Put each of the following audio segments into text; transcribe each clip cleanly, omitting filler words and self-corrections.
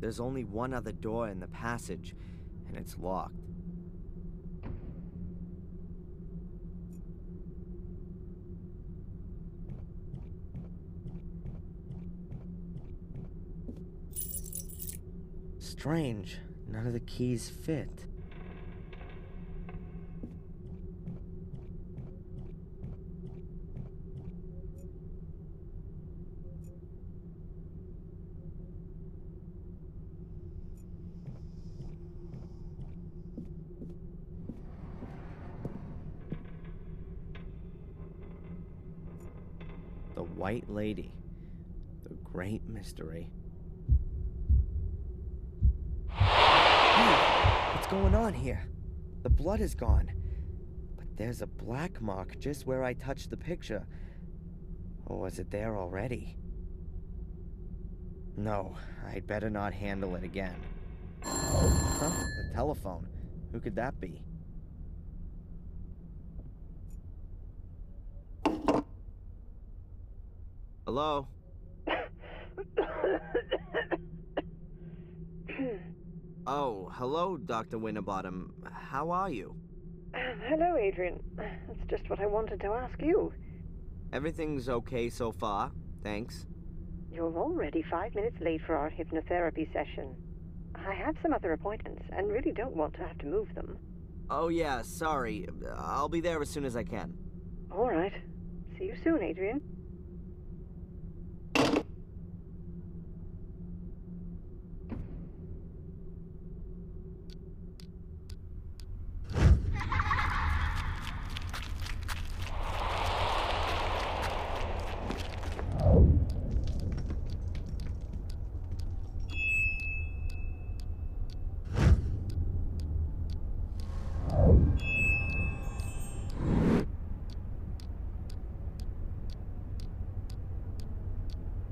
there's only one other door in the passage, and it's locked. Strange, none of the keys fit. The White Lady. The Great Mystery. Hey, what's going on here? The blood is gone. But there's a black mark just where I touched the picture. Or was it there already? No, I'd better not handle it again. Huh? The telephone. Who could that be? Hello? Oh, hello, Dr. Winterbottom. How are you? Hello, Adrian. That's just what I wanted to ask you. Everything's okay so far, thanks. You're already 5 minutes late for our hypnotherapy session. I have some other appointments and really don't want to have to move them. Oh yeah, sorry. I'll be there as soon as I can. All right. See you soon, Adrian.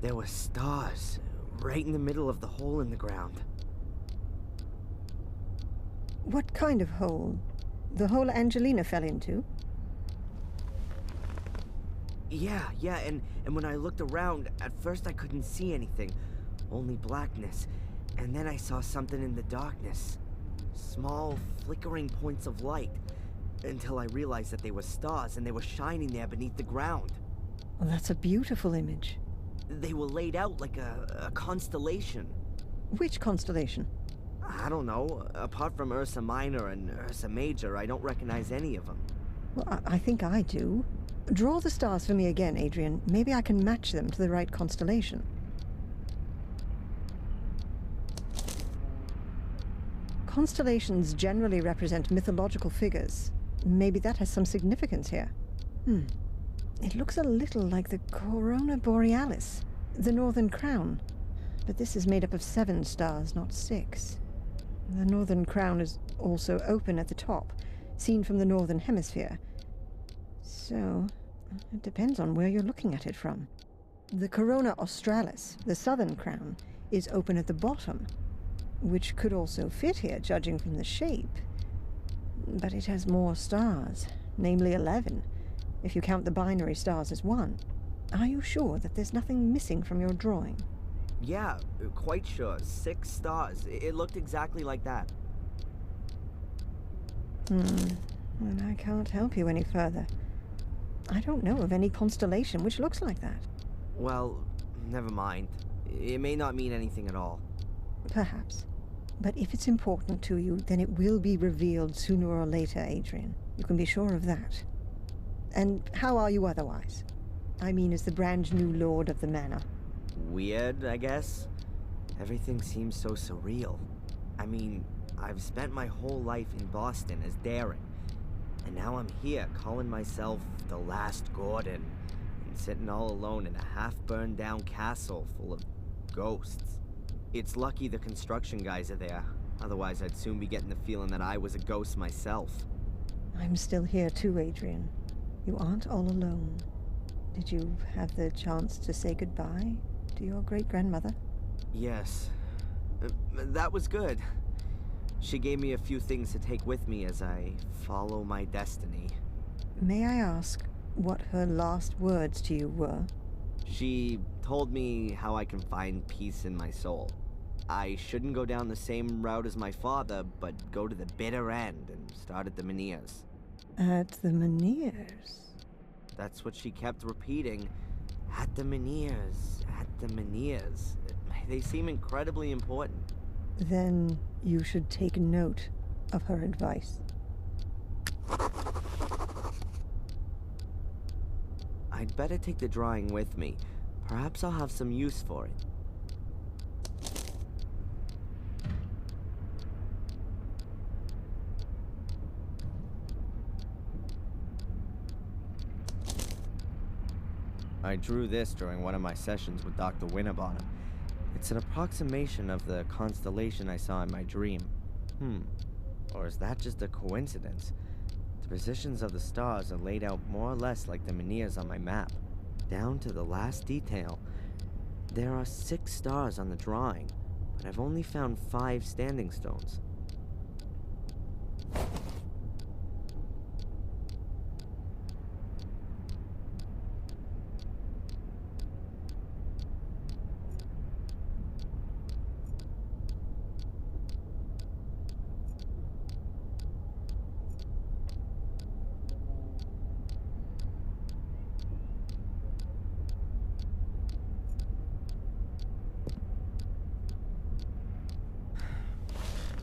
There were stars right in the middle of the hole in the ground. What kind of hole? The hole Angelina fell into? Yeah, and when I looked around, at first I couldn't see anything, only blackness. And then I saw something in the darkness. Small, flickering points of light. Until I realized that they were stars and they were shining there beneath the ground. Well, that's a beautiful image. They were laid out like a constellation. Which constellation? I don't know. Apart from Ursa Minor and Ursa Major, I don't recognize any of them. Well, I think I do. Draw the stars for me again, Adrian. Maybe I can match them to the right constellation. Constellations generally represent mythological figures. Maybe that has some significance here. It looks a little like the Corona Borealis, the Northern Crown. But this is made up of 7 stars, not 6. The Northern Crown is also open at the top, seen from the Northern Hemisphere. So, it depends on where you're looking at it from. The Corona Australis, the Southern Crown, is open at the bottom, which could also fit here, judging from the shape. But it has more stars, namely 11, if you count the binary stars as 1. Are you sure that there's nothing missing from your drawing? Yeah, quite sure. 6 stars. It looked exactly like that. Well, I can't help you any further. I don't know of any constellation which looks like that. Well, never mind. It may not mean anything at all. Perhaps. But if it's important to you, then it will be revealed sooner or later, Adrian. You can be sure of that. And how are you otherwise? I mean, as the brand new lord of the manor. Weird, I guess. Everything seems so surreal. I mean, I've spent my whole life in Boston as daring. And now I'm here calling myself the last Gordon. And sitting all alone in a half-burned down castle full of ghosts. It's lucky the construction guys are there. Otherwise, I'd soon be getting the feeling that I was a ghost myself. I'm still here too, Adrian. You aren't all alone. Did you have the chance to say goodbye to your great-grandmother? Yes. That was good. She gave me a few things to take with me as I follow my destiny. May I ask what her last words to you were? She told me how I can find peace in my soul. I shouldn't go down the same route as my father, but go to the bitter end and start at the Menhirs. At the Menhirs? That's what she kept repeating. At the Menhirs, at the Menhirs. They seem incredibly important. Then you should take note of her advice. I'd better take the drawing with me. Perhaps I'll have some use for it. I drew this during one of my sessions with Dr. Winterbottom. It's an approximation of the constellation I saw in my dream. Or is that just a coincidence? The positions of the stars are laid out more or less like the Menhirs on my map, down to the last detail. There are 6 stars on the drawing, but I've only found 5 standing stones.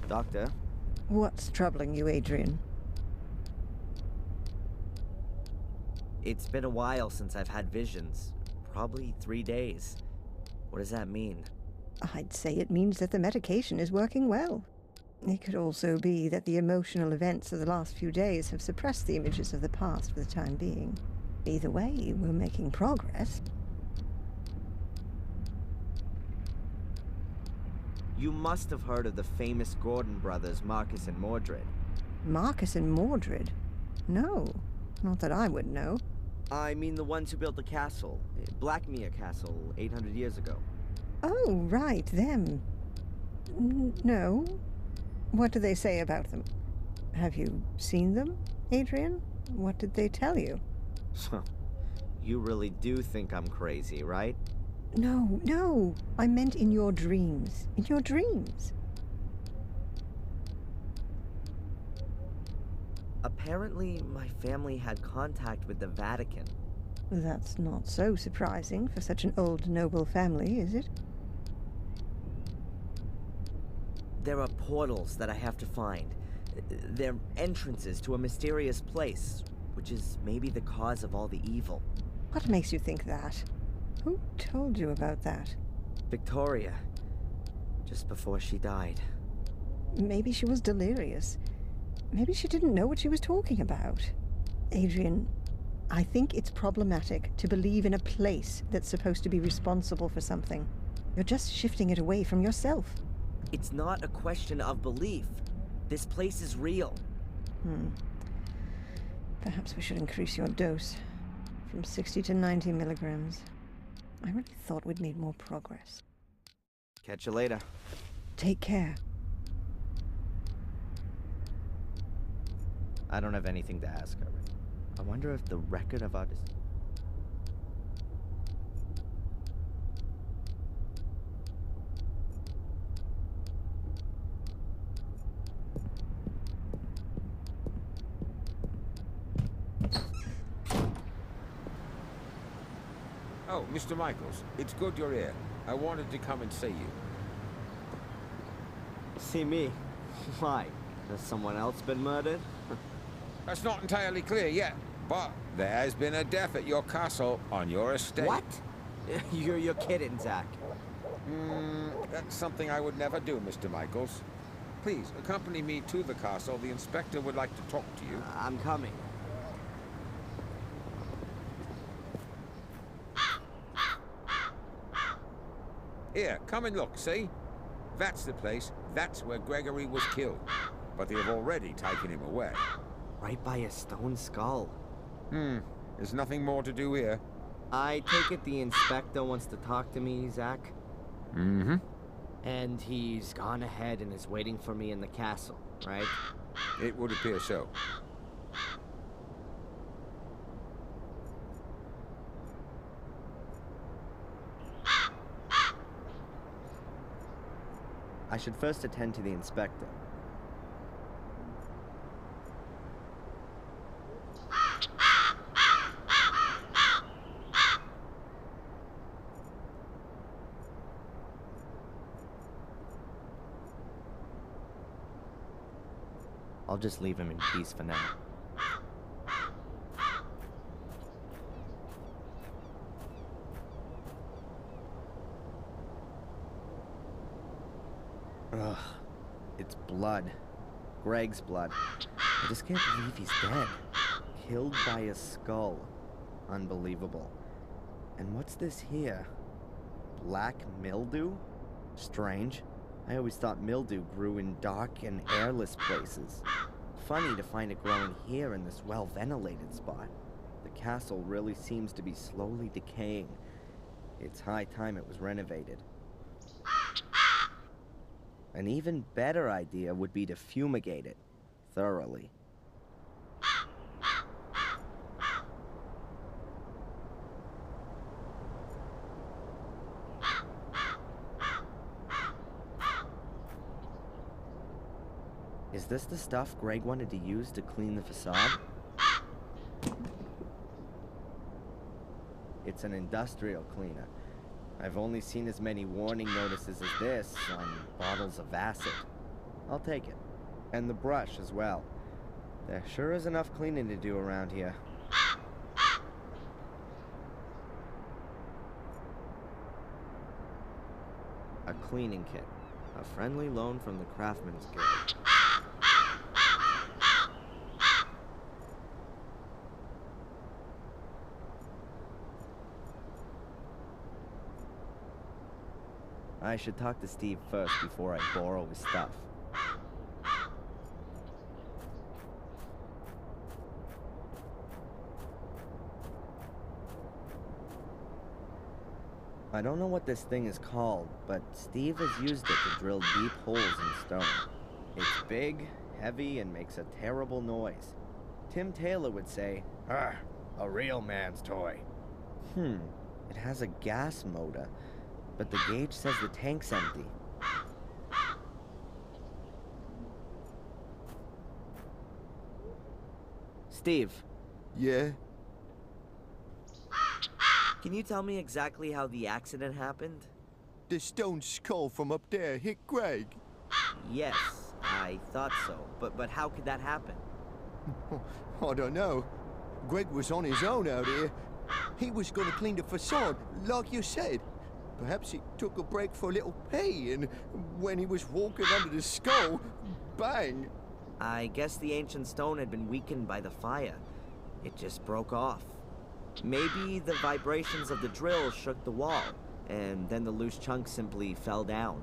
Doctor? What's troubling you, Adrian? It's been a while since I've had visions. Probably 3 days. What does that mean? I'd say it means that the medication is working well. It could also be that the emotional events of the last few days have suppressed the images of the past for the time being. Either way, we're making progress. You must have heard of the famous Gordon brothers, Marcus and Mordred. Marcus and Mordred? No, not that I would know. I mean the ones who built the castle, Blackmere Castle, 800 years ago. Oh, right, them. No. What do they say about them? Have you seen them, Adrian? What did they tell you? You really do think I'm crazy, right? No. I meant in your dreams. In your dreams. Apparently, my family had contact with the Vatican. That's not so surprising for such an old noble family, is it? There are portals that I have to find. They're entrances to a mysterious place, which is maybe the cause of all the evil. What makes you think that? Who told you about that? Victoria, just before she died. Maybe she was delirious. Maybe she didn't know what she was talking about. Adrian, I think it's problematic to believe in a place that's supposed to be responsible for something. You're just shifting it away from yourself. It's not a question of belief. This place is real. Perhaps we should increase your dose from 60 to 90 milligrams. I really thought we'd made more progress. Catch you later. Take care. I don't have anything to ask her. I wonder if the record of our... Oh, Mr. Michaels, it's good you're here. I wanted to come and see you. See me? Why? Has someone else been murdered? That's not entirely clear yet, but there has been a death at your castle on your estate. What? You're kidding, Zach. That's something I would never do, Mr. Michaels. Please, accompany me to the castle. The inspector would like to talk to you. I'm coming. Here, come and look, see? That's the place. That's where Gregory was killed. But they have already taken him away. Right by a stone skull. There's nothing more to do here. I take it the inspector wants to talk to me, Zach? Mm-hmm. And he's gone ahead and is waiting for me in the castle, right? It would appear so. I should first attend to the inspector. I'll just leave him in peace for now. Ugh, it's blood. Greg's blood. I just can't believe he's dead. Killed by a skull. Unbelievable. And what's this here? Black mildew? Strange. I always thought mildew grew in dark and airless places. Funny to find it growing here in this well-ventilated spot. The castle really seems to be slowly decaying. It's high time it was renovated. An even better idea would be to fumigate it thoroughly. Is this the stuff Greg wanted to use to clean the facade? It's an industrial cleaner. I've only seen as many warning notices as this on bottles of acid. I'll take it. And the brush as well. There sure is enough cleaning to do around here. A cleaning kit. A friendly loan from the Craftsman's Guild. I should talk to Steve first before I borrow his stuff. I don't know what this thing is called, but Steve has used it to drill deep holes in stone. It's big, heavy, and makes a terrible noise. Tim Taylor would say, "Ah, a real man's toy." It has a gas motor, but the gauge says the tank's empty. Steve. Yeah? Can you tell me exactly how the accident happened? The stone skull from up there hit Greg. Yes, I thought so. But how could that happen? I don't know. Greg was on his own out here. He was gonna clean the facade, like you said. Perhaps he took a break for a little pee, and when he was walking under the skull, bang! I guess the ancient stone had been weakened by the fire. It just broke off. Maybe the vibrations of the drill shook the wall, and then the loose chunk simply fell down.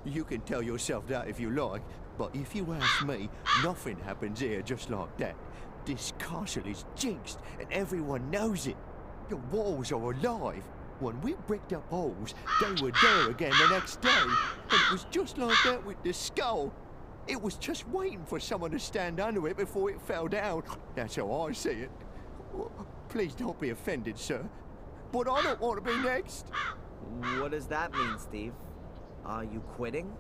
You can tell yourself that if you like, but if you ask me, nothing happens here just like that. This castle is jinxed, and everyone knows it. The walls are alive. When we bricked up holes, they were there again the next day. And it was just like that with the skull. It was just waiting for someone to stand under it before it fell down. That's how I see it. Please don't be offended, sir. But I don't want to be next. What does that mean, Steve? Are you quitting?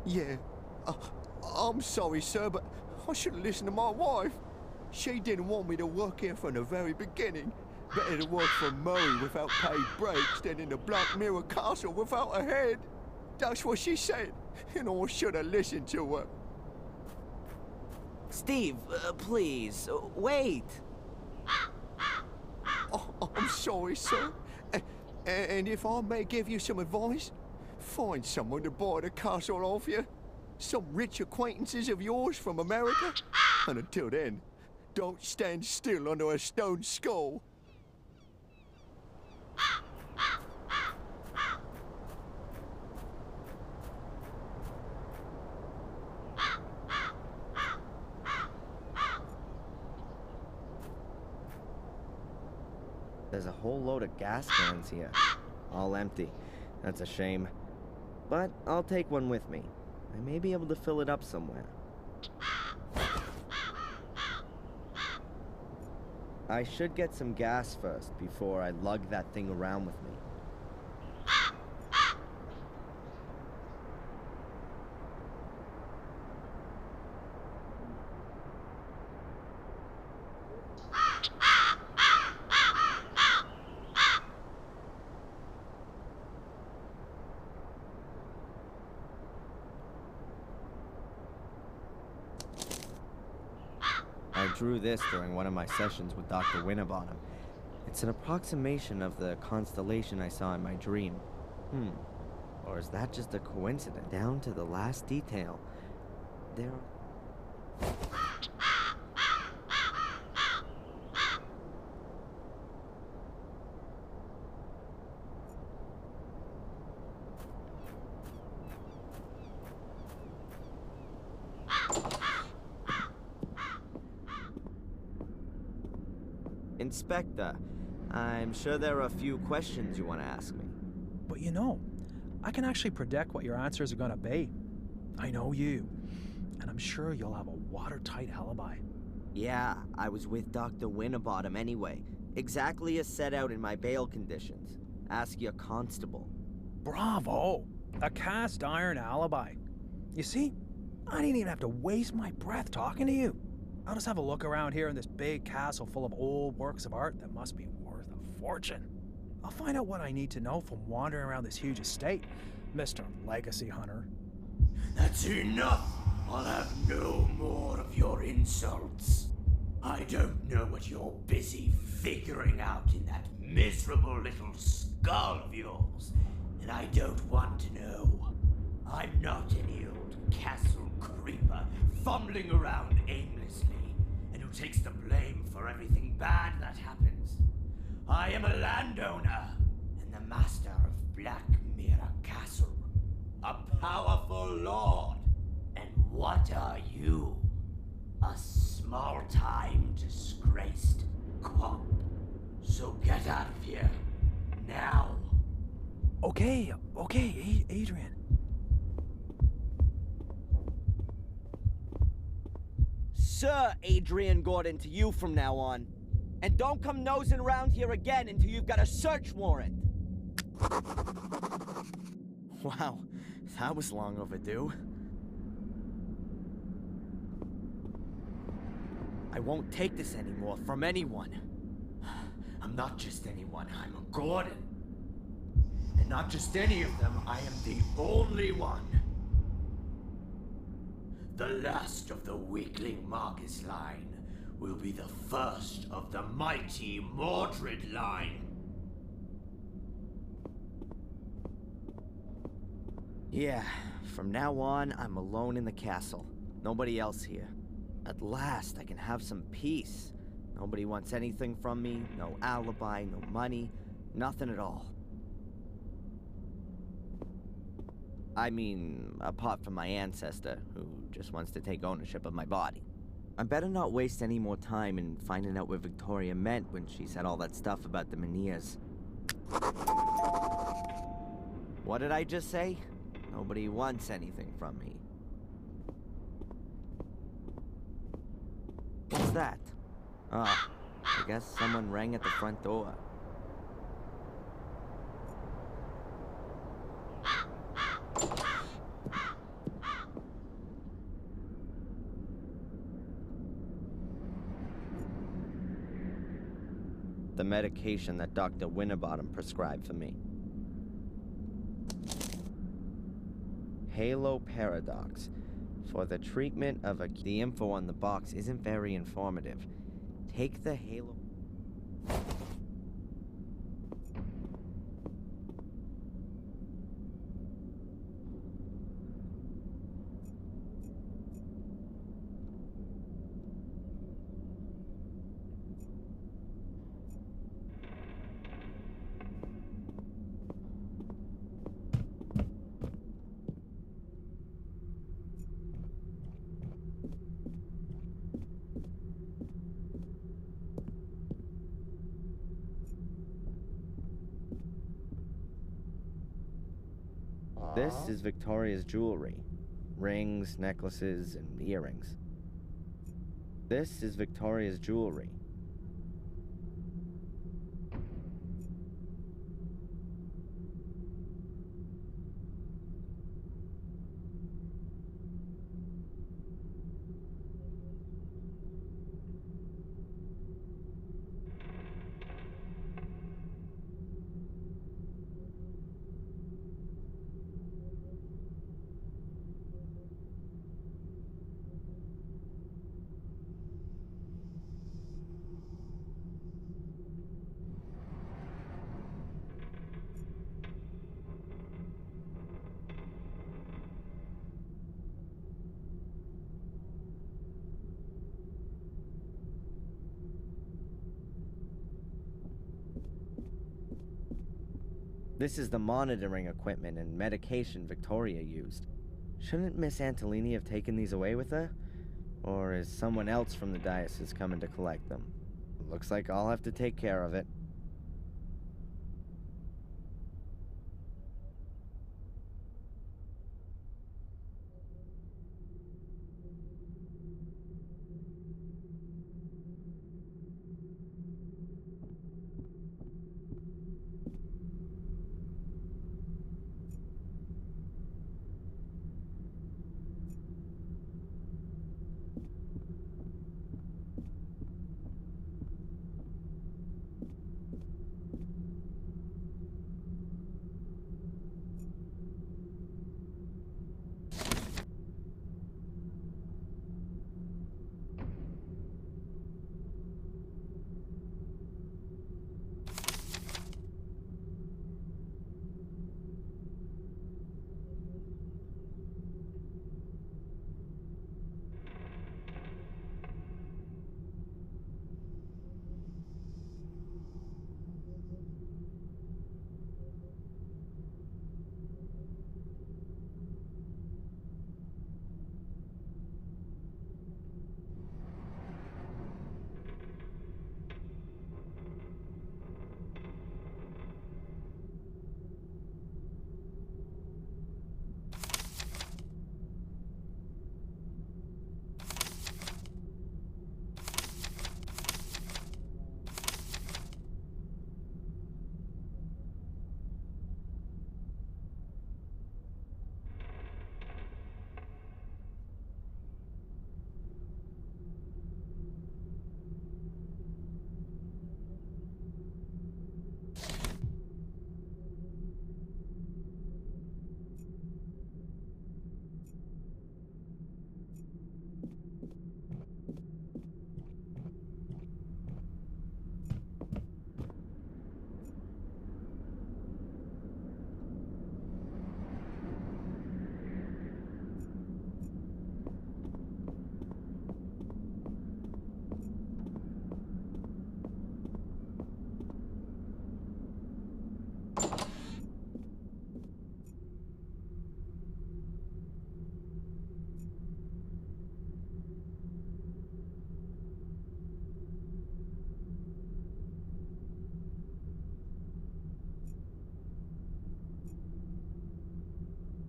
Yeah. I'm sorry, sir, but I should have listened to my wife. She didn't want me to work here from the very beginning. Better to work for Murray without paid breaks than in the Black Mirror Castle without a head. That's what she said, and I should have listened to her. Steve, please, wait. Oh, I'm sorry, sir. And if I may give you some advice, find someone to buy the castle off you. Some rich acquaintances of yours from America. And until then, don't stand still under a stone skull. There's a whole load of gas cans here. All empty. That's a shame. But I'll take one with me. I may be able to fill it up somewhere. I should get some gas first before I lug that thing around with me. drew this during one of my sessions with Dr. Winterbottom. It's an approximation of the constellation I saw in my dream. Or is that just a coincidence? Down to the last detail. There... Inspector, I'm sure there are a few questions you want to ask me. But you know, I can actually predict what your answers are gonna be. I know you, and I'm sure you'll have a watertight alibi. Yeah, I was with Dr. Winterbottom anyway. Exactly as set out in my bail conditions. Ask your constable. Bravo! A cast iron alibi. You see, I didn't even have to waste my breath talking to you. I'll just have a look around here in this big castle full of old works of art that must be worth a fortune. I'll find out what I need to know from wandering around this huge estate, Mr. Legacy Hunter. That's enough! I'll have no more of your insults. I don't know what you're busy figuring out in that miserable little skull of yours, and I don't want to know. I'm not any old castle creeper fumbling around aimlessly, and who takes the blame for everything bad that happens. I am a landowner, and the master of Black Mirror Castle. A powerful lord. And what are you? A small-time disgraced cop. So get out of here. Now. Okay, Adrian. Sir Adrian Gordon to you from now on. And don't come nosing around here again until you've got a search warrant. Wow, that was long overdue. I won't take this anymore from anyone. I'm not just anyone, I'm a Gordon. And not just any of them, I am the only one. The last of the weakling Marcus line will be the first of the mighty Mordred line. Yeah, from now on, I'm alone in the castle. Nobody else here. At last, I can have some peace. Nobody wants anything from me, no alibi, no money, nothing at all. I mean, apart from my ancestor, who just wants to take ownership of my body. I better not waste any more time in finding out what Victoria meant when she said all that stuff about the Menhirs. What did I just say? Nobody wants anything from me. What's that? Oh, I guess someone rang at the front door. The medication that Dr. Winterbottom prescribed for me. Halo Paradox. For the treatment of the info on the box isn't very informative. Take the Halo... This is Victoria's jewelry. Rings, necklaces, and earrings. This is Victoria's jewelry. This is the monitoring equipment and medication Victoria used. Shouldn't Miss Antolini have taken these away with her? Or is someone else from the diocese coming to collect them? Looks like I'll have to take care of it.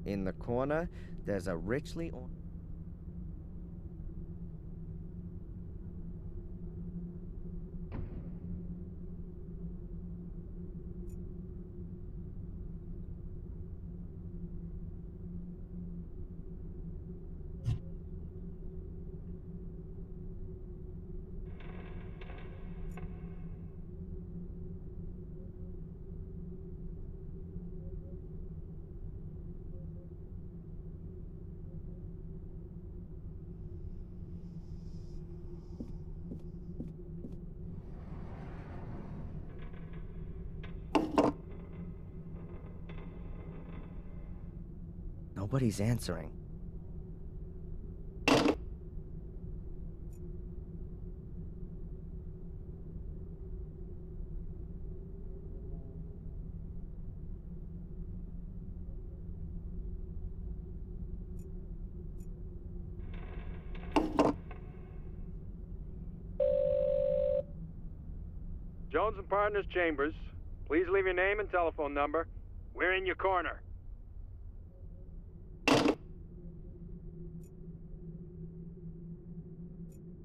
In the corner, there's a richly Nobody's answering. Jones and Partners Chambers. Please leave your name and telephone number. We're in your corner.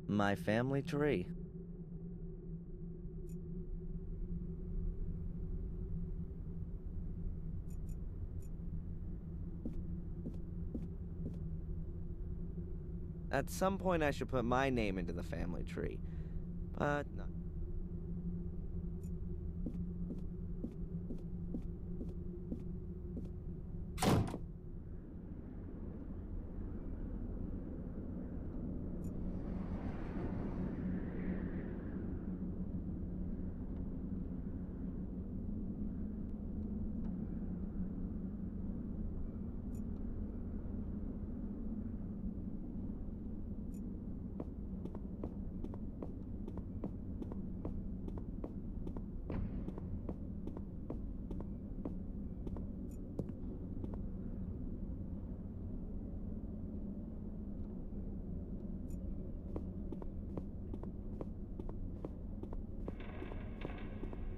My family tree. At some point I should put my name into the family tree. But no.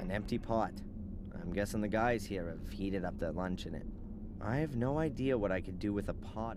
An empty pot. I'm guessing the guys here have heated up their lunch in it. I have no idea what I could do with a pot.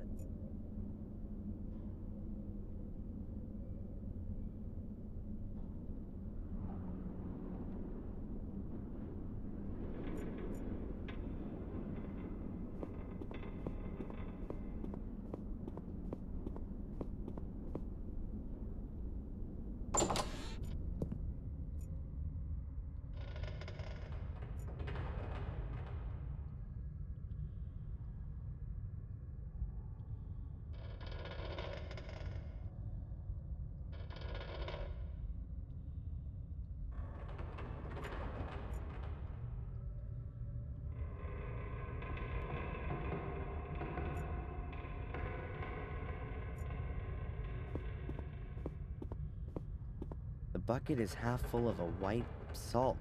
The bucket is half full of a white salt,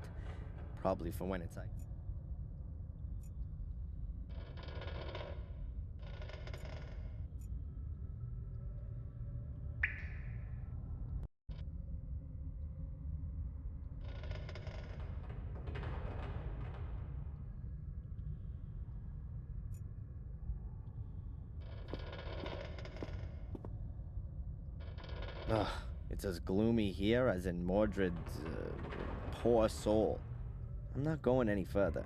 probably for when it's ice. Ugh, it's as gloomy here as in Mordred's poor soul. I'm not going any further.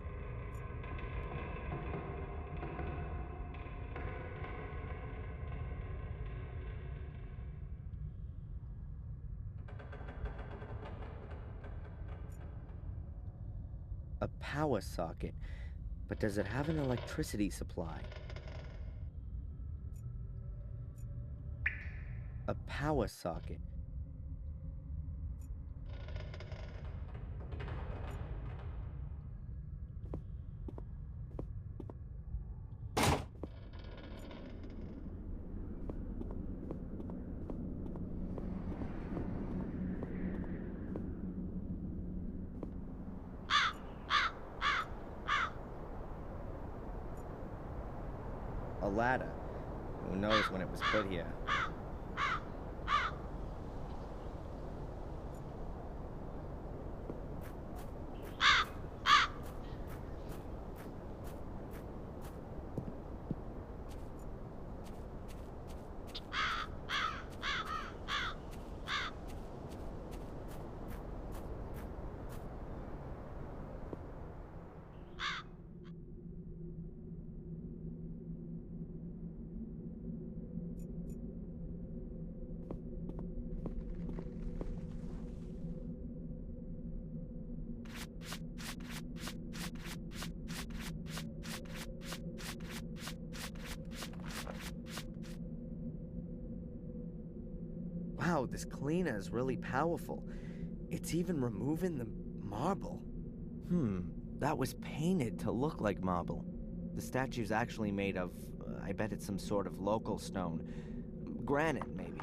A power socket, but does it have an electricity supply? A power socket. A ladder. Who knows when it was put here? Wow, this cleaner is really powerful. It's even removing the marble. That was painted to look like marble. The statue's actually made of, I bet it's some sort of local stone. Granite, maybe.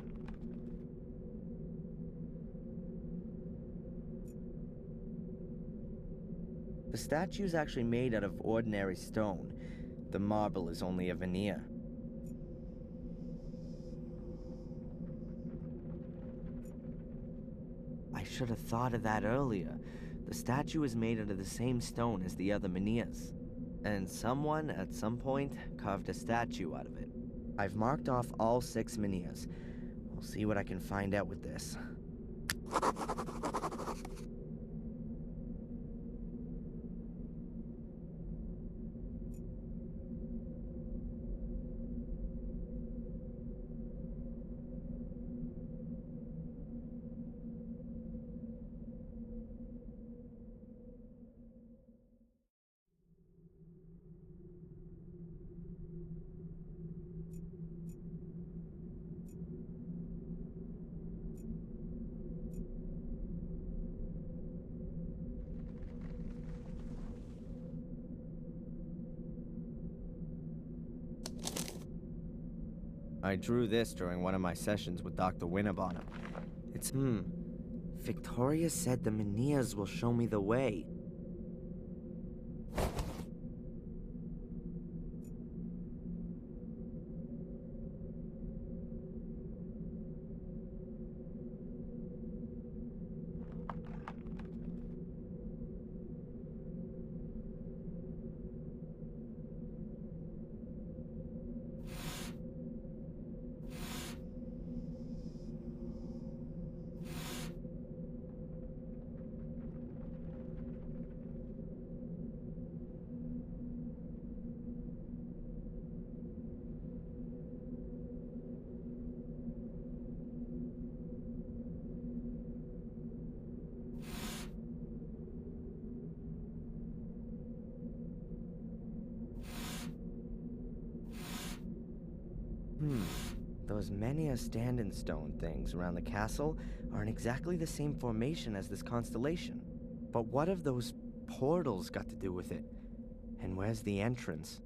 The statue's actually made out of ordinary stone. The marble is only a veneer. I should have thought of that earlier. The statue is made out of the same stone as the other veneers. And someone, at some point, carved a statue out of it. I've marked off all 6 veneers. We'll see what I can find out with this. I drew this during one of my sessions with Dr. Winterbottom. It's, Victoria said the veneers will show me the way. Those many standing stone things around the castle are in exactly the same formation as this constellation. But what have those portals got to do with it? And where's the entrance?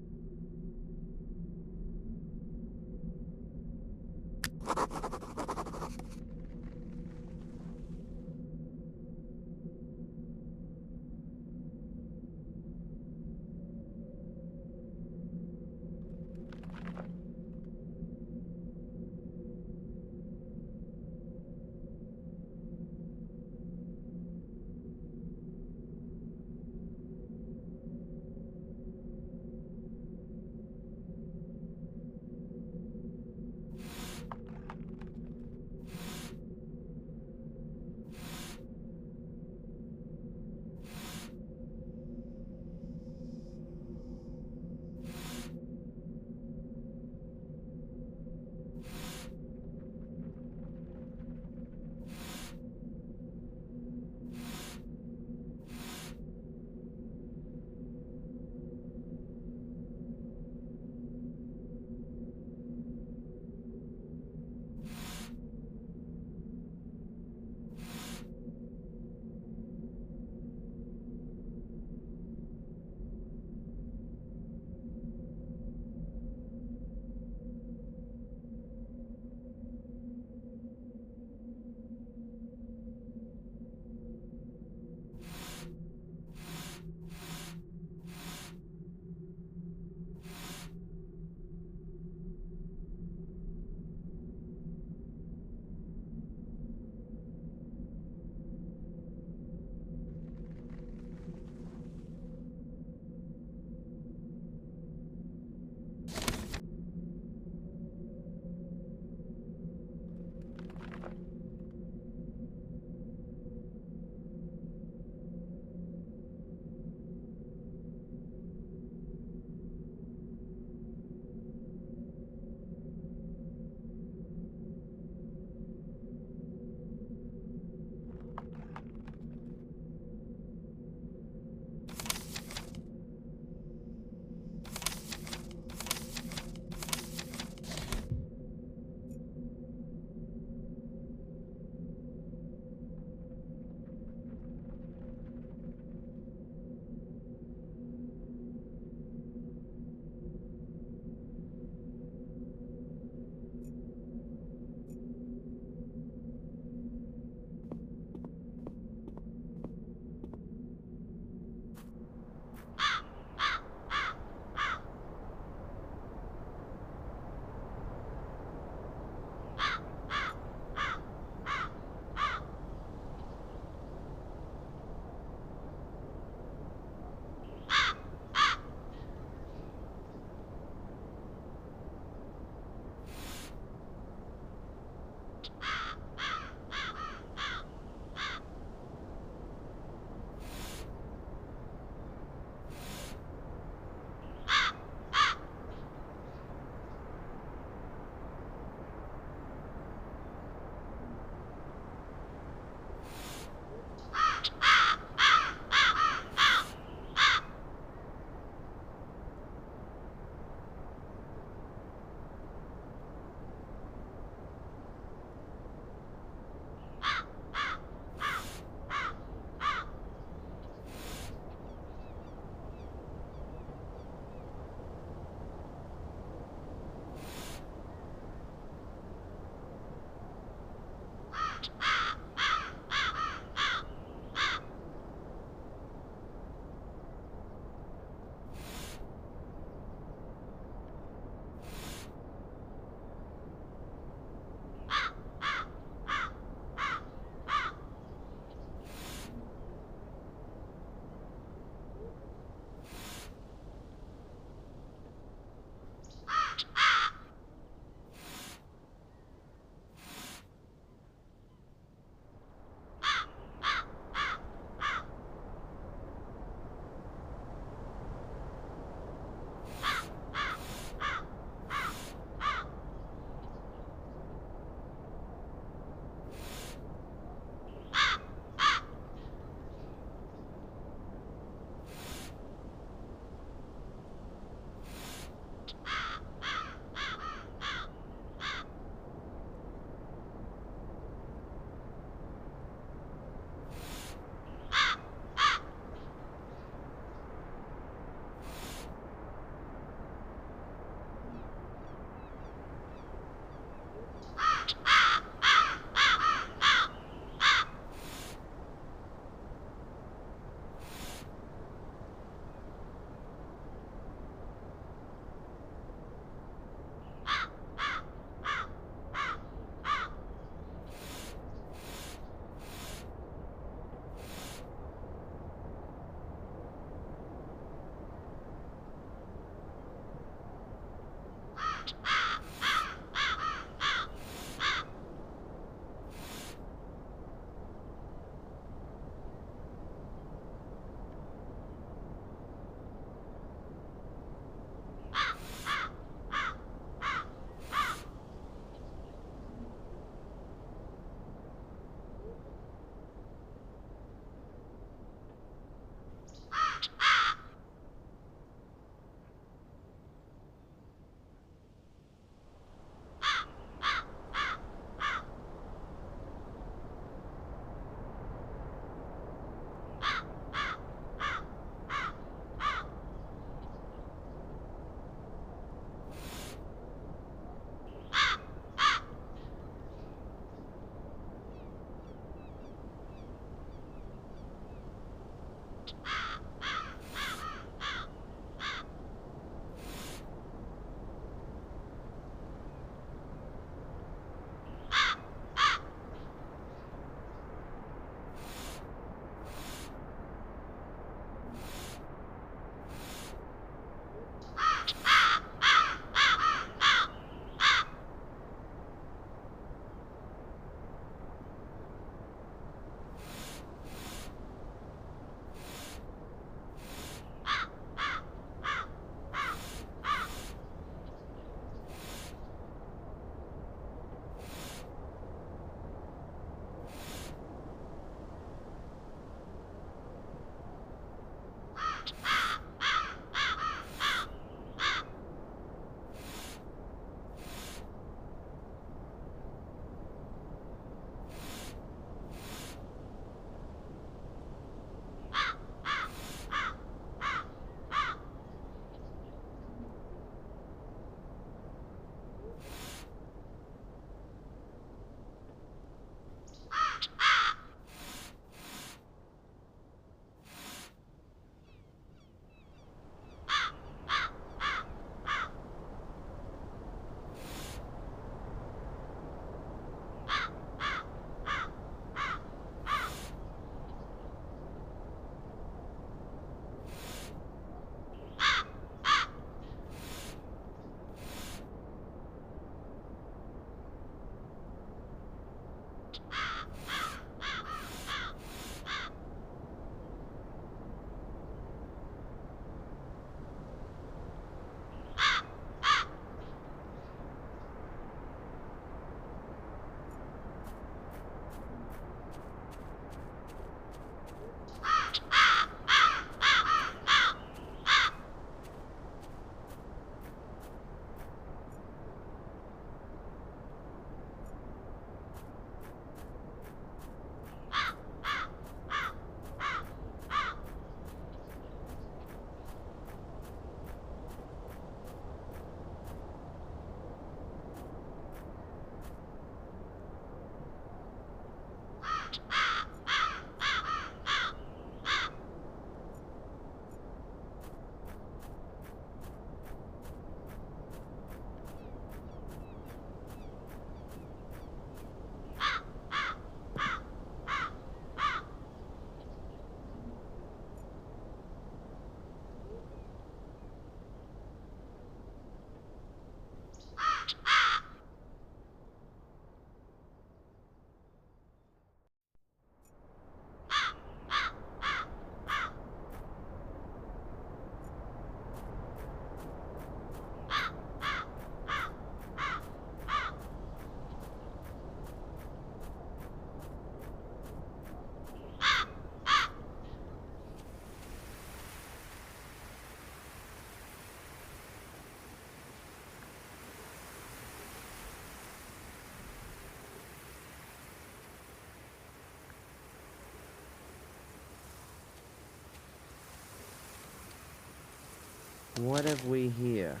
What have we here?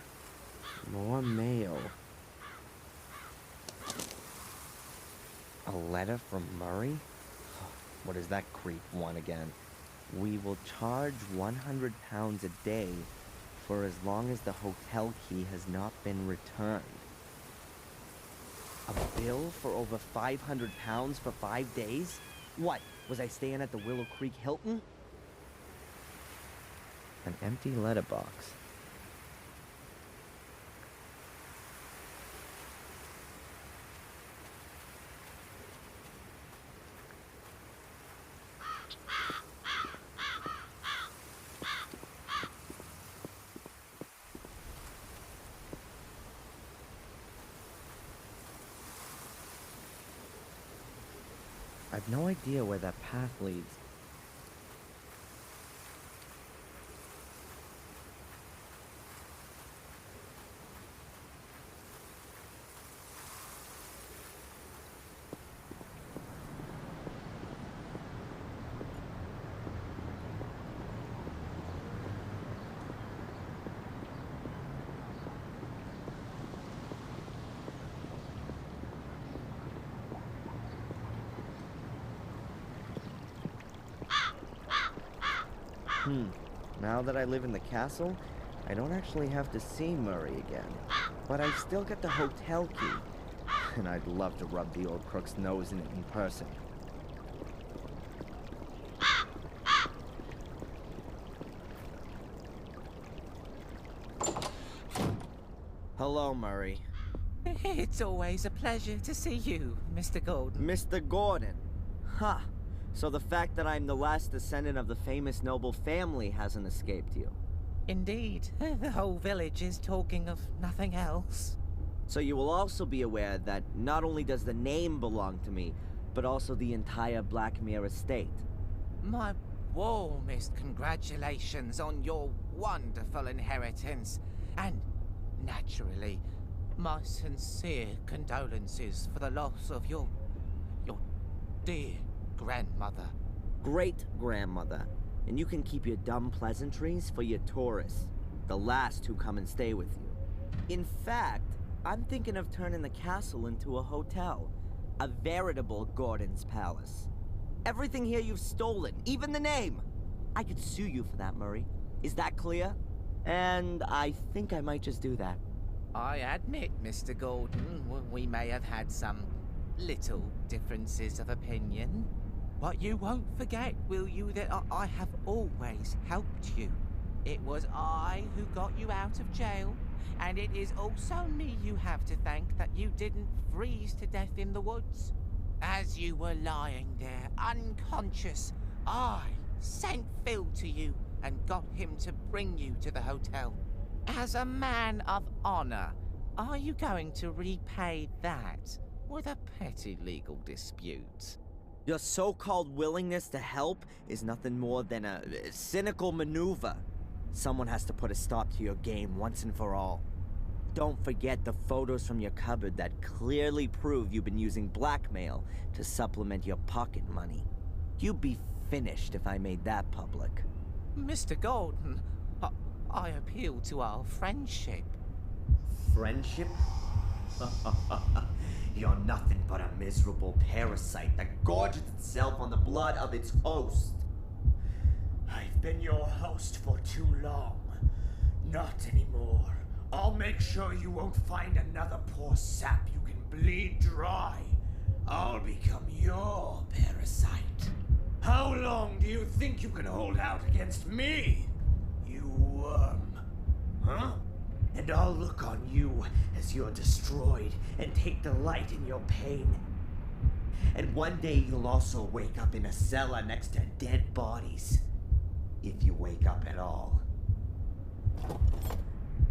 More mail. A letter from Murray? What does that creep want again? We will charge 100 pounds a day for as long as the hotel key has not been returned. A bill for over 500 pounds for 5 days? What, was I staying at the Willow Creek Hilton? An empty letterbox. I've no idea where that path leads. Now that I live in the castle, I don't actually have to see Murray again. But I've still got the hotel key, and I'd love to rub the old crook's nose in it in person. Hello, Murray. It's always a pleasure to see you, Mr. Gordon. Mr. Gordon? Huh. So the fact that I'm the last descendant of the famous noble family hasn't escaped you. Indeed. The whole village is talking of nothing else. So you will also be aware that not only does the name belong to me, but also the entire Blackmere estate. My warmest congratulations on your wonderful inheritance. And, naturally, my sincere condolences for the loss of your dear grandmother. Great-grandmother. And you can keep your dumb pleasantries for your tourists, the last who come and stay with you. In fact, I'm thinking of turning the castle into a hotel. A veritable Gordon's Palace. Everything here you've stolen, even the name. I could sue you for that, Murray. Is that clear? And I think I might just do that. I admit, Mr. Gordon, we may have had some little differences of opinion. But you won't forget, will you, that I have always helped you. It was I who got you out of jail, and it is also me you have to thank that you didn't freeze to death in the woods. As you were lying there, unconscious, I sent Phil to you and got him to bring you to the hotel. As a man of honor, are you going to repay that with a petty legal dispute? Your so-called willingness to help is nothing more than a cynical maneuver. Someone has to put a stop to your game once and for all. Don't forget the photos from your cupboard that clearly prove you've been using blackmail to supplement your pocket money. You'd be finished if I made that public. Mr. Gordon, I appeal to our friendship. Friendship? You're nothing but a miserable parasite that gorges itself on the blood of its host. I've been your host for too long. Not anymore. I'll make sure you won't find another poor sap you can bleed dry. I'll become your parasite. How long do you think you can hold out against me, you worm? Huh? And I'll look on you as you're destroyed and take delight in your pain. And one day you'll also wake up in a cellar next to dead bodies. If you wake up at all.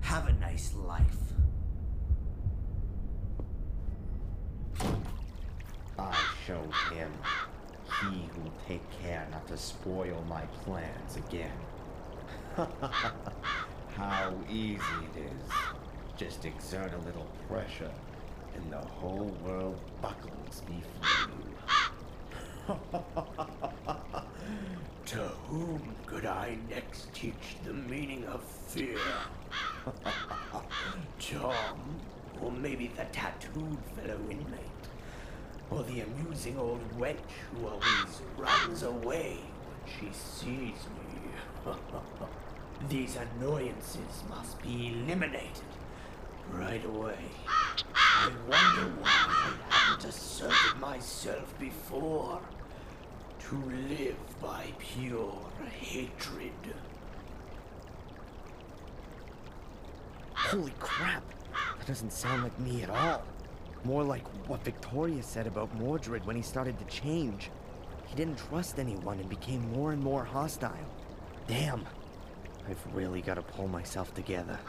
Have a nice life. I showed him. He will take care not to spoil my plans again. How easy it is. Just exert a little pressure, and the whole world buckles before you. To whom could I next teach the meaning of fear? Tom, or maybe the tattooed fellow inmate, or the amusing old wench who always runs away when she sees me. These annoyances must be eliminated right away. I wonder why I haven't asserted myself before. To live by pure hatred. Holy crap! That doesn't sound like me at all. More like what Victoria said about Mordred when he started to change. He didn't trust anyone and became more and more hostile. Damn. I've really got to pull myself together.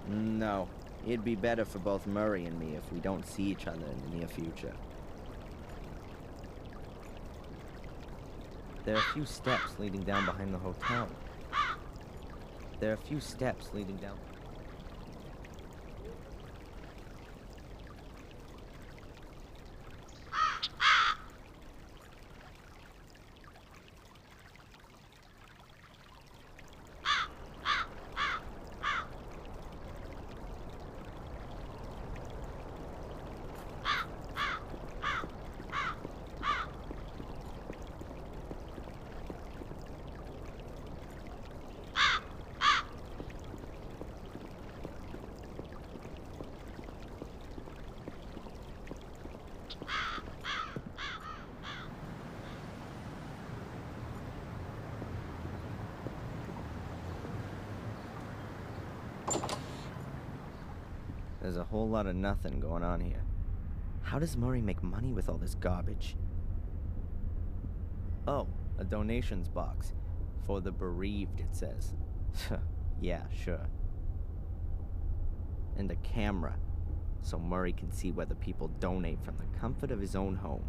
No. It'd be better for both Murray and me if we don't see each other in the near future. There are a few steps leading down behind the hotel. There are a few steps leading down... There's a whole lot of nothing going on here. How does Murray make money with all this garbage? Oh, a donations box. For the bereaved, it says. Yeah, sure. And a camera, so Murray can see whether people donate from the comfort of his own home.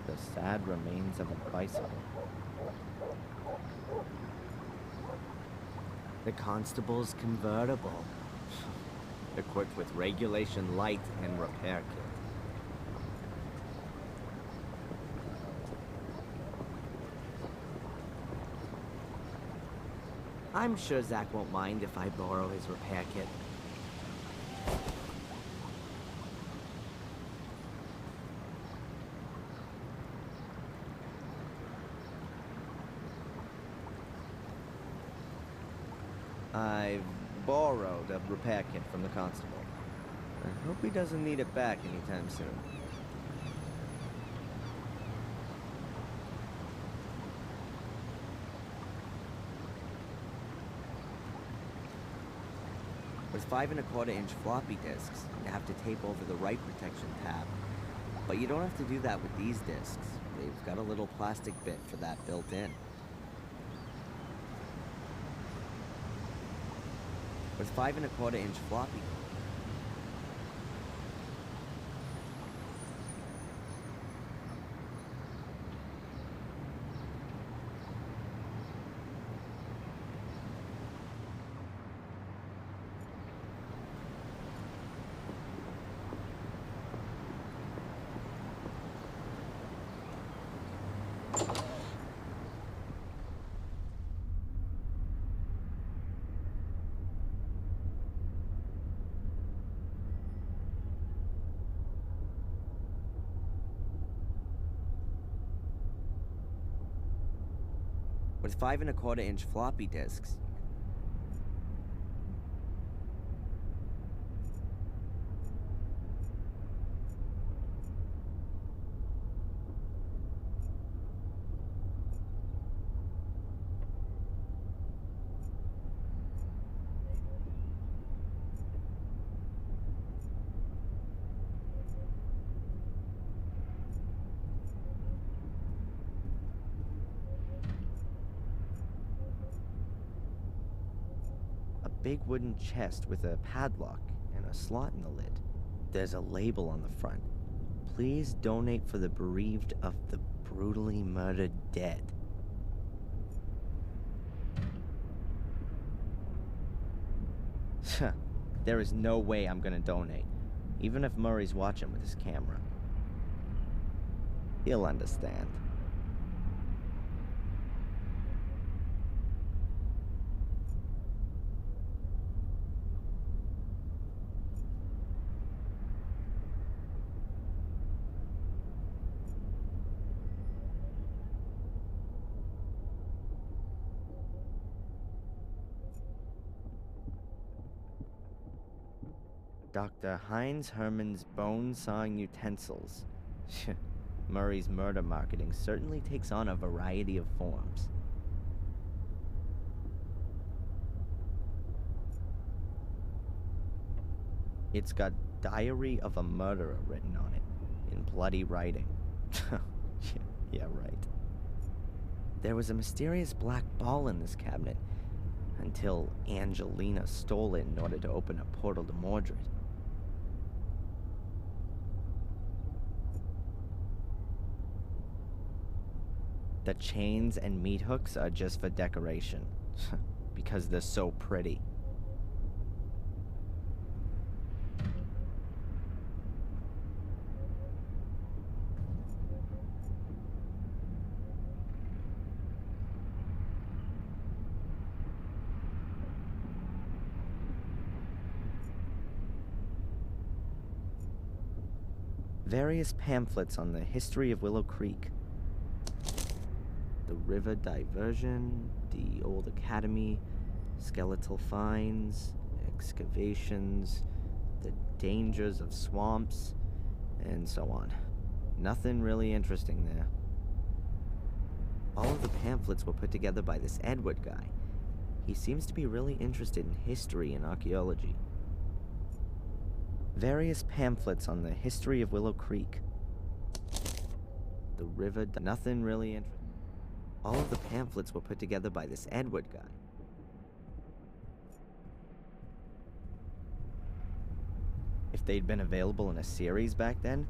The sad remains of a bicycle. The constable's convertible. Equipped with regulation light and repair kit. I'm sure Zach won't mind if I borrow his repair kit. I've borrowed a repair kit from the constable. I hope he doesn't need it back anytime soon. With 5 1/4-inch floppy disks, you have to tape over the write protection tab. But you don't have to do that with these disks. They've got a little plastic bit for that built in. With 5 1/4-inch floppy. With 5 1/4-inch floppy disks. big wooden chest with a padlock and a slot in the lid. There's a label on the front. Please donate for the bereaved of the brutally murdered dead. There is no way I'm gonna donate, even if Murray's watching with his camera. He'll understand. Dr. Heinz Herman's bone-sawing utensils. Murray's murder marketing certainly takes on a variety of forms. It's got Diary of a Murderer written on it, in bloody writing. Yeah, right. There was a mysterious black ball in this cabinet, until Angelina stole it in order to open a portal to Mordred. The chains and meat hooks are just for decoration, because they're so pretty. Various pamphlets on the history of Willow Creek. The river diversion, the old academy, skeletal finds, excavations, the dangers of swamps, and so on. Nothing really interesting there. All of the pamphlets were put together by this Edward guy. He seems to be really interested in history and archaeology. Various pamphlets on the history of Willow Creek. The river, nothing really interesting. All of the pamphlets were put together by this Edward guy. If they'd been available in a series back then,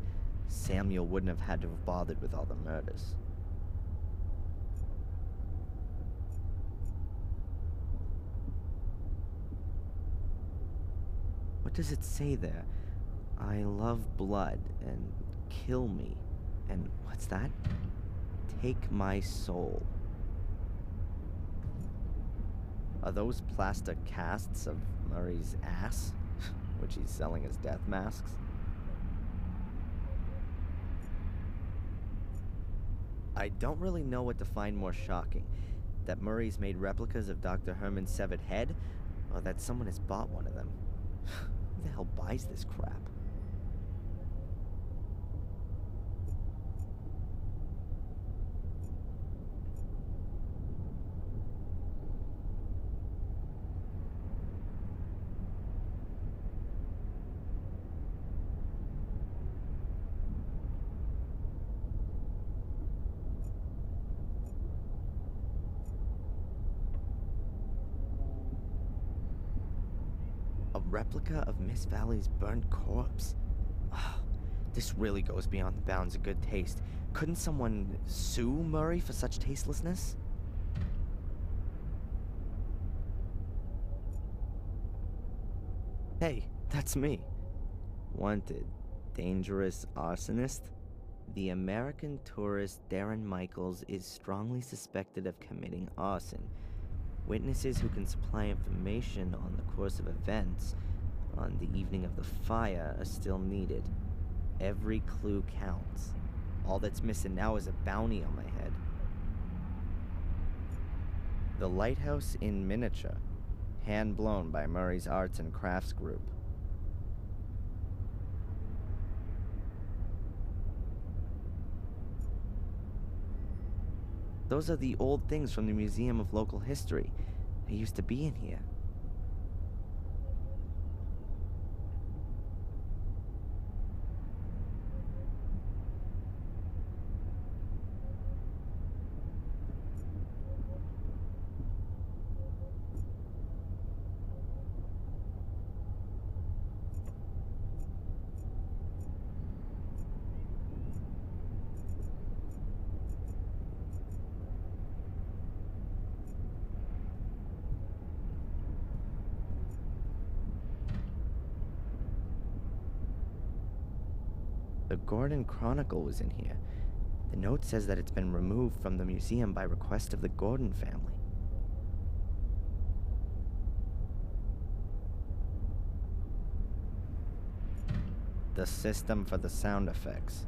Samuel wouldn't have had to have bothered with all the murders. What does it say there? I love blood and kill me. And what's that? Take my soul. Are those plaster casts of Murray's ass, which he's selling as death masks? I don't really know what to find more shocking. That Murray's made replicas of Dr. Herman's severed head, or that someone has bought one of them. Who the hell buys this crap? Replica of Miss Valley's burnt corpse. Oh, this really goes beyond the bounds of good taste. Couldn't someone sue Murray for such tastelessness? Hey, that's me. Wanted. Dangerous arsonist. The American tourist Darren Michaels is strongly suspected of committing arson. Witnesses who can supply information on the course of events on the evening of the fire are still needed. Every clue counts. All that's missing now is a bounty on my head. The Lighthouse in Miniature, hand-blown by Murray's Arts and Crafts Group. Those are the old things from the Museum of Local History. They used to be in here. The Gordon Chronicle was in here. The note says that it's been removed from the museum by request of the Gordon family. The system for the sound effects.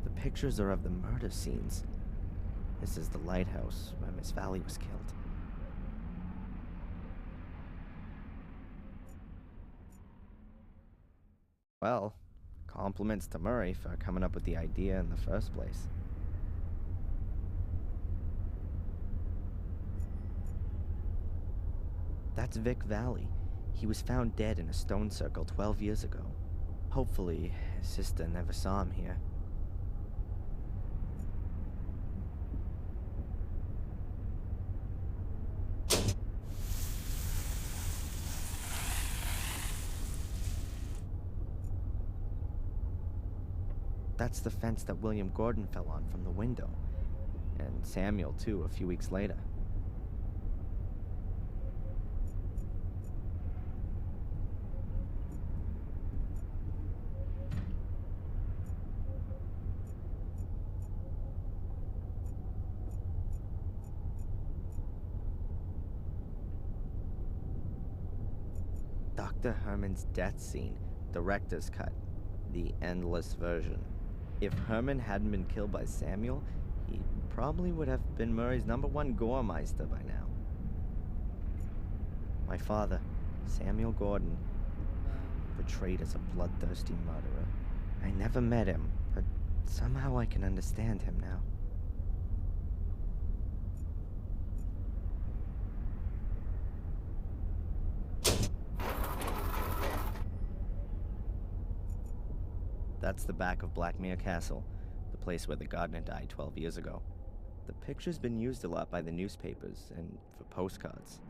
The pictures are of the murder scenes. This is the lighthouse where Miss Valley was killed. Well, compliments to Murray for coming up with the idea in the first place. That's Vic Valley. He was found dead in a stone circle 12 years ago. Hopefully, his sister never saw him here. That's the fence that William Gordon fell on from the window. And Samuel, too, a few weeks later. Dr. Herman's death scene, director's cut, the endless version. If Herman hadn't been killed by Samuel, he probably would have been Murray's #1 goremeister by now. My father, Samuel Gordon, portrayed as a bloodthirsty murderer. I never met him, but somehow I can understand him now. That's the back of Blackmere Castle, the place where the gardener died 12 years ago. The picture's been used a lot by the newspapers and for postcards.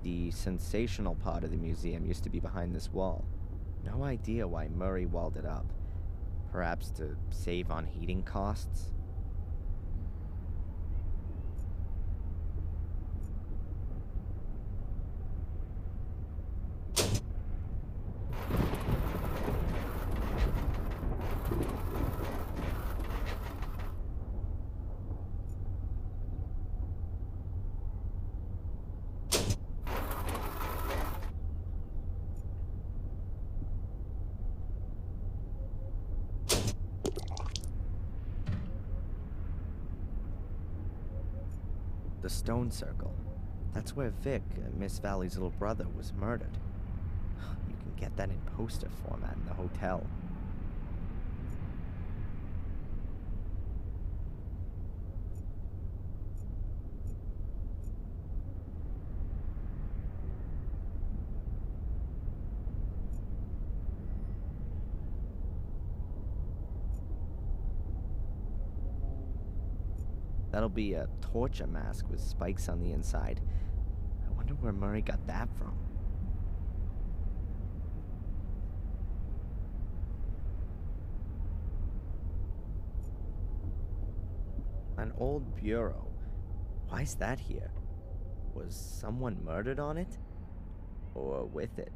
The sensational part of the museum used to be behind this wall. No idea why Murray walled it up. Perhaps to save on heating costs? The stone circle. That's where Vic, Miss Valley's little brother, was murdered. You can get that in poster format in the hotel. That'll be a torture mask with spikes on the inside. I wonder where Murray got that from. An old bureau. Why's that here? Was someone murdered on it? Or with it?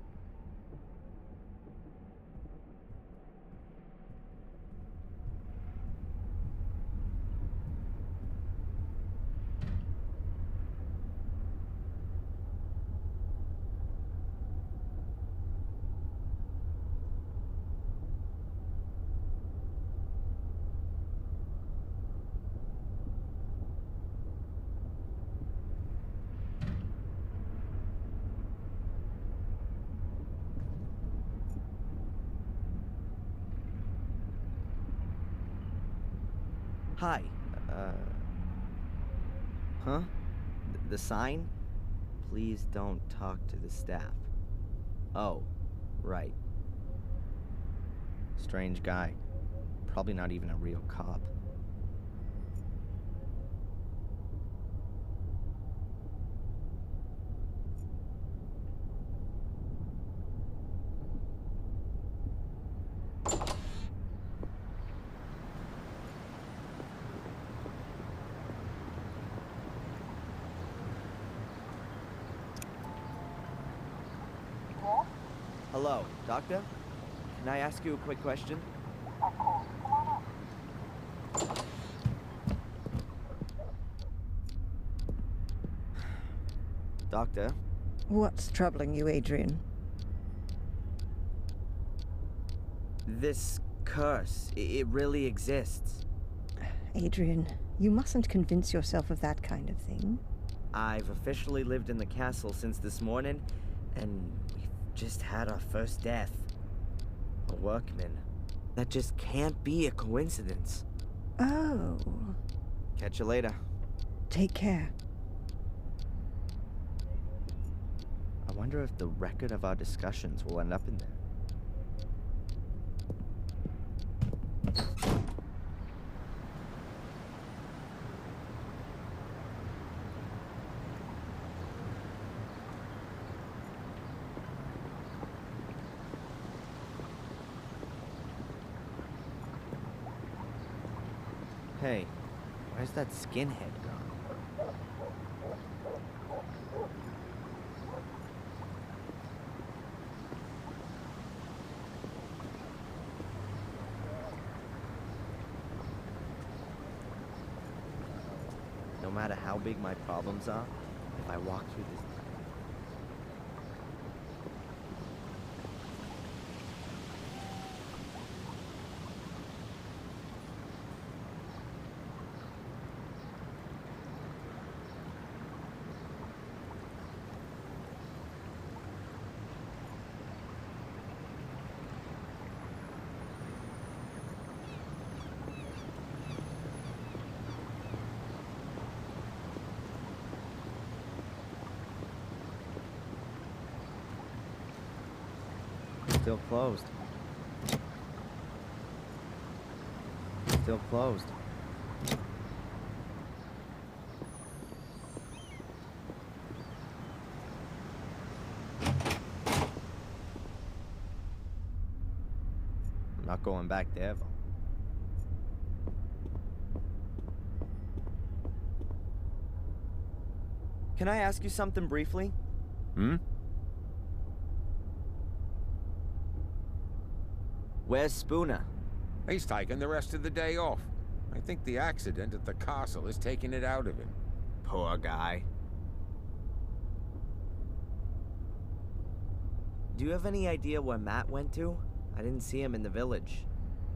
Hi, huh? The sign? Please don't talk to the staff. Oh, right. Strange guy. Probably not even a real cop. Hello, doctor? Can I ask you a quick question? Doctor? What's troubling you, Adrian? This curse, it really exists. Adrian, you mustn't convince yourself of that kind of thing. I've officially lived in the castle since this morning, and we've just had our first death. A workman. That just can't be a coincidence. Oh. Catch you later. Take care. I wonder if the record of our discussions will end up in there. Hey, where's that skinhead gone? No matter how big my problems are, if I walk through this... Still closed. Still closed. I'm not going back there, though. Can I ask you something briefly? Hmm? Where's Spooner? He's taking the rest of the day off. I think the accident at the castle is taking it out of him. Poor guy. Do you have any idea where Matt went to? I didn't see him in the village.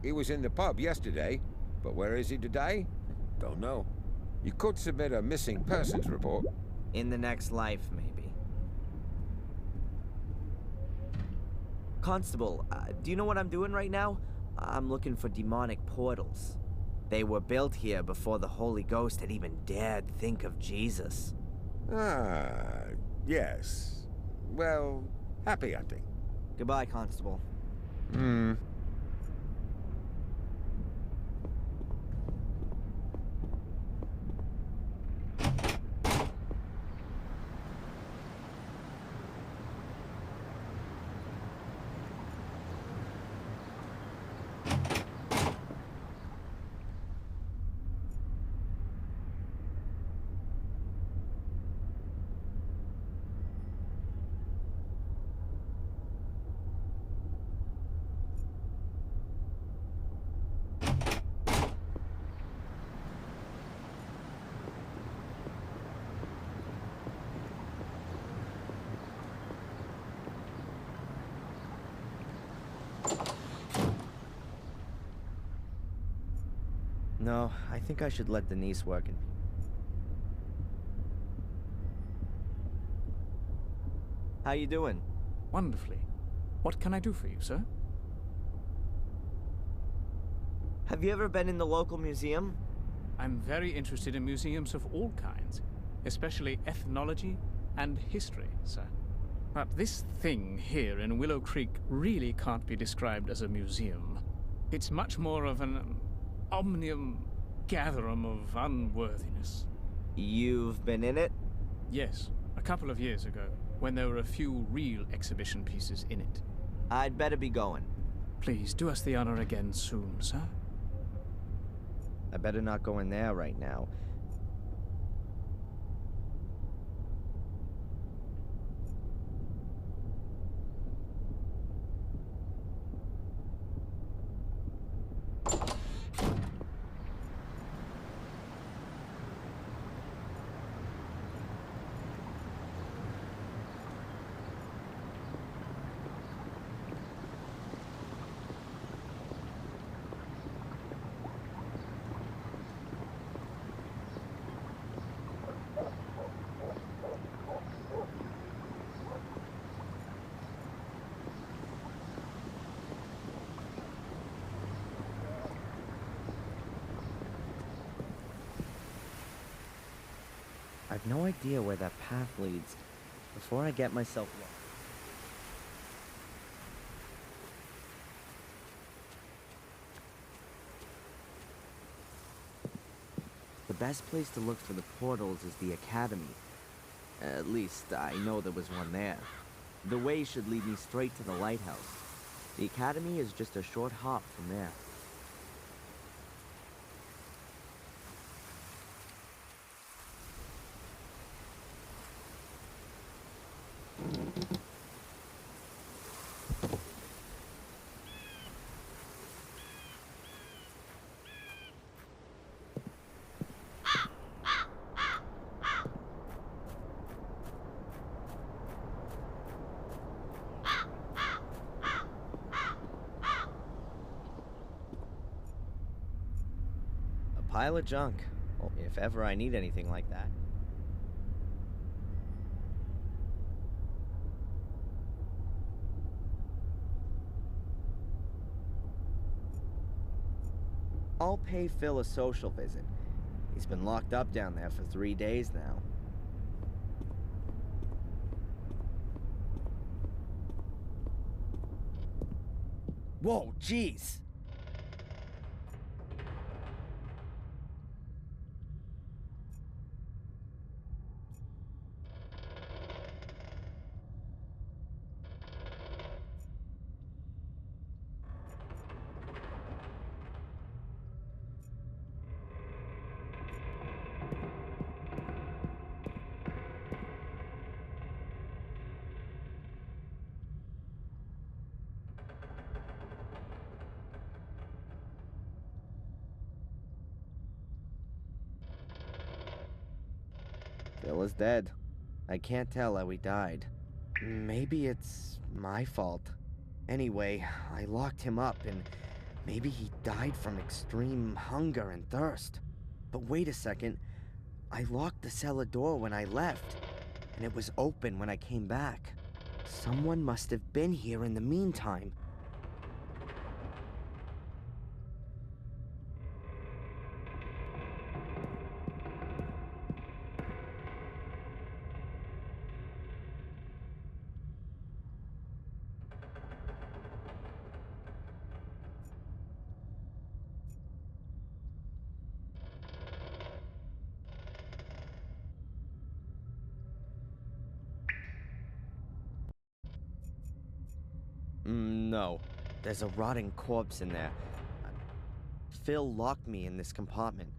He was in the pub yesterday, but where is he today? Don't know. You could submit a missing persons report. In the next life, maybe. Constable, do you know what I'm doing right now? I'm looking for demonic portals. They were built here before the Holy Ghost had even dared think of Jesus. Ah, yes. Well, happy hunting. Goodbye, Constable. Hmm. No, I think I should let Denise work in. How you doing? Wonderfully. What can I do for you, sir? Have you ever been in the local museum? I'm very interested in museums of all kinds, especially ethnology and history, sir. But this thing here in Willow Creek really can't be described as a museum. It's much more of an omnium gatherum of unworthiness. You've been in it? Yes, a couple of years ago, when there were a few real exhibition pieces in it. I'd better be going. Please do us the honor again soon, sir. I better not go in there right now. I've no idea where that path leads. Before I get myself lost. The best place to look for the portals is the academy. At least, I know there was one there. The way should lead me straight to the lighthouse. The academy is just a short hop from there. Pile of junk. Well, if ever I need anything like that. I'll pay Phil a social visit. He's been locked up down there for 3 days now. Whoa, jeez! Phil is dead. I can't tell how he died. Maybe it's my fault. Anyway, I locked him up and maybe he died from extreme hunger and thirst. But wait a second. I locked the cellar door when I left, and it was open when I came back. Someone must have been here in the meantime. No. There's a rotting corpse in there. Phil locked me in this compartment.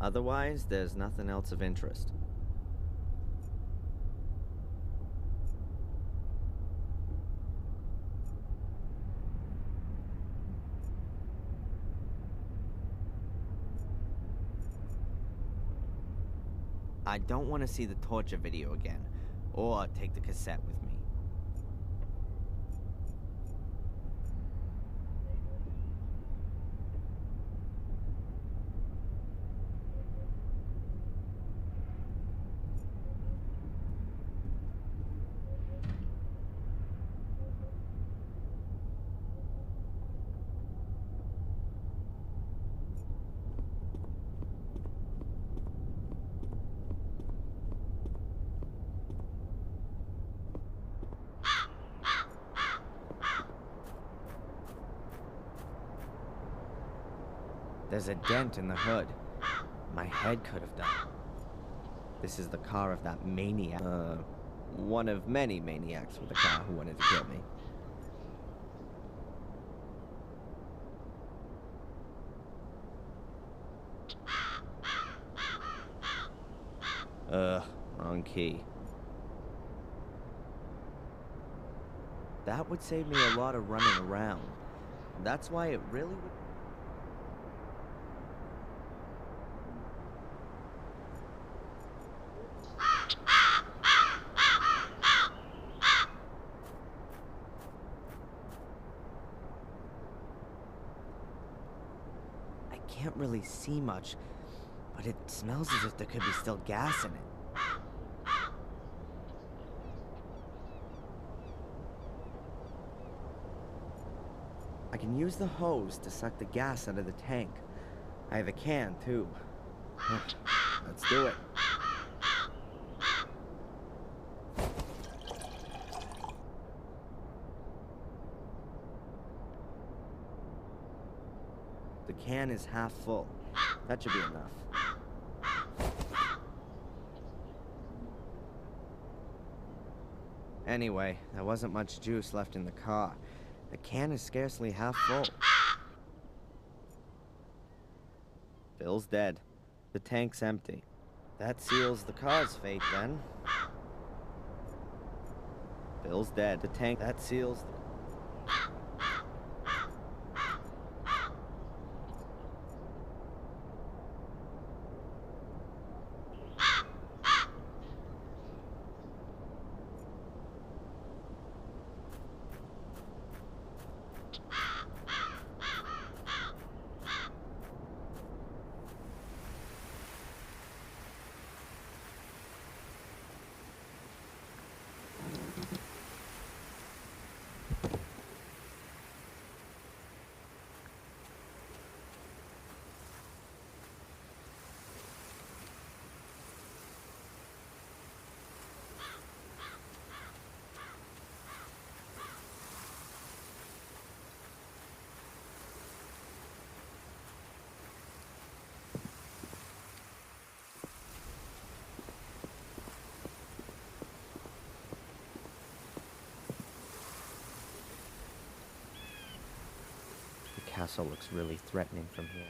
Otherwise, there's nothing else of interest. I don't want to see the torture video again, or take the cassette with me. There's a dent in the hood. My head could have done it. This is the car of that maniac. One of many maniacs with a car who wanted to kill me. Wrong key. That would save me a lot of running around. That's why it really would... I can't really see much, but it smells as if there could be still gas in it. I can use the hose to suck the gas out of the tank. I have a can, too. Let's do it. The can is half full. That should be enough. Anyway, there wasn't much juice left in the car. The can is scarcely half full. Bill's dead. The tank's empty. That seals the car's fate, then. Bill's dead. The tank... That seals... The castle looks really threatening from here.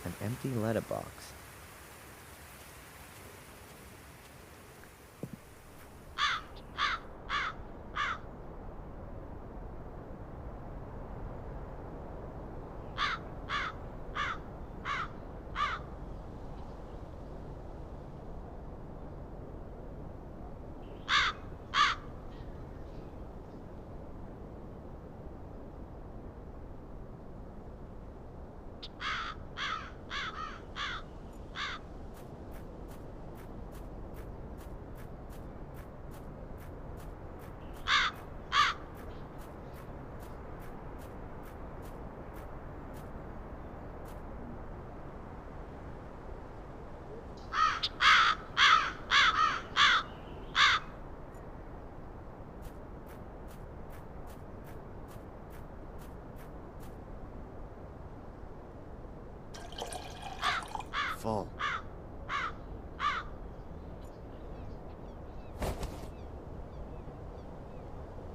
An empty letterbox. Full.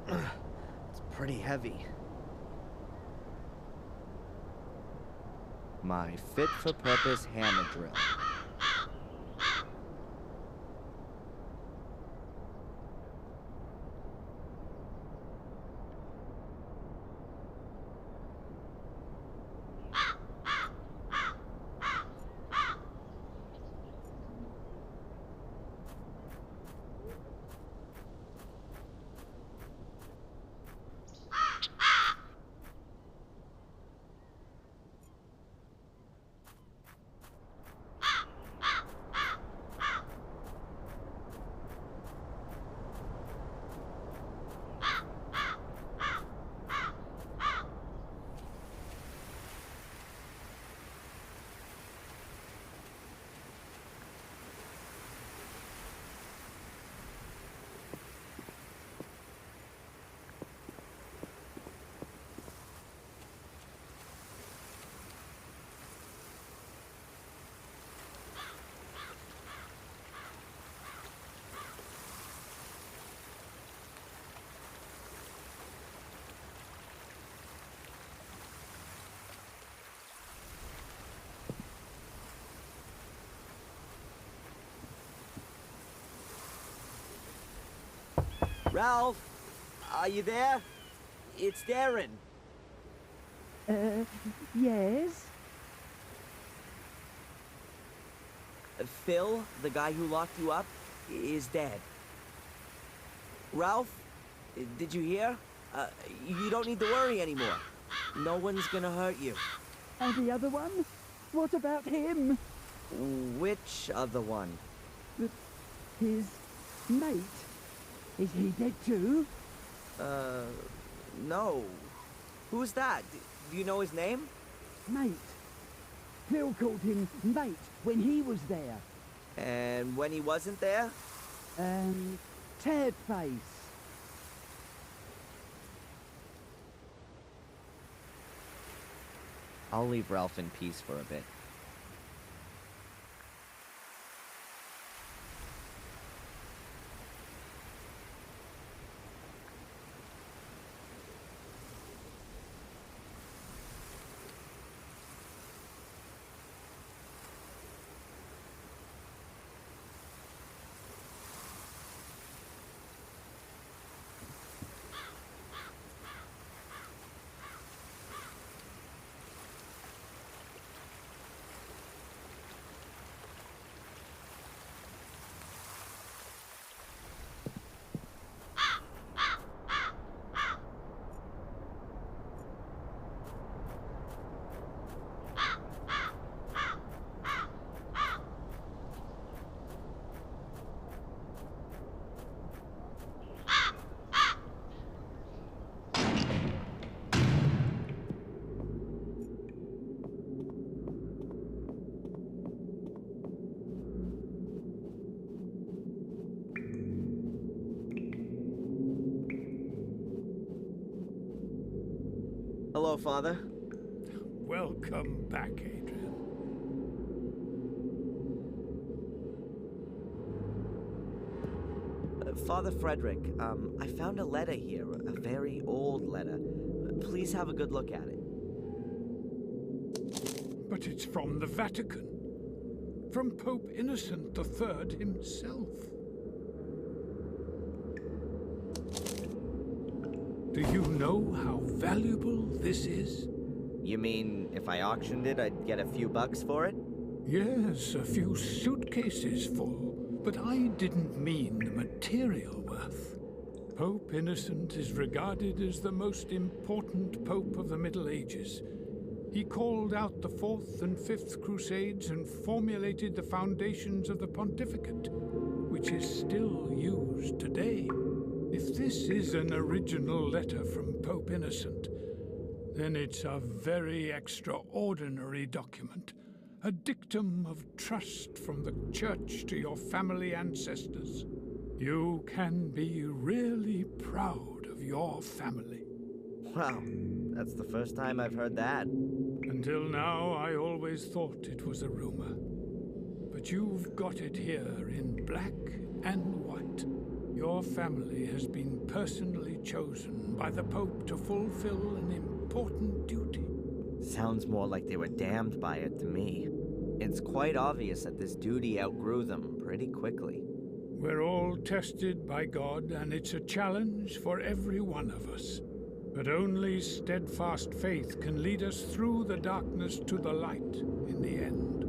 It's pretty heavy. My fit-for-purpose hammer drill. Ralph, are you there? It's Darren. Yes? Phil, the guy who locked you up, is dead. Ralph, did you hear? You don't need to worry anymore. No one's gonna hurt you. And the other one? What about him? Which other one? His mate? Is he dead too? No. Who's that? Do you know his name? Mate. Phil called him mate when he was there. And when he wasn't there? Tad face. I'll leave Ralph in peace for a bit. Hello, Father. Welcome back, Adrian. Father Frederick, I found a letter here, a very old letter. Please have a good look at it. But it's from the Vatican. From Pope Innocent III himself. Do you know how valuable this is? You mean if I auctioned it, I'd get a few bucks for it? Yes, a few suitcases full. But I didn't mean the material worth. Pope Innocent is regarded as the most important pope of the Middle Ages. He called out the Fourth and Fifth Crusades and formulated the foundations of the pontificate, which is still used today. If this is an original letter from Pope Innocent, then it's a very extraordinary document. A dictum of trust from the Church to your family ancestors. You can be really proud of your family. Wow, that's the first time I've heard that. Until now, I always thought it was a rumor. But you've got it here in black and white. Your family has been personally chosen by the Pope to fulfill an important duty. Sounds more like they were damned by it to me. It's quite obvious that this duty outgrew them pretty quickly. We're all tested by God, and it's a challenge for every one of us. But only steadfast faith can lead us through the darkness to the light in the end.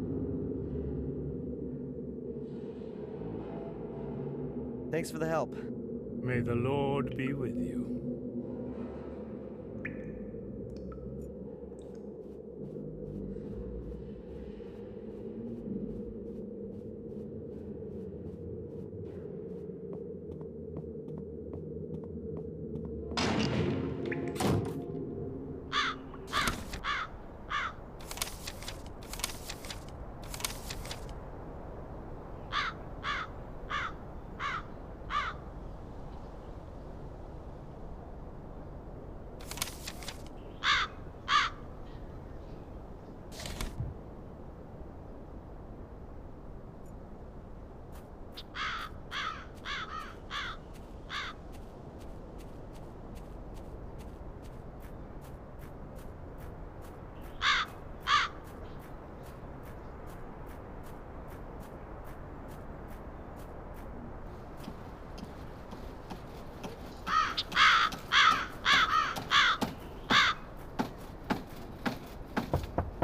Thanks for the help. May the Lord be with you.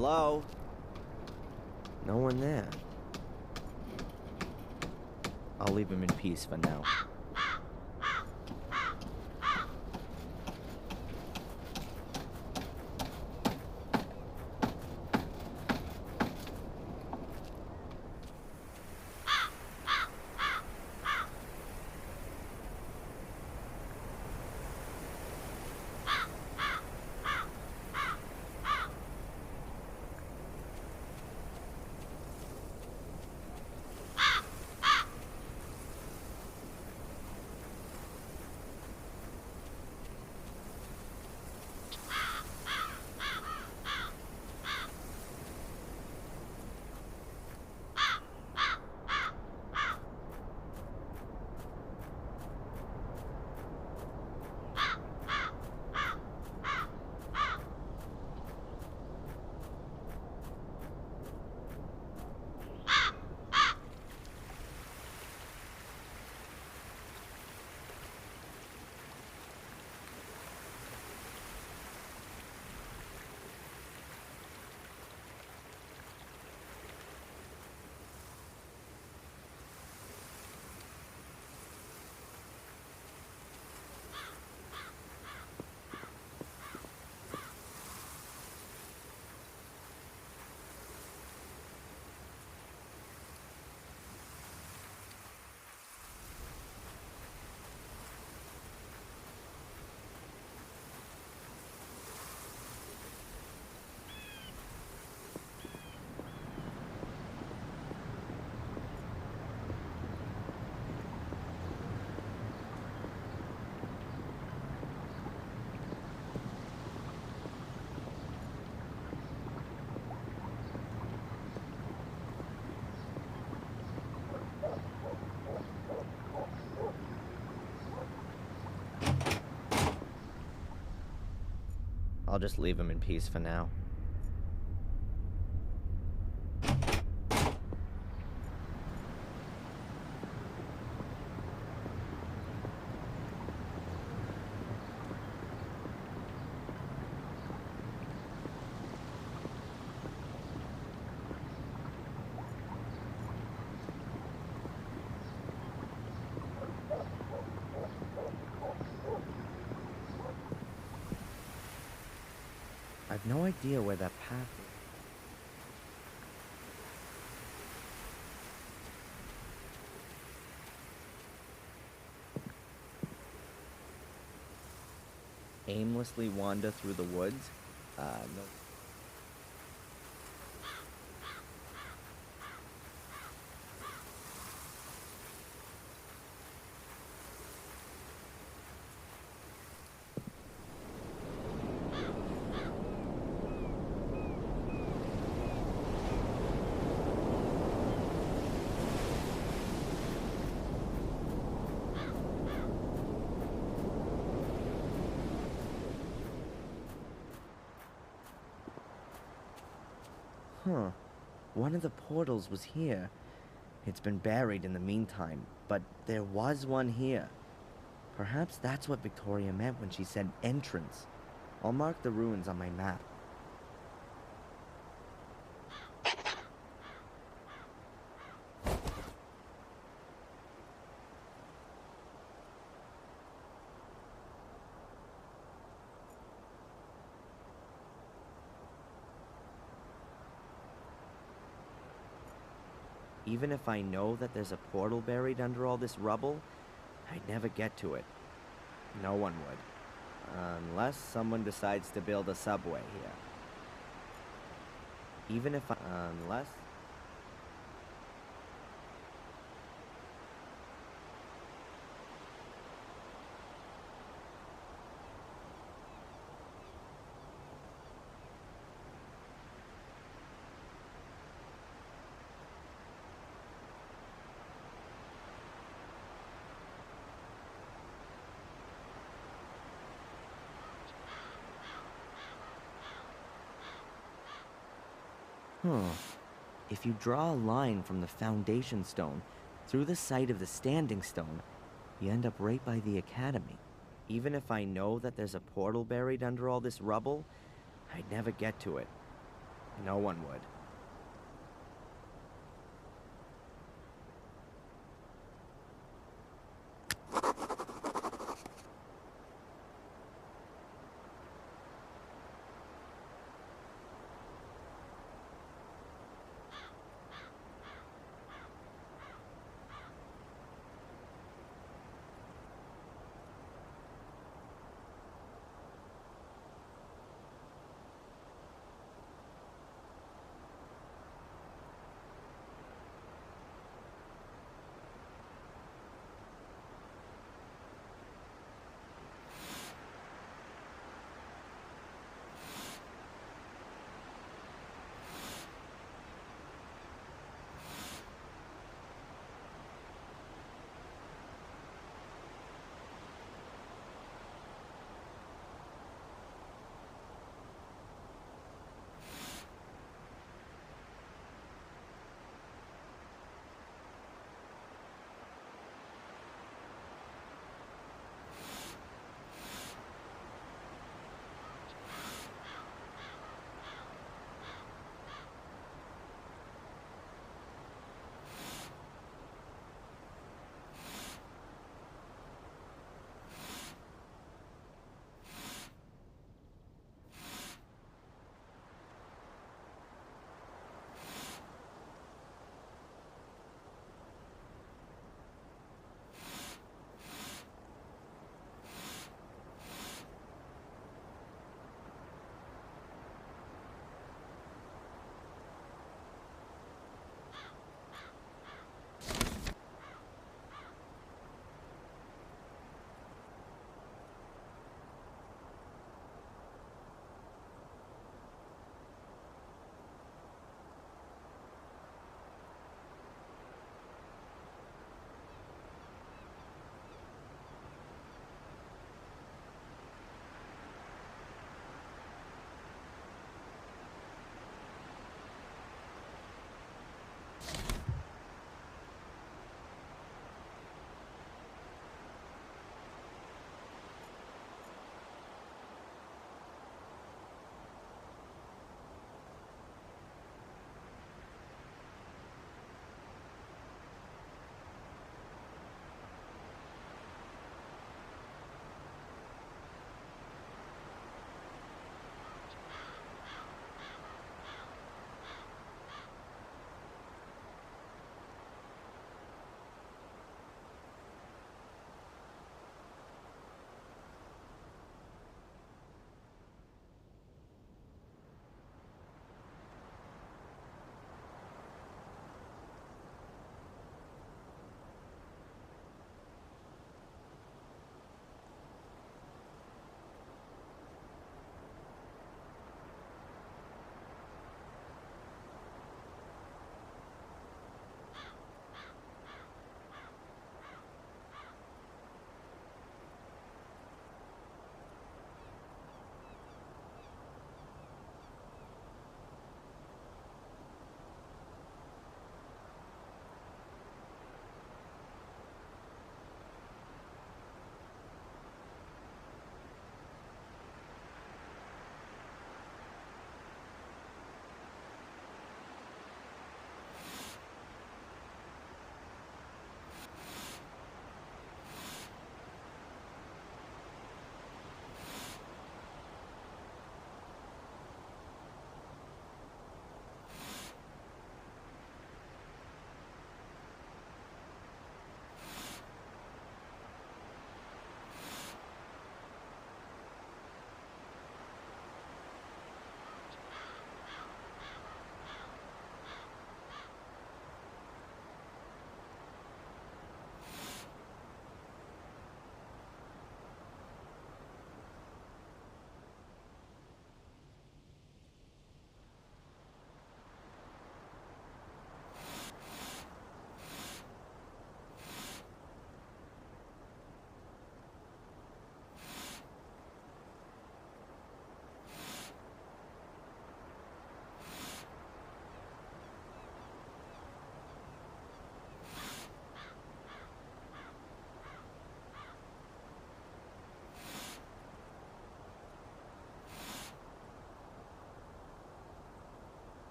Hello? No one there. I'll leave him in peace for now. I'll just leave him in peace for now. I've no idea where that path is. Aimlessly wander through the woods? No. Huh. One of the portals was here. It's been buried in the meantime, but there was one here. Perhaps that's what Victoria meant when she said entrance. I'll mark the ruins on my map. Even if I know that there's a portal buried under all this rubble, I'd never get to it. No one would. Unless someone decides to build a subway here. Even if unless... If you draw a line from the foundation stone through the site of the standing stone, you end up right by the academy. Even if I know that there's a portal buried under all this rubble, I'd never get to it. No one would.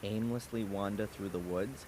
aimlessly wander through the woods?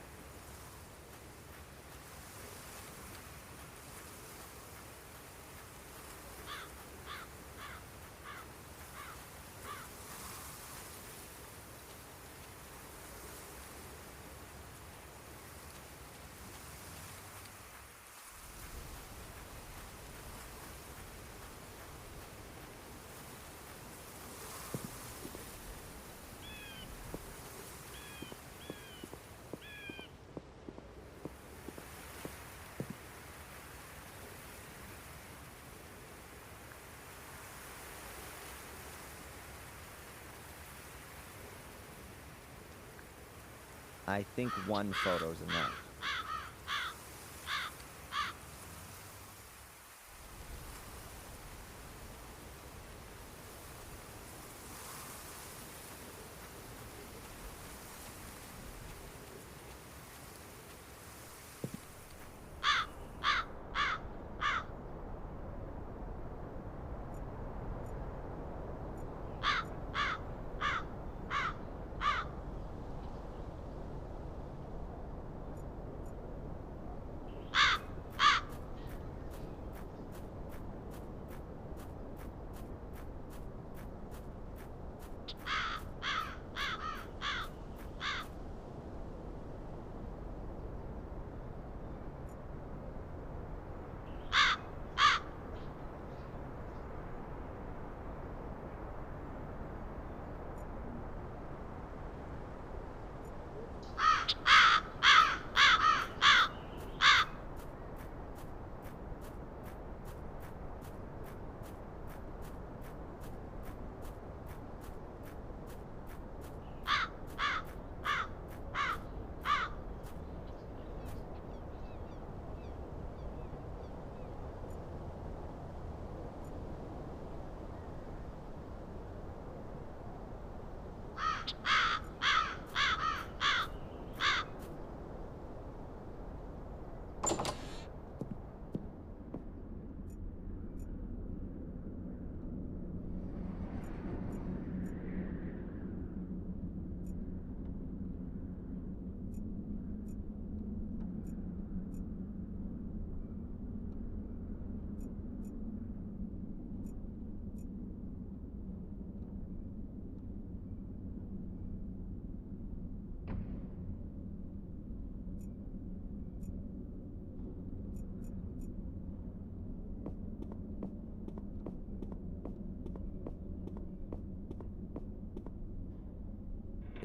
I think one photo's enough.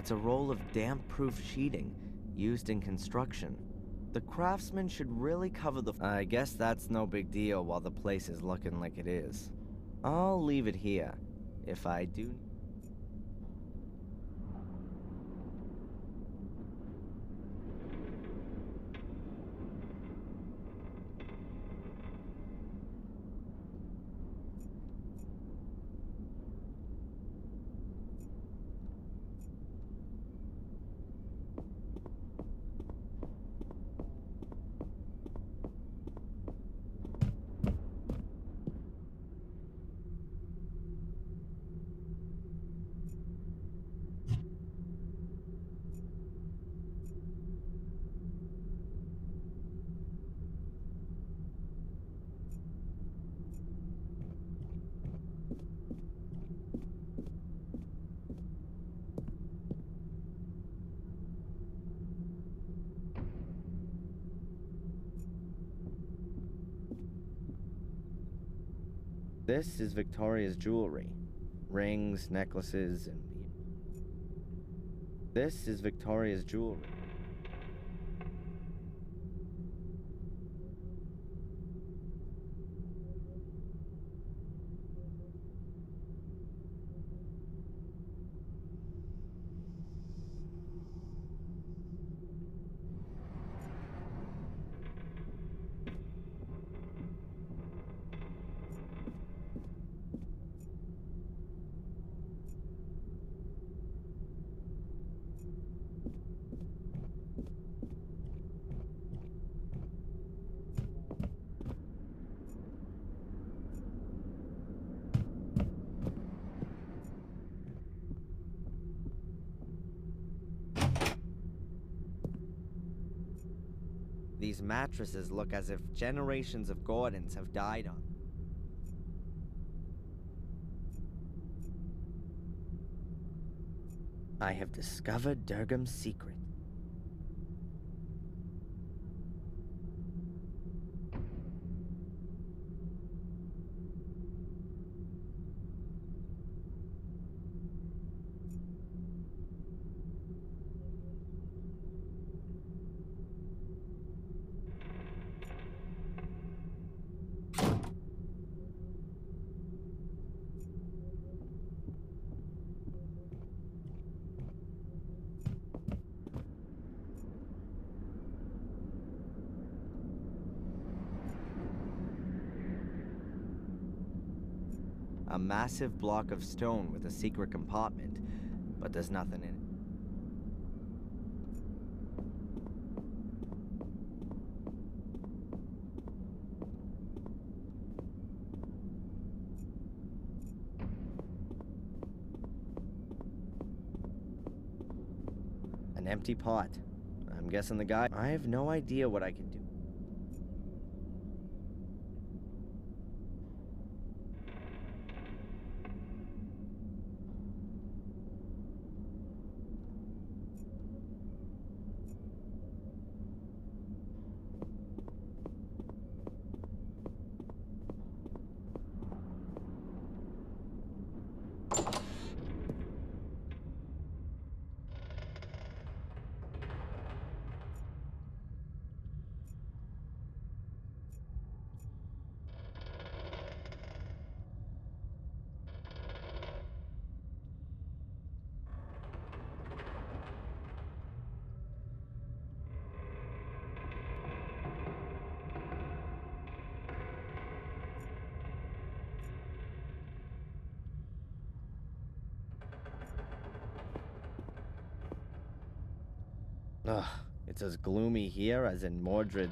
It's a roll of damp-proof sheeting used in construction. The craftsman should really cover the... I guess that's no big deal while the place is looking like it is. I'll leave it here. If I do... This is Victoria's jewelry. Rings, necklaces, and... This is Victoria's jewelry. These mattresses look as if generations of Gordons have died on. I have discovered Durgam's secret. A massive block of stone with a secret compartment, but there's nothing in it. An empty pot. I'm guessing the guy... I have no idea what I can do. Ugh, it's as gloomy here as in Mordred's...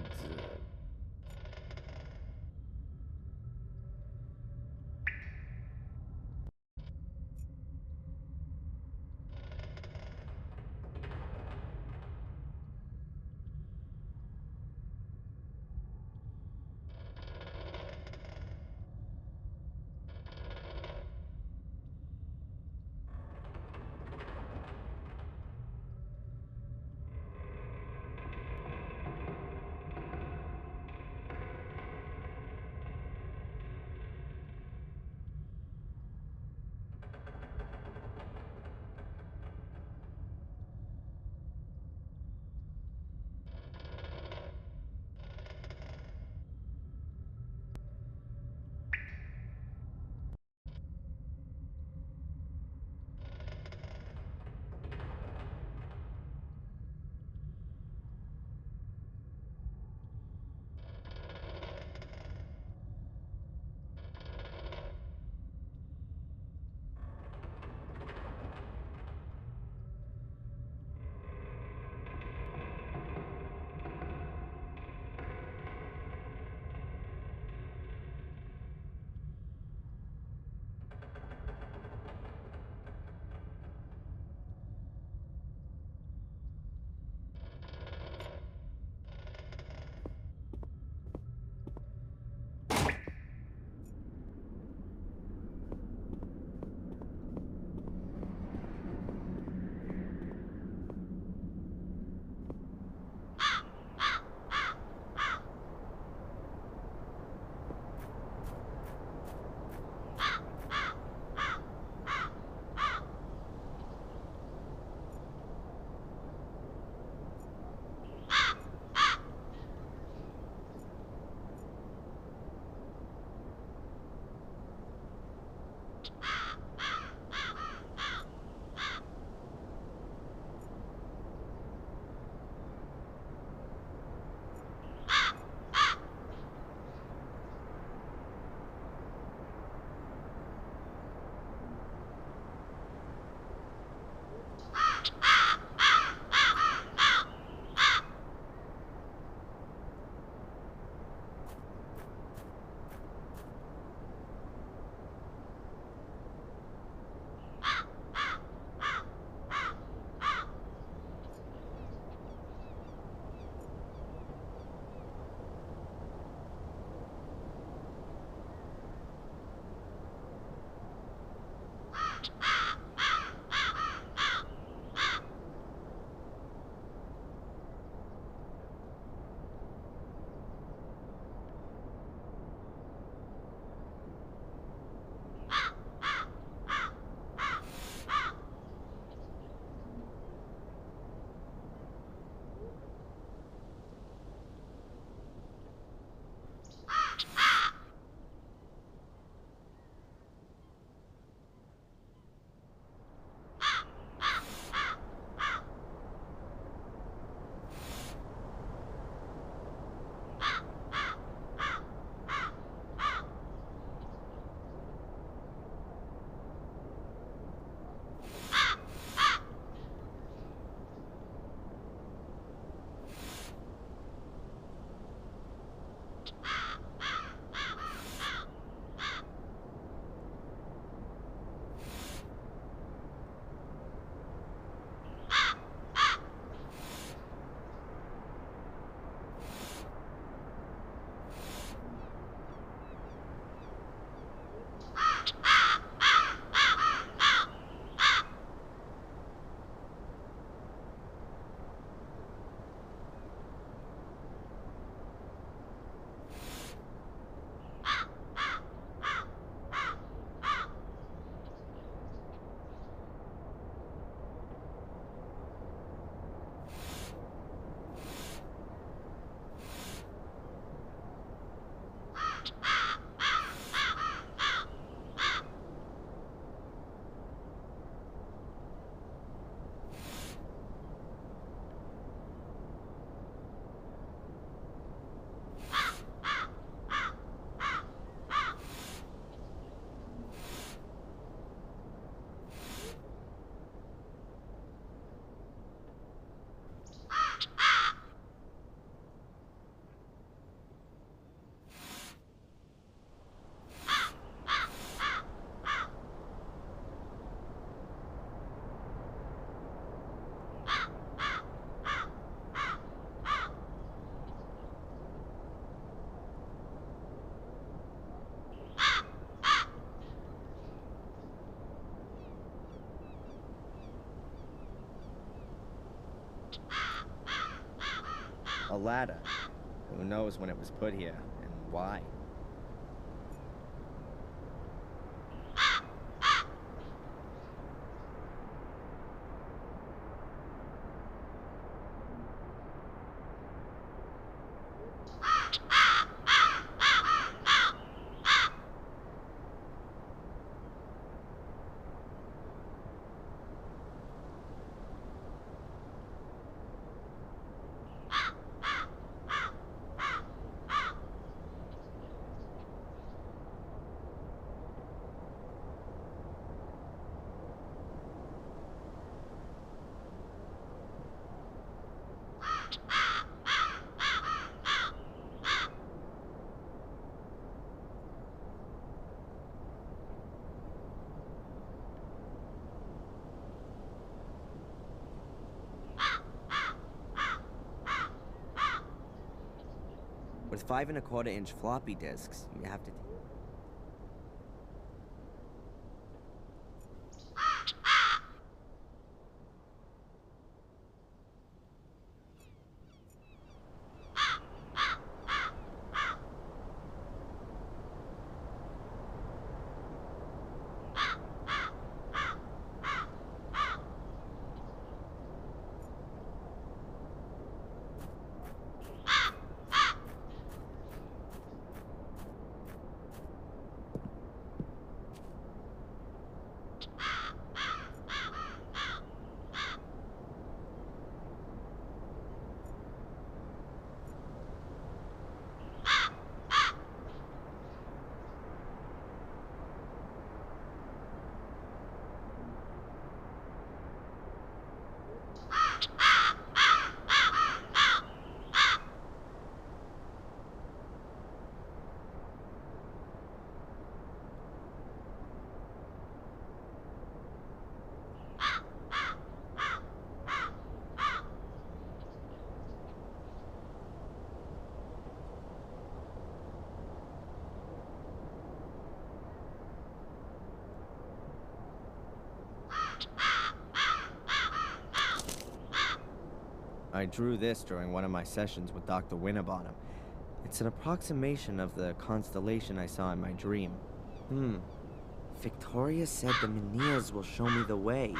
A ladder. Who knows when it was put here, and why? With 5¼ inch floppy disks, you have to... I drew this during one of my sessions with Dr. Winterbottom. It's an approximation of the constellation I saw in my dream. Victoria said the Menhirs will show me the way.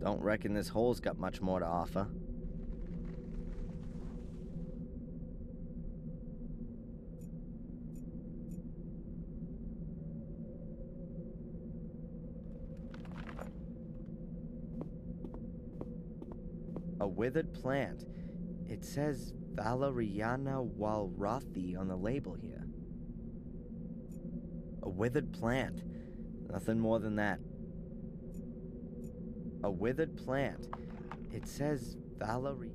Don't reckon this hole's got much more to offer. A withered plant. It says Valeriana walrathi on the label here. A withered plant. Nothing more than that. A withered plant. It says Valerie.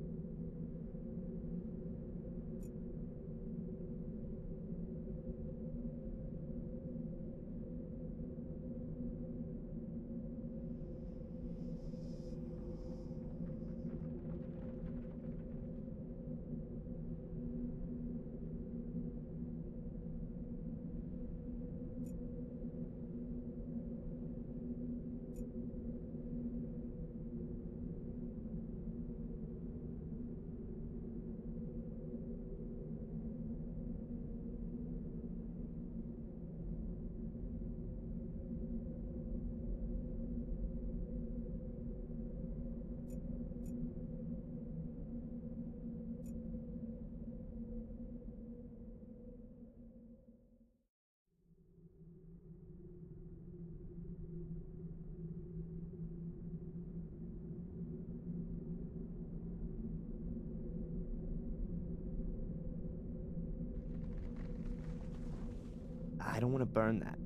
I don't want to burn that.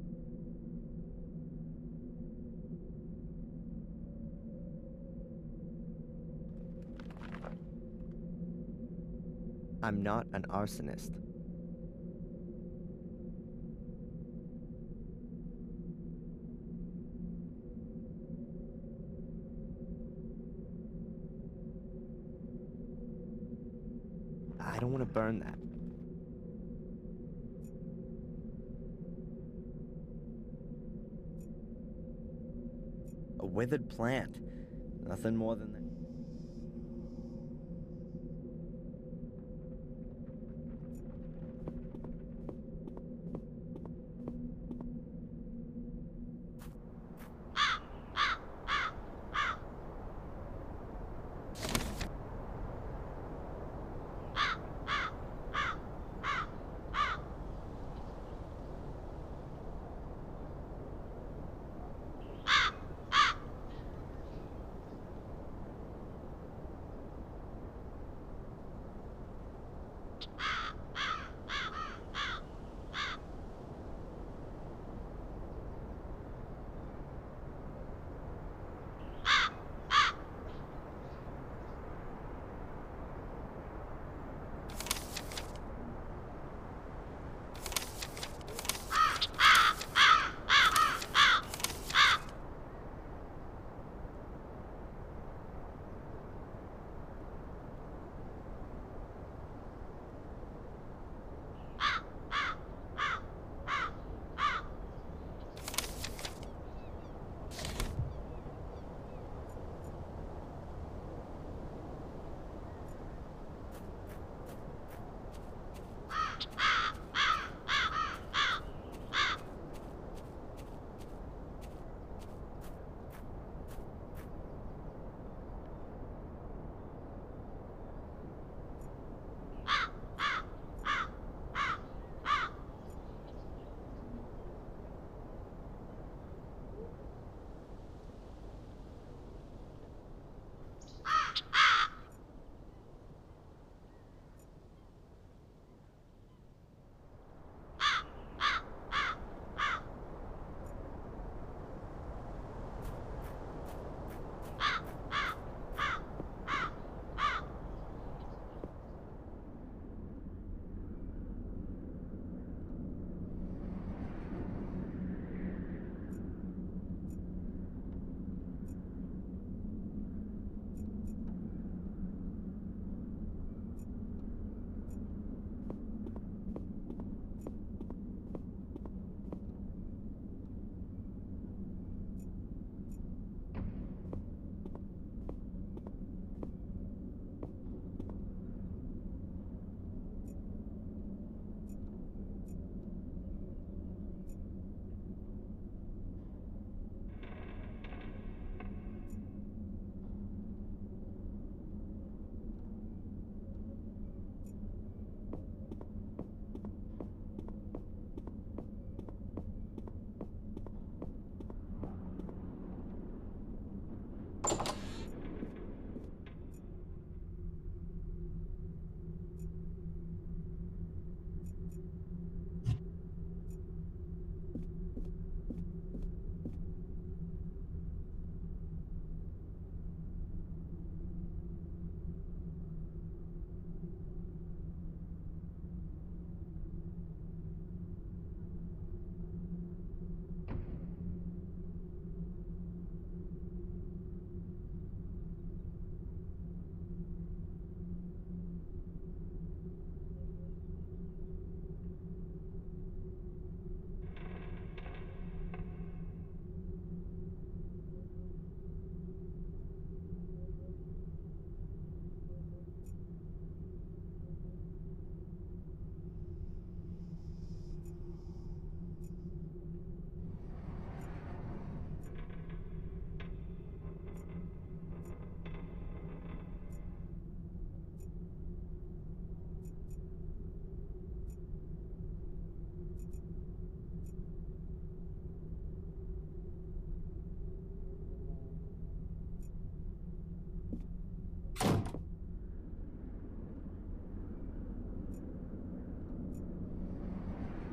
I'm not an arsonist. I don't want to burn that. A withered plant. Nothing more than that.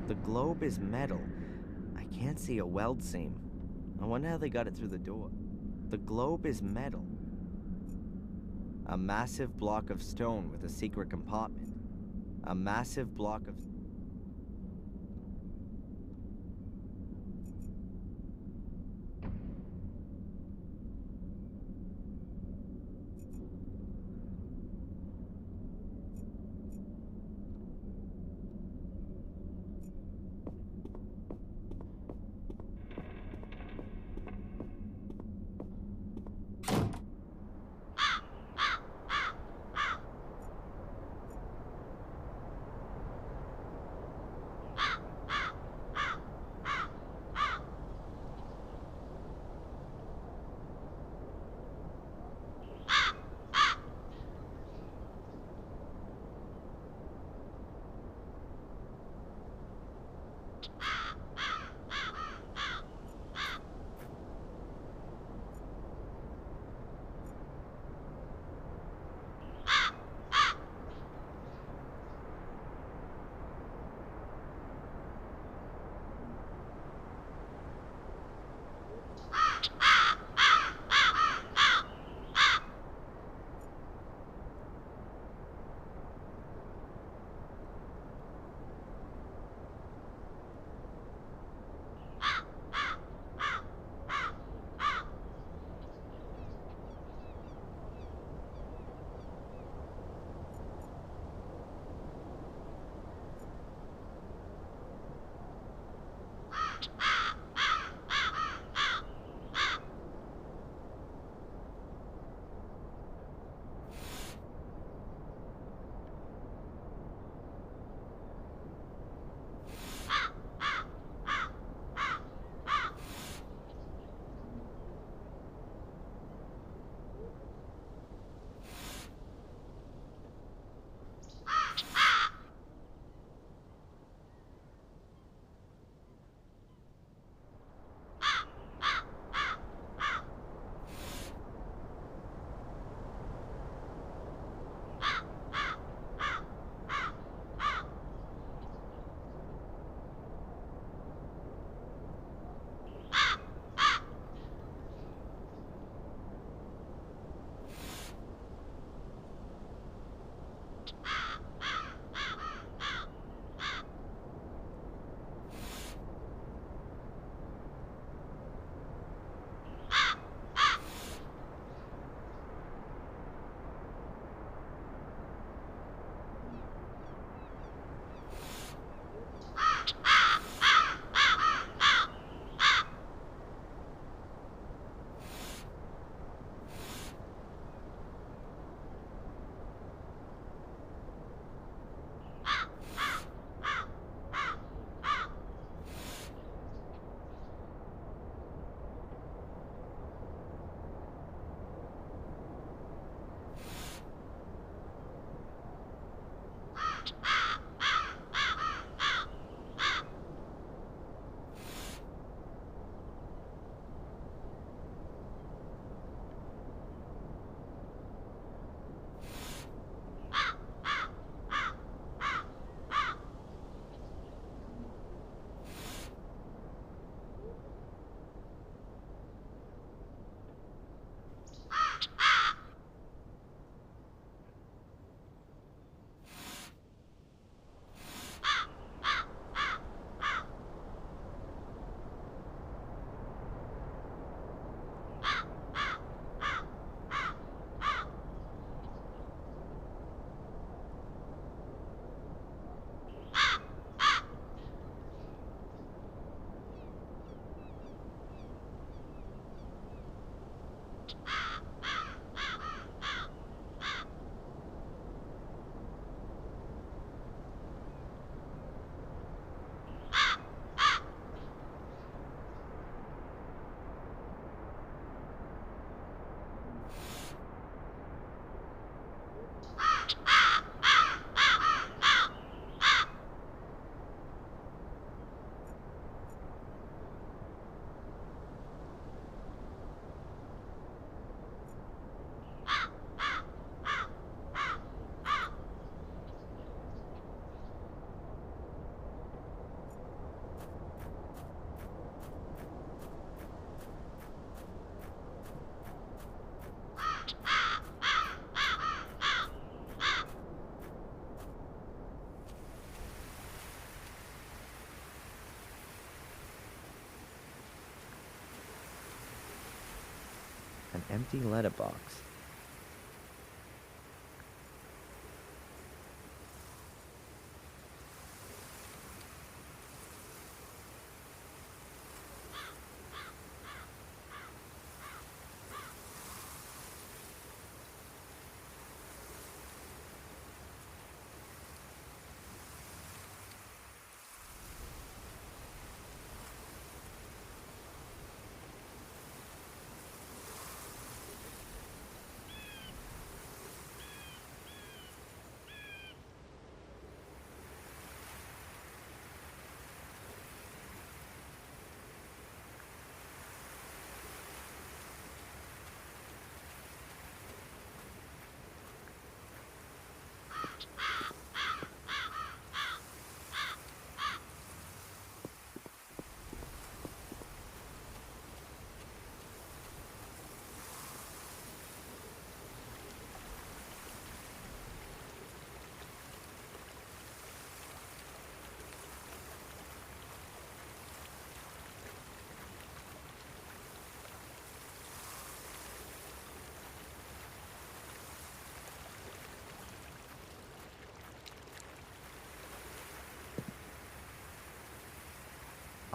The globe is metal. I can't see a weld seam. I wonder how they got it through the door. The globe is metal. A massive block of stone with a secret compartment. A massive block of... Empty letterbox.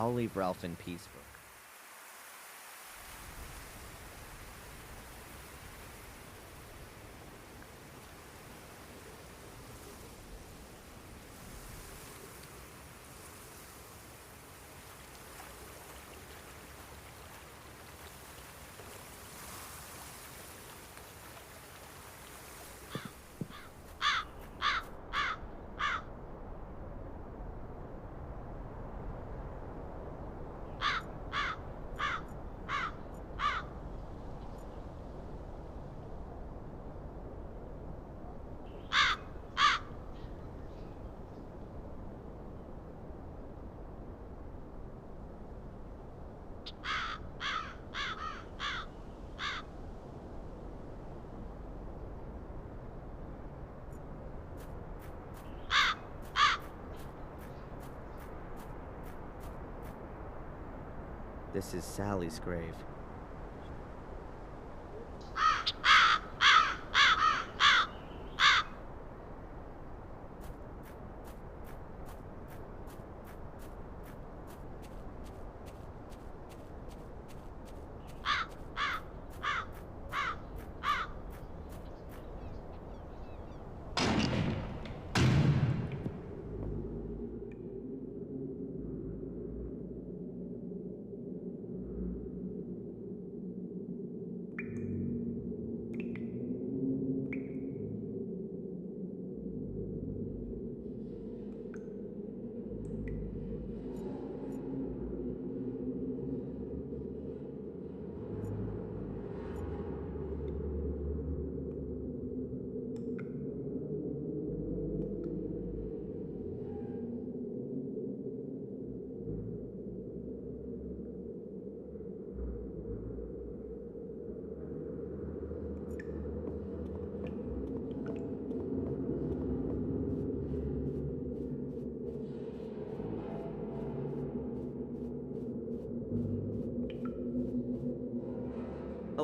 I'll leave Ralph in peace for This is Sally's grave.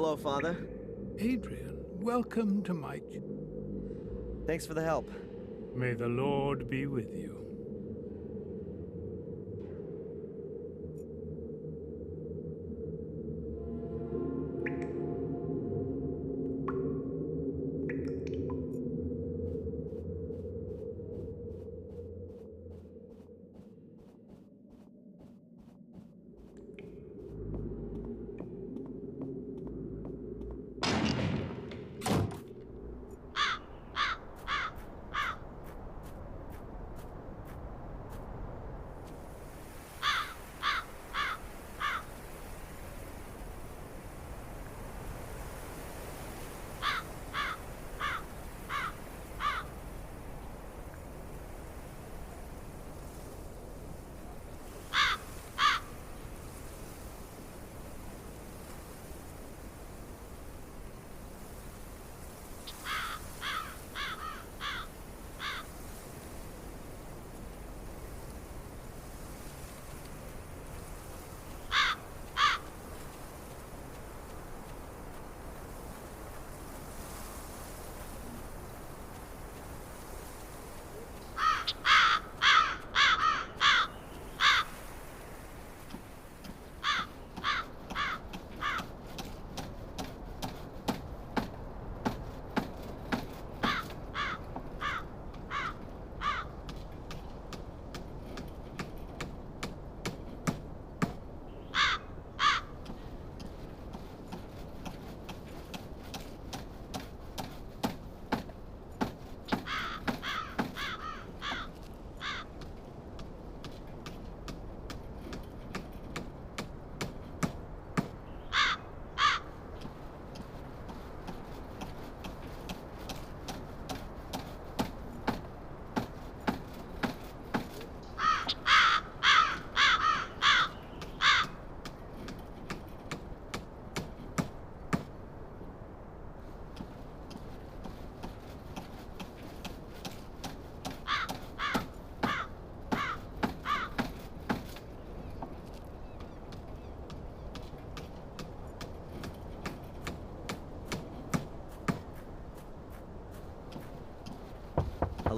Hello, Father. Adrian, welcome to my... Thanks for the help. May the Lord be with you.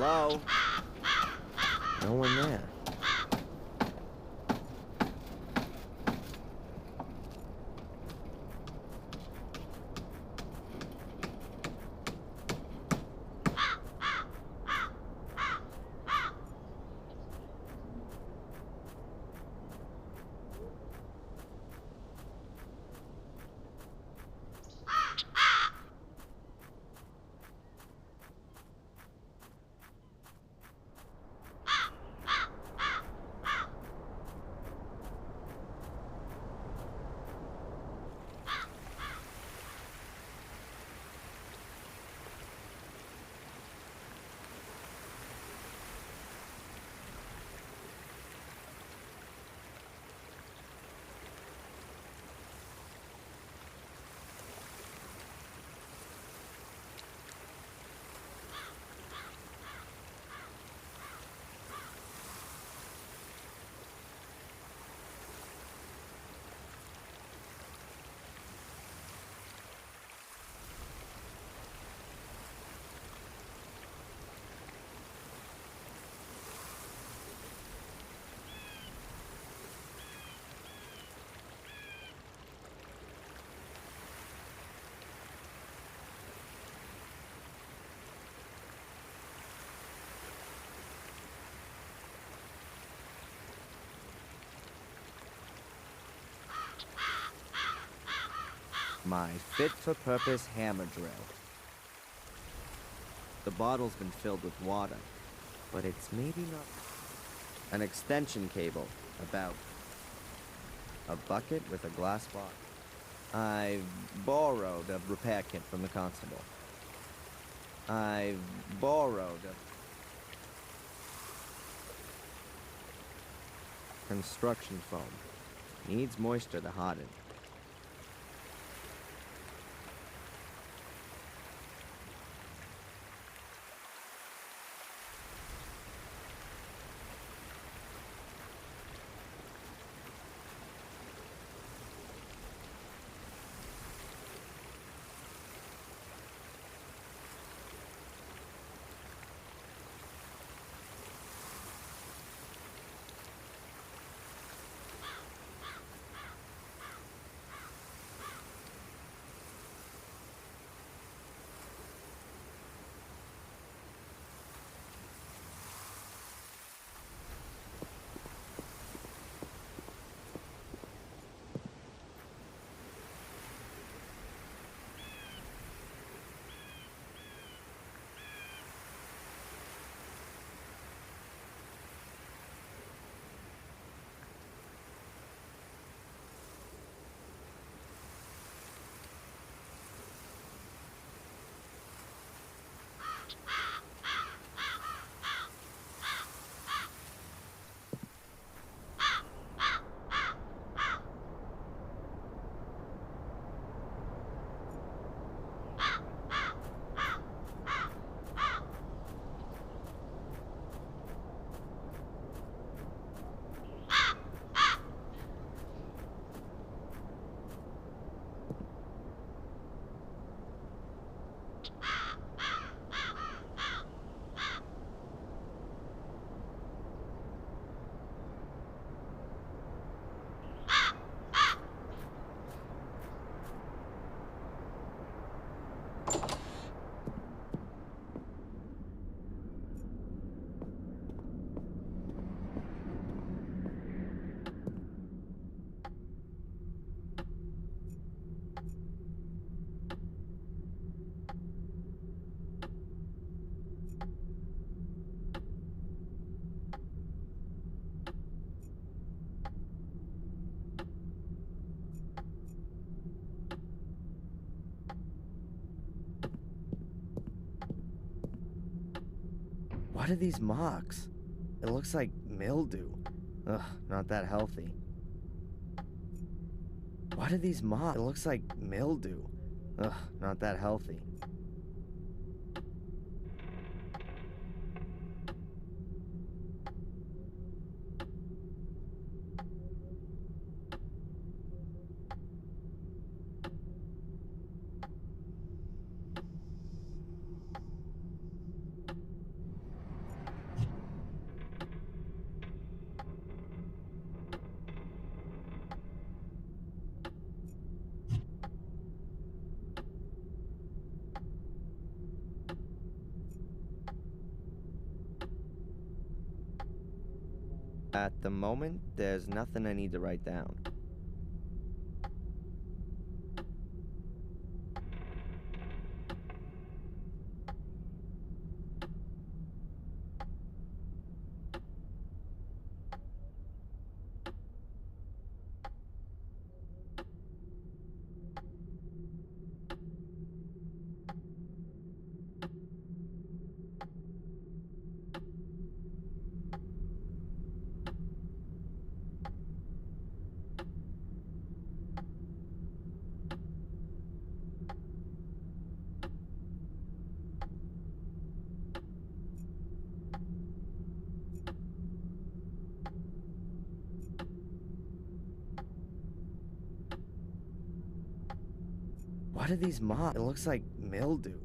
Hello? No one there. My fit-for-purpose hammer drill. The bottle's been filled with water, but it's maybe not... An extension cable, about a bucket with a glass bottle. I've borrowed a repair kit from the constable. I've borrowed a... Construction foam. Needs moisture to harden. What are these marks? It looks like mildew. Ugh, not that healthy. What are these marks? It looks like mildew. Ugh, not that healthy. At the moment, there's nothing I need to write down. What are these moths? It looks like mildew.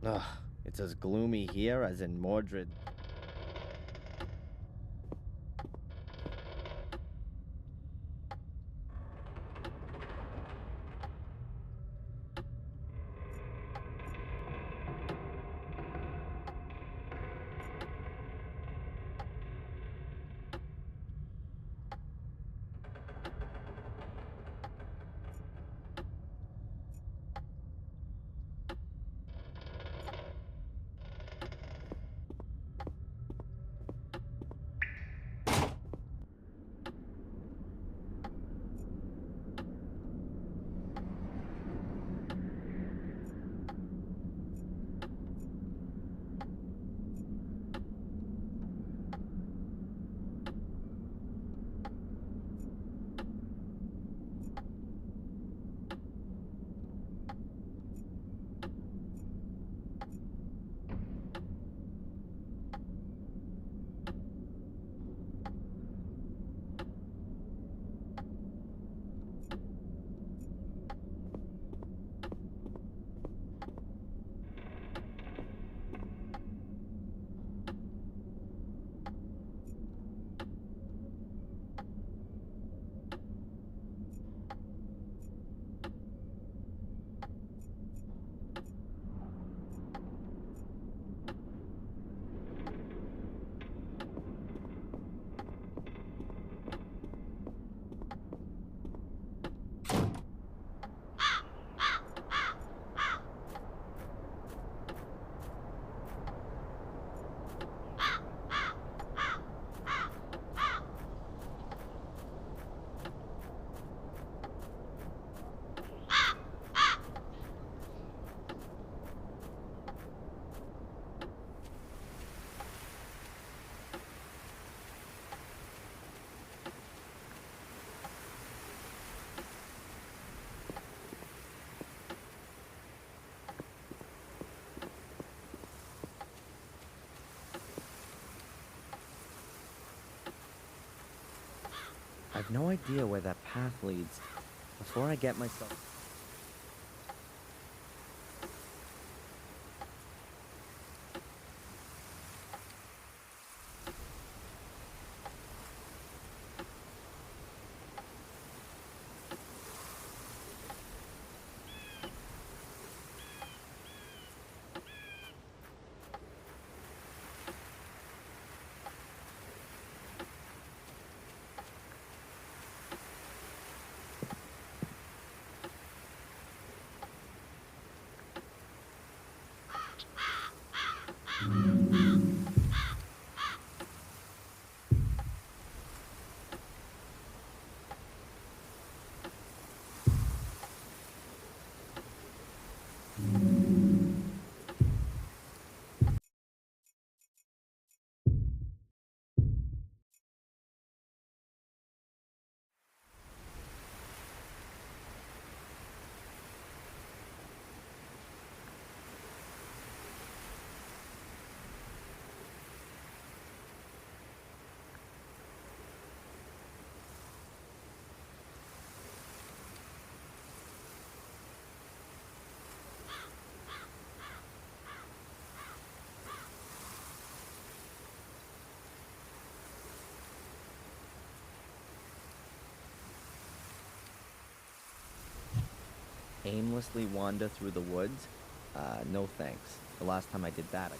Ugh, it's as gloomy here as in Mordred. I've no idea where that path leads. Before I get myself... Aimlessly wander through the woods? No thanks. The last time I did that, I got...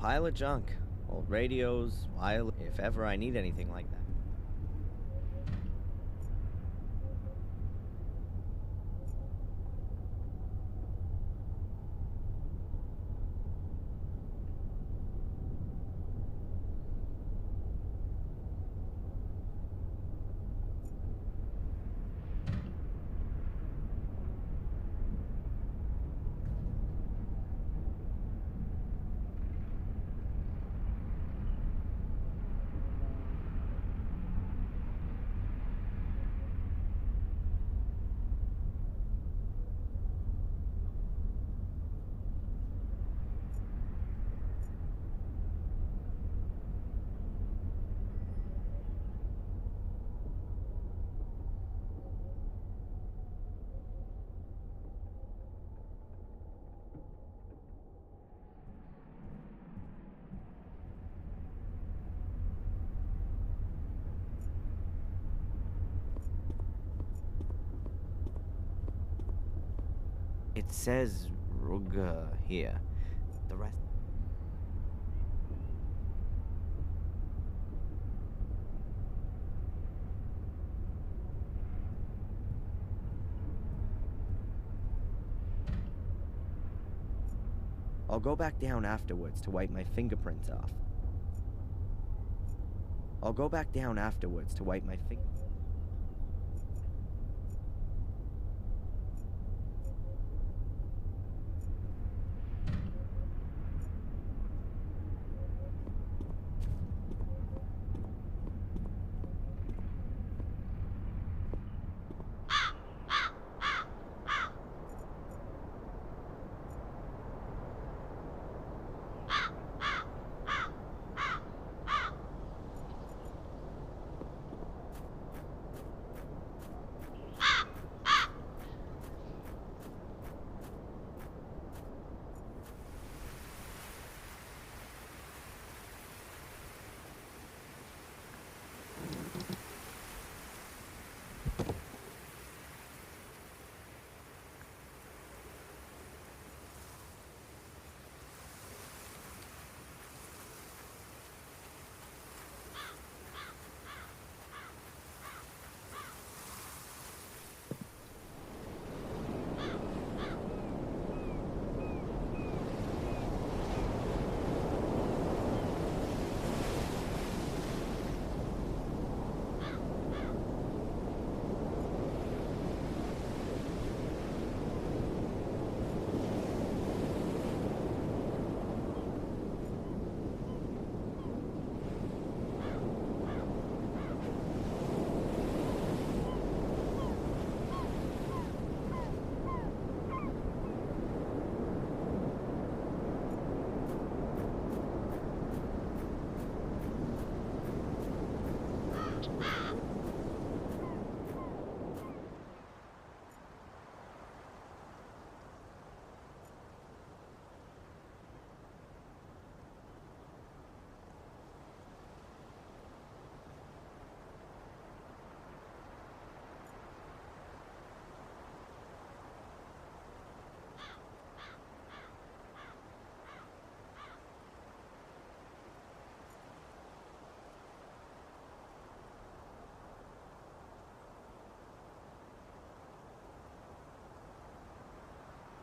Pile of junk. Old radios, wireless, if ever I need anything like that. It says Ruga here. The rest... I'll go back down afterwards to wipe my fingerprints off. I'll go back down afterwards to wipe my fingerprints.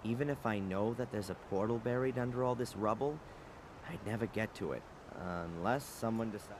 Even if I know that there's a portal buried under all this rubble, I'd never get to it, unless someone decides...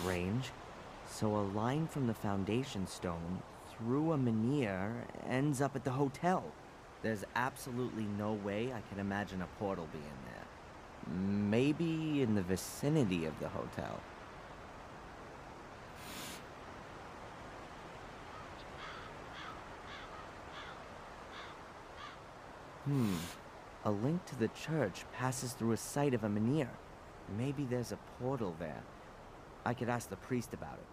strange. So a line from the foundation stone through a menhir ends up at the hotel. There's absolutely no way I can imagine a portal being there. Maybe in the vicinity of the hotel. A link to the church passes through a site of a menhir. Maybe there's a portal there. I could ask the priest about it.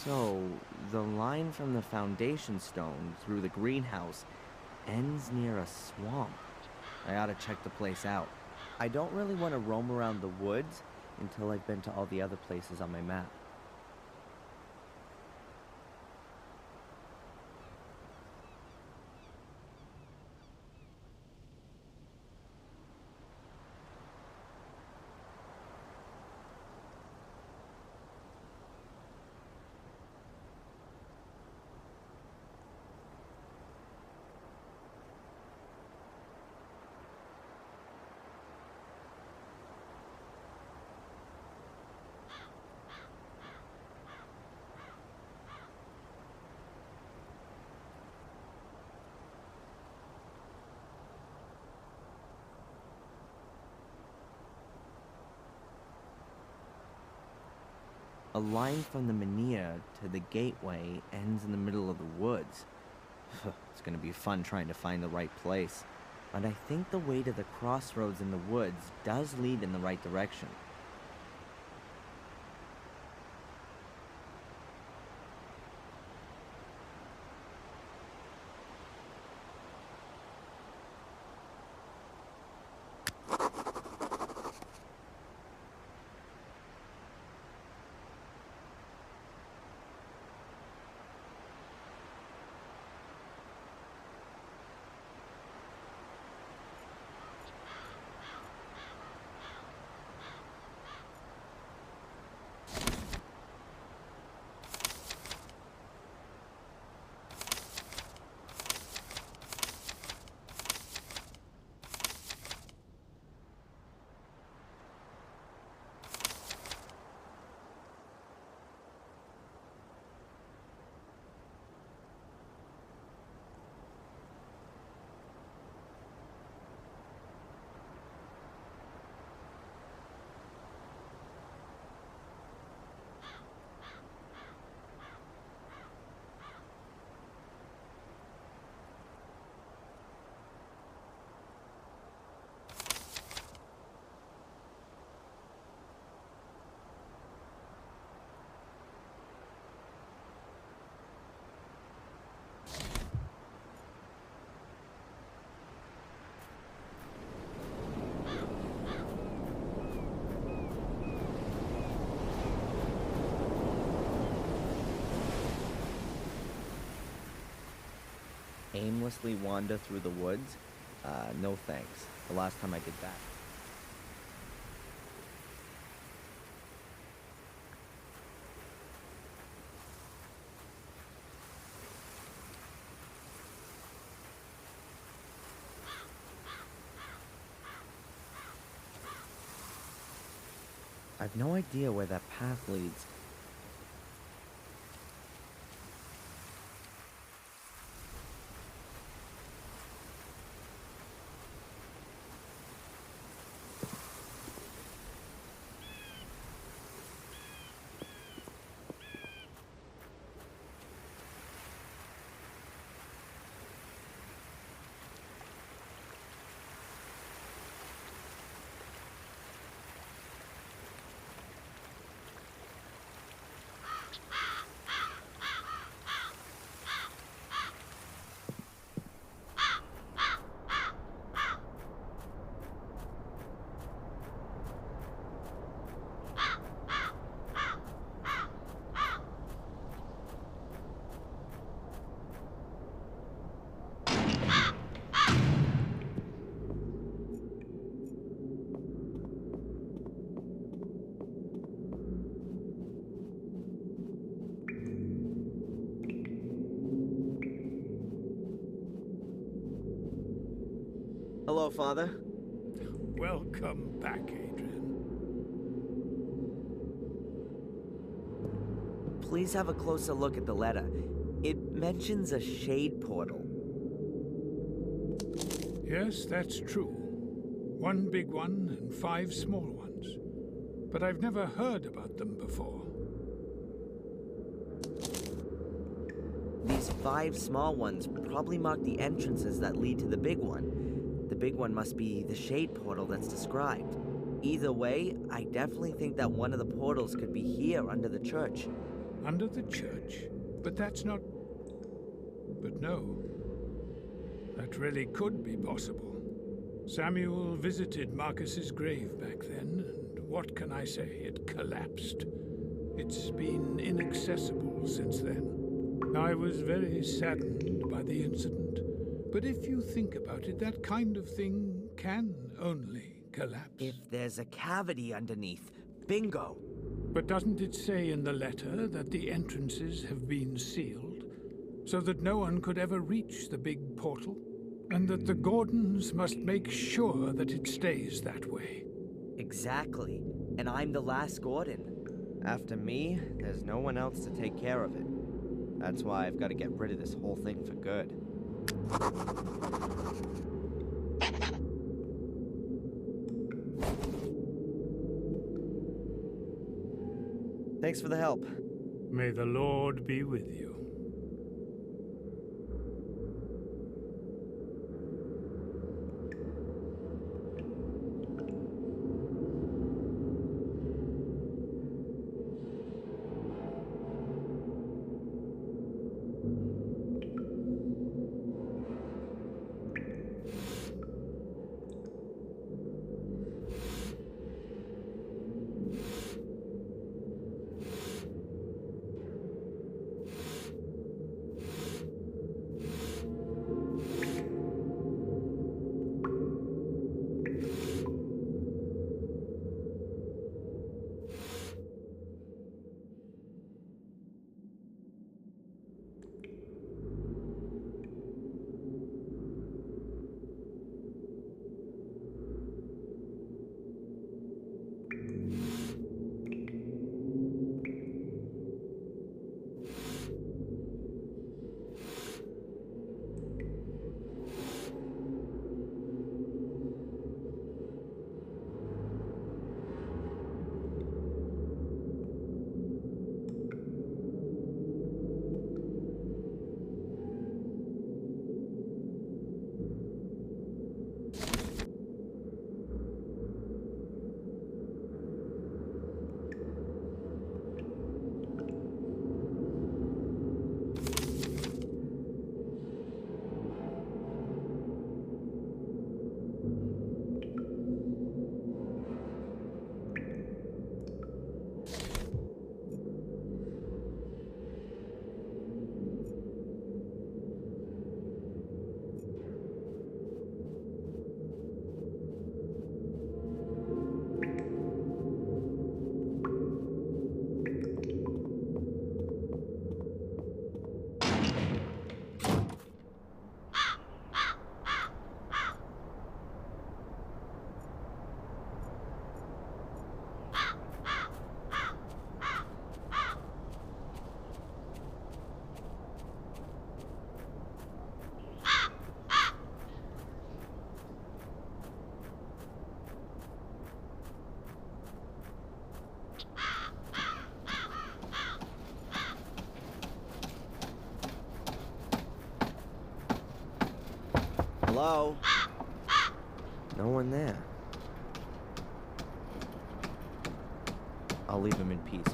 So, the line from the foundation stone through the greenhouse ends near a swamp. I ought to check the place out. I don't really want to roam around the woods until I've been to all the other places on my map. A line from the menhir to the gateway ends in the middle of the woods. It's gonna be fun trying to find the right place. But I think the way to the crossroads in the woods does lead in the right direction. Aimlessly wander through the woods? No thanks. The last time I did that. I've no idea where that path leads. Hello, Father. Welcome back, Adrian. Please have a closer look at the letter. It mentions a shade portal. Yes, that's true. One big one and 5 small ones. But I've never heard about them before. These 5 small ones probably mark the entrances that lead to the big one. The big one must be the shade portal that's described. Either way, I definitely think that one of the portals could be here under the church. Under the church? But that's not... But no. That really could be possible. Samuel visited Marcus's grave back then, and what can I say? It collapsed. It's been inaccessible since then. I was very saddened by the incident, but if you think about it, that kind of thing can only collapse. If there's a cavity underneath, bingo! But doesn't it say in the letter that the entrances have been sealed, so that no one could ever reach the big portal? And that the Gordons must make sure that it stays that way. Exactly. And I'm the last Gordon. After me, there's no one else to take care of it. That's why I've got to get rid of this whole thing for good. Thanks for the help. May the Lord be with you. Hello? No one there. I'll leave him in peace.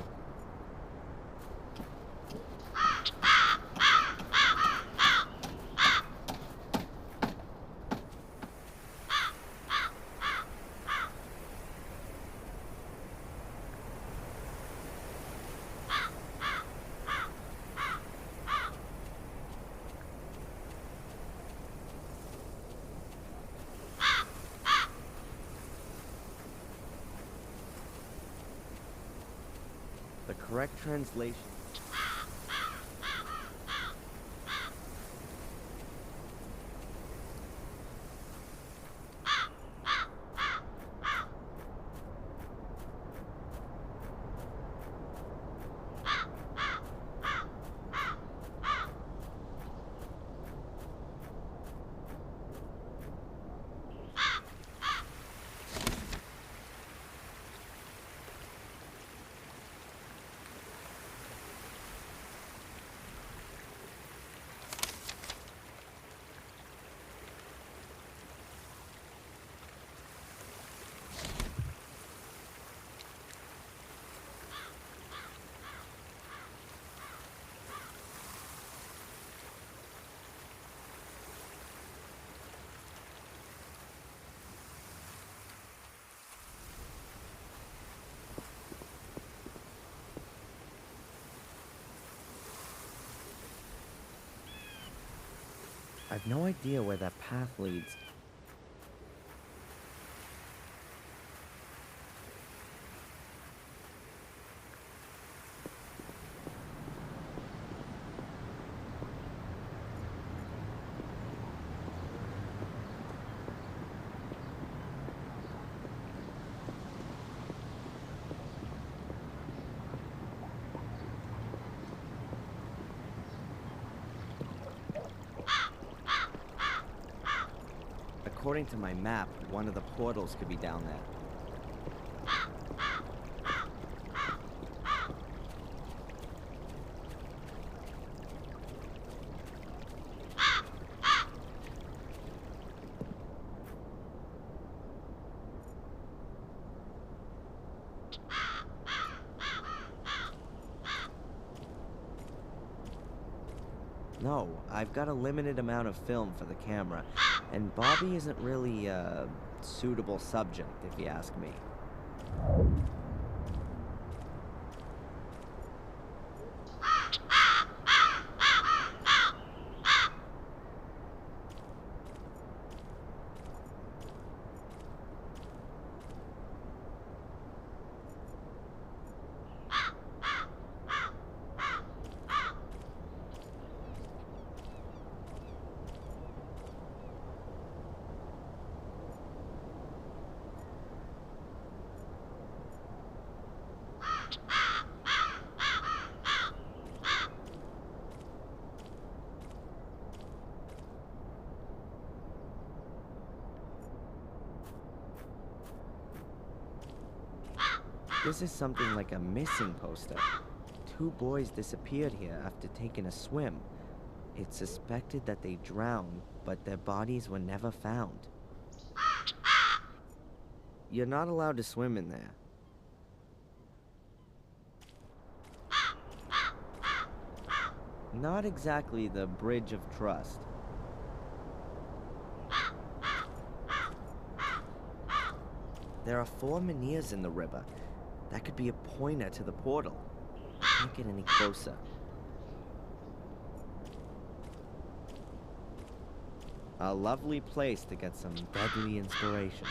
The correct translation. I've no idea where that path leads. According to my map, one of the portals could be down there. No, I've got a limited amount of film for the camera, and Bobby isn't really a suitable subject, if you ask me. This is something like a missing poster. 2 boys disappeared here after taking a swim. It's suspected that they drowned, but their bodies were never found. You're not allowed to swim in there. Not exactly the bridge of trust. There are 4 menhirs in the river. That could be a pointer to the portal. I can't get any closer. A lovely place to get some deadly inspiration.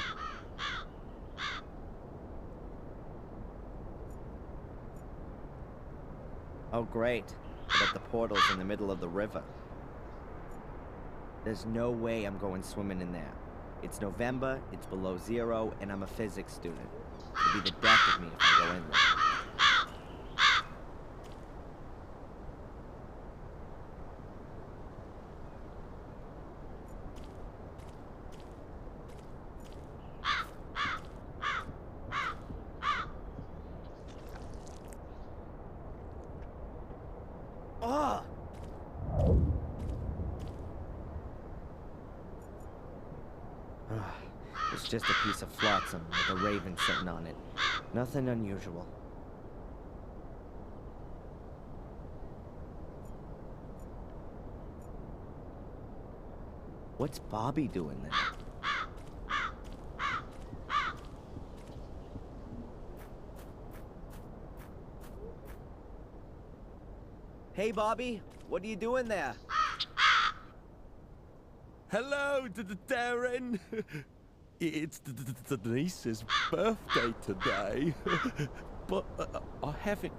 Oh great, but the portal's in the middle of the river. There's no way I'm going swimming in there. It's November, it's below 0, and I'm a physics student. It'll be the death of me if I go in there. It's just a piece of flotsam with a raven sitting on it. Nothing unusual. What's Bobby doing there? Hey, Bobby, what are you doing there? Hello, Darren. It's Denise's birthday today, but I haven't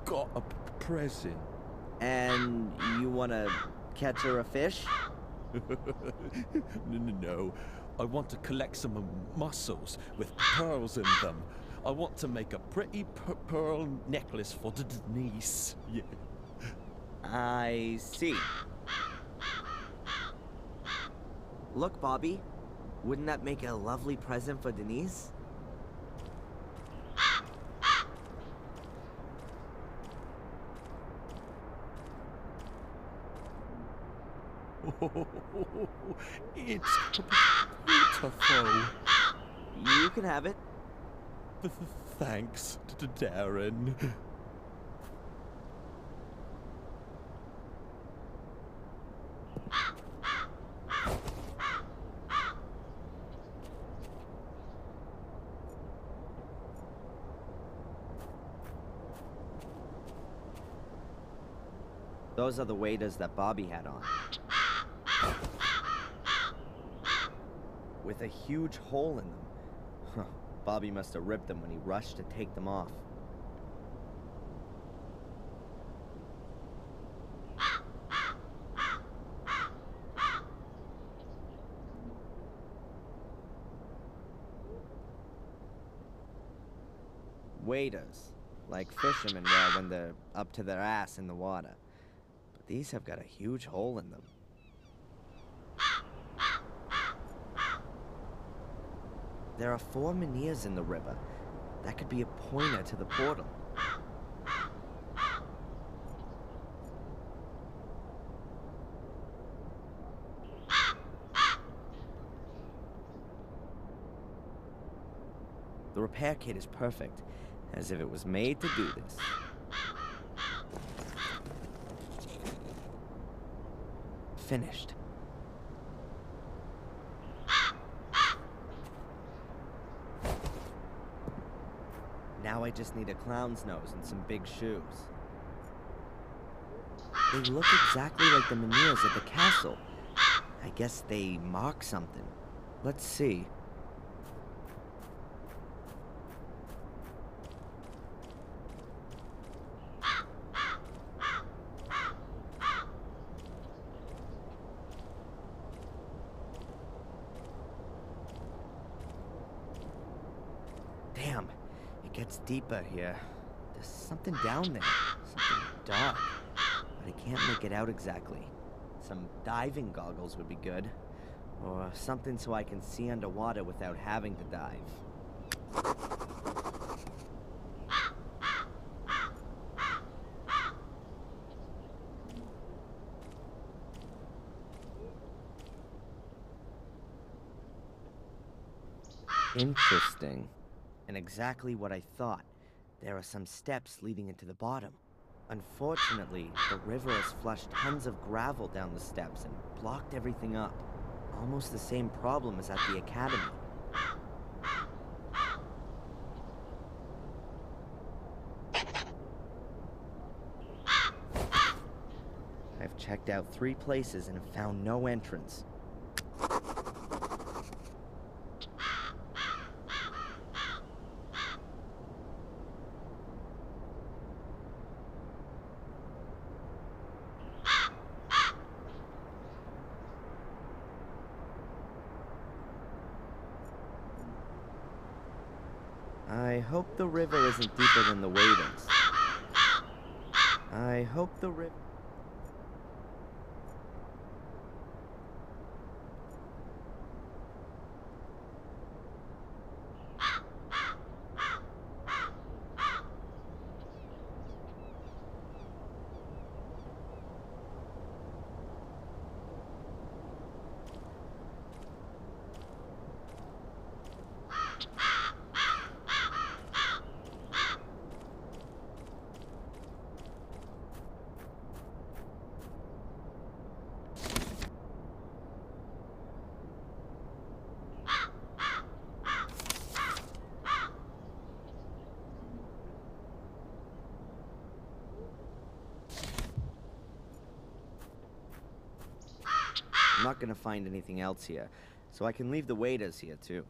got a present. And you want to catch her a fish? No, I want to collect some mussels with pearls in them. I want to make a pretty pearl necklace for Denise. Yeah. I see. Look, Bobby. Wouldn't that make a lovely present for Denise? Oh, it's beautiful. You can have it. Thanks, Darren. Those are the waders that Bobby had on. with a huge hole in them. Huh. Bobby must have ripped them when he rushed to take them off. Waders, like fishermen wear when they're up to their ass in the water. But these have got a huge hole in them. There are 4 menhirs in the river. That could be a pointer to the portal. The repair kit is perfect, as if it was made to do this. Finished. Now I just need a clown's nose and some big shoes. They look exactly like the menhirs at the castle. I guess they mark something. Let's see. Damn, it gets deeper here. There's something down there. Something dark. But I can't make it out exactly. Some diving goggles would be good. Or something so I can see underwater without having to dive. Interesting. And exactly what I thought. There are some steps leading into the bottom. Unfortunately, the river has flushed tons of gravel down the steps and blocked everything up. Almost the same problem as at the academy. I've checked out 3 places and have found no entrance. I hope the river isn't deeper than the wadings. I hope the river... I'm not gonna find anything else here, so I can leave the waders here too.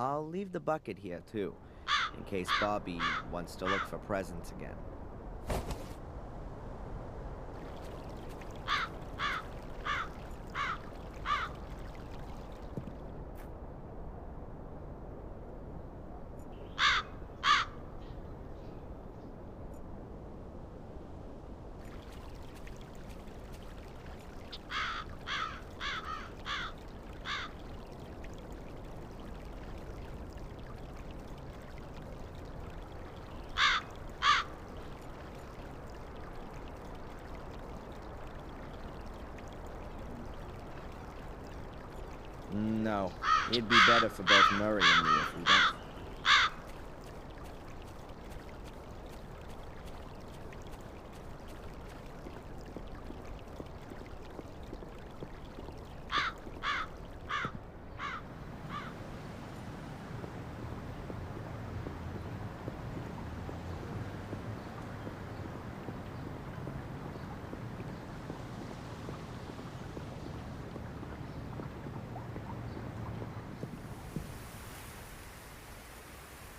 I'll leave the bucket here too, in case Bobby wants to look for presents again. No, it'd be better for both Murray and me if we don't.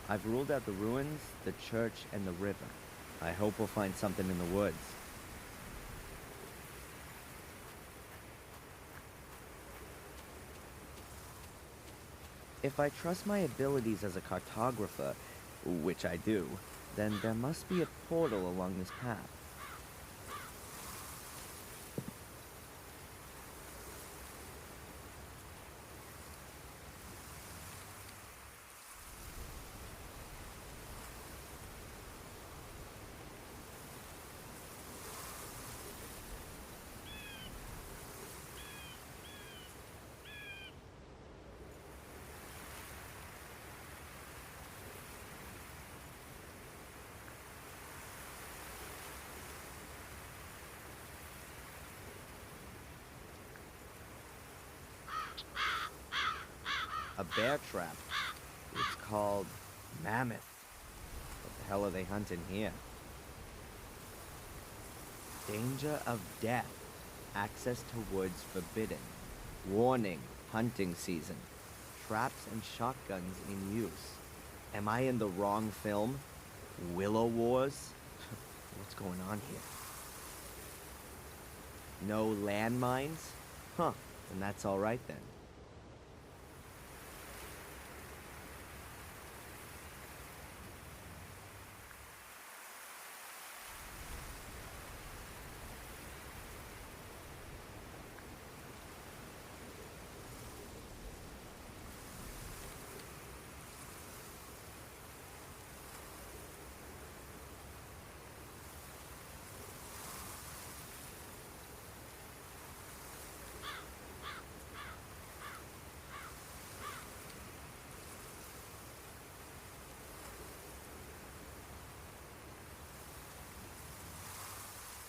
I've ruled out the ruins, the church, and the river. I hope we'll find something in the woods. If I trust my abilities as a cartographer, which I do, then there must be a portal along this path. A bear trap. It's called Mammoth. What the hell are they hunting here? Danger of death. Access to woods forbidden. Warning, hunting season. Traps and shotguns in use. Am I in the wrong film? Willow Wars? What's going on here? No landmines? Huh, then that's all right then.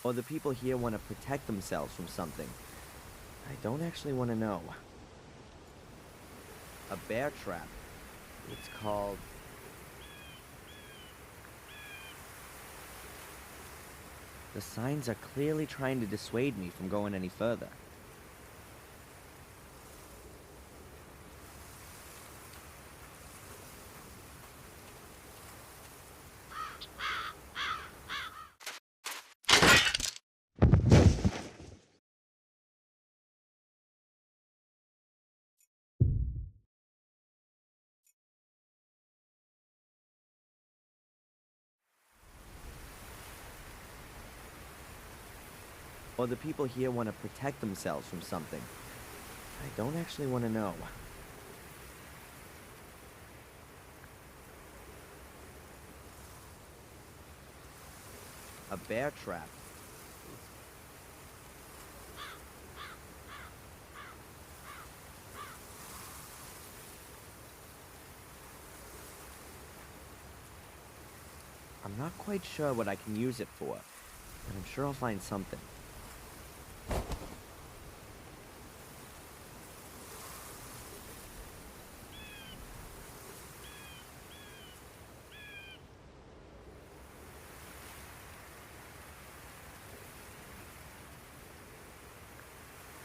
Or the people here want to protect themselves from something. I don't actually want to know. A bear trap. It's called... The signs are clearly trying to dissuade me from going any further. Or the people here want to protect themselves from something. I don't actually want to know. A bear trap. I'm not quite sure what I can use it for, but I'm sure I'll find something.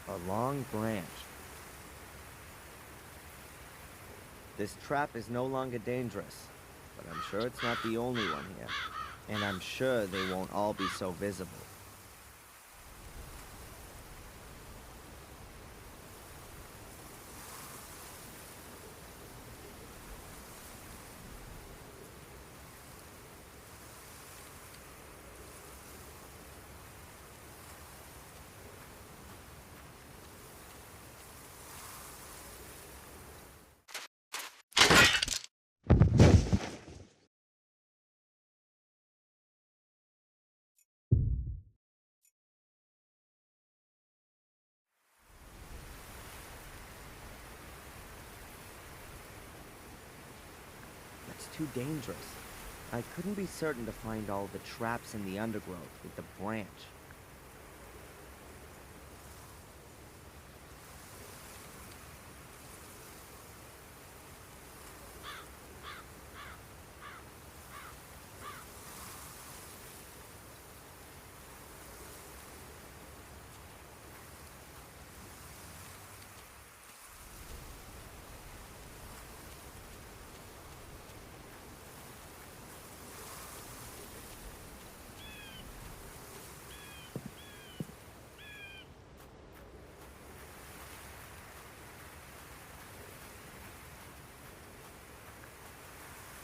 A long branch. This trap is no longer dangerous, but I'm sure it's not the only one here. And I'm sure they won't all be so visible. Too dangerous. I couldn't be certain to find all the traps in the undergrowth with the branch.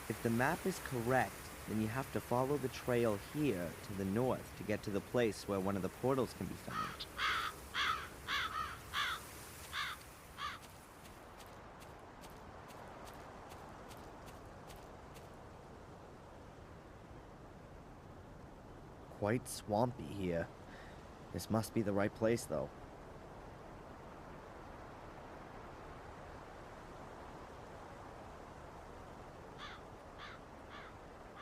If the map is correct, then you have to follow the trail here to the north to get to the place where one of the portals can be found. Quite swampy here. This must be the right place, though.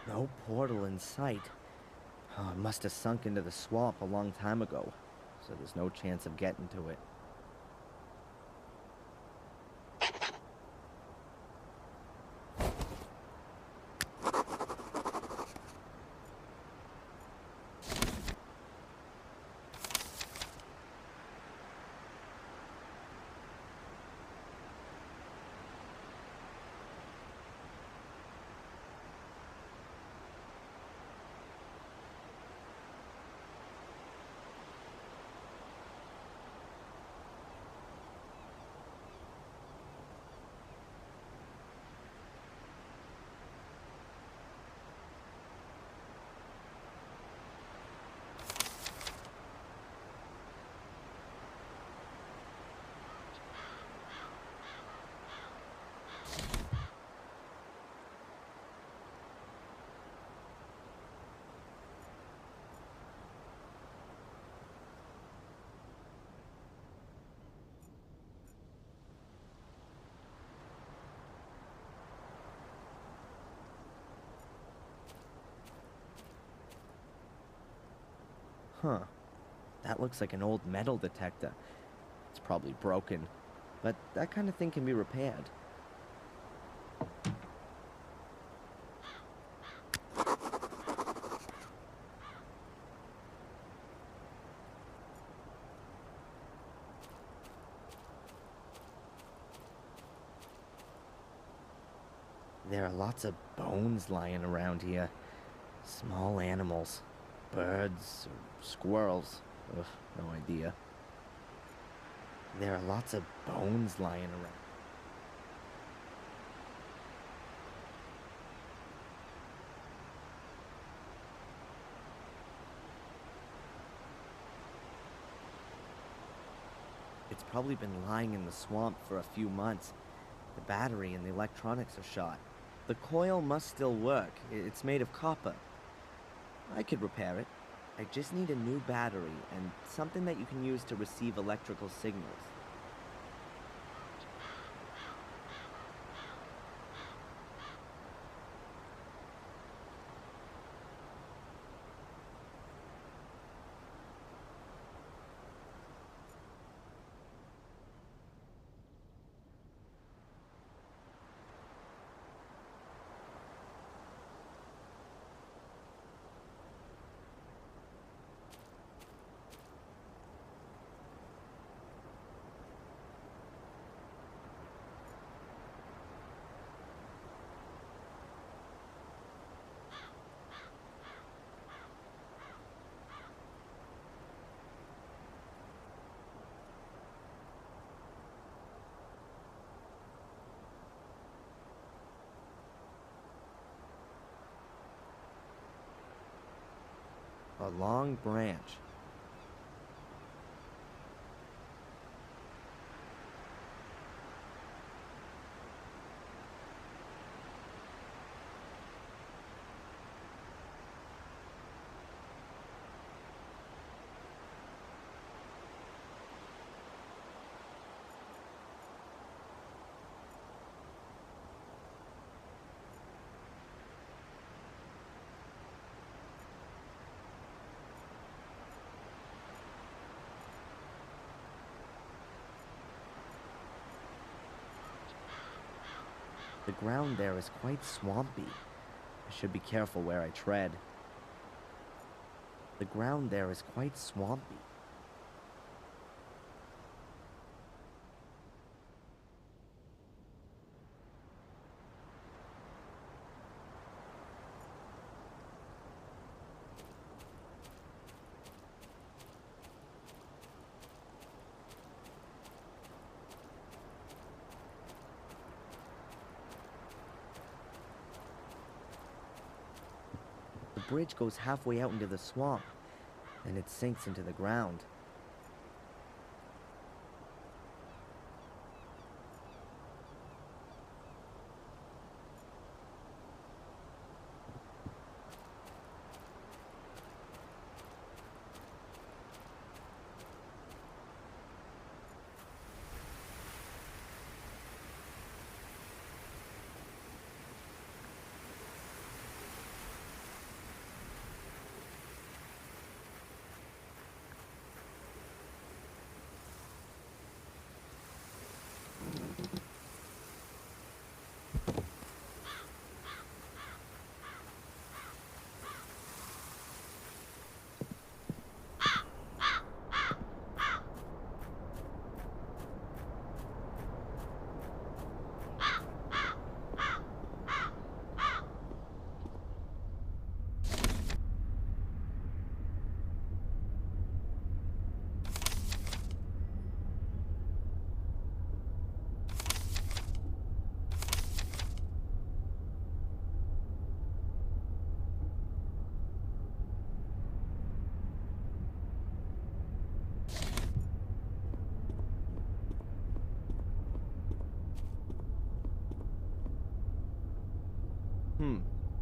No portal in sight. Oh, it must have sunk into the swamp a long time ago, so there's no chance of getting to it. Huh. That looks like an old metal detector. It's probably broken, but that kind of thing can be repaired. There are lots of bones lying around here. Small animals. Birds or squirrels. Ugh, no idea. There are lots of bones lying around. It's probably been lying in the swamp for a few months. The battery and the electronics are shot. The coil must still work. It's made of copper. I could repair it. I just need a new battery and something that you can use to receive electrical signals. A long branch. The ground there is quite swampy. I should be careful where I tread. The ground there is quite swampy. bridge goes halfway out into the swamp, and it sinks into the ground.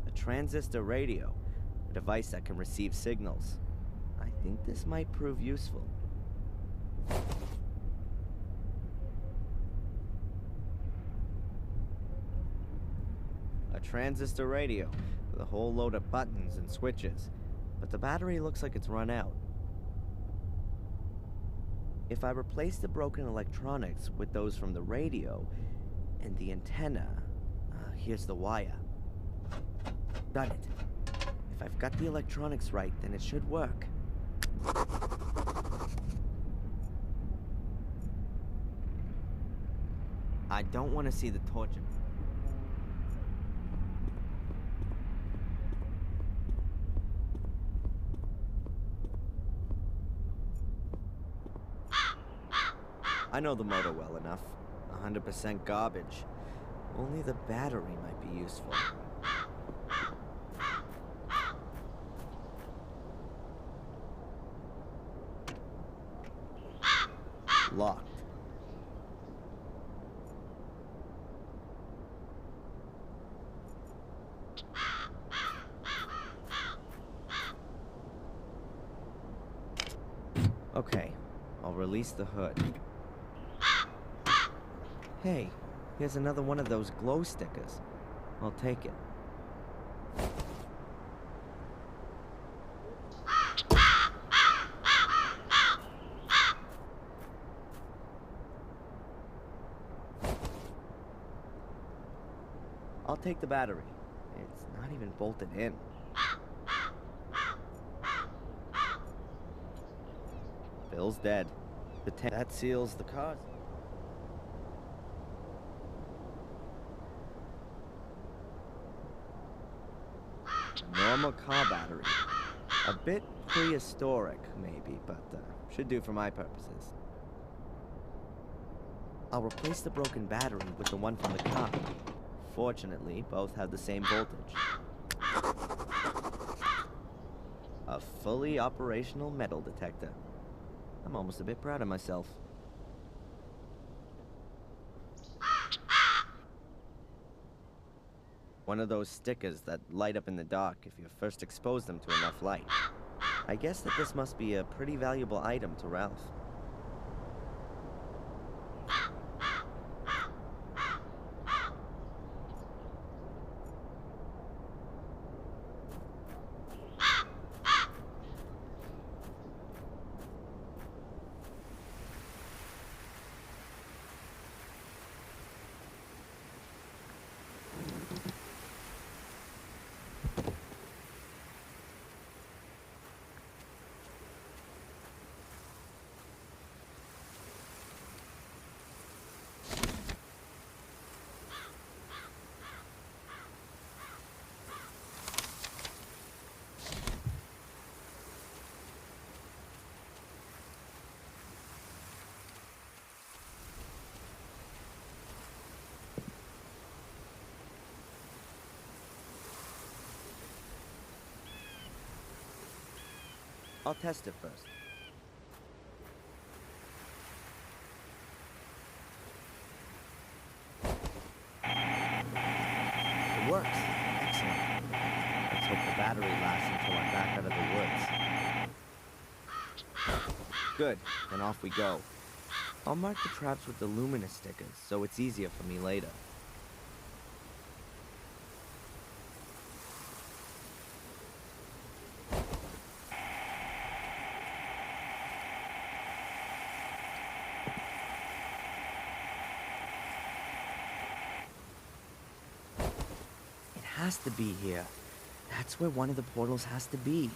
A transistor radio, a device that can receive signals. I think this might prove useful. A transistor radio with a whole load of buttons and switches, but the battery looks like it's run out. If I replace the broken electronics with those from the radio and the antenna, here's the wire. Got it. If I've got the electronics right, then it should work. I don't want to see the torture. I know the motor well enough. 100% garbage. Only the battery might be useful. Locked. Okay, I'll release the hood. Hey, here's another one of those glow stickers. I'll take it. I'll take the battery. It's not even bolted in. Bill's dead. That seals the cause. Normal car battery. A bit prehistoric, maybe, but should do for my purposes. I'll replace the broken battery with the one from the car. Fortunately, both have the same voltage. A fully operational metal detector. I'm almost a bit proud of myself. One of those stickers that light up in the dark if you first expose them to enough light. I guess that this must be a pretty valuable item to Ralph. I'll test it first. It works. Excellent. Let's hope the battery lasts until I'm back out of the woods. Good, then off we go. I'll mark the traps with the luminous stickers, so it's easier for me later. It has to be here. That's where one of the portals has to be.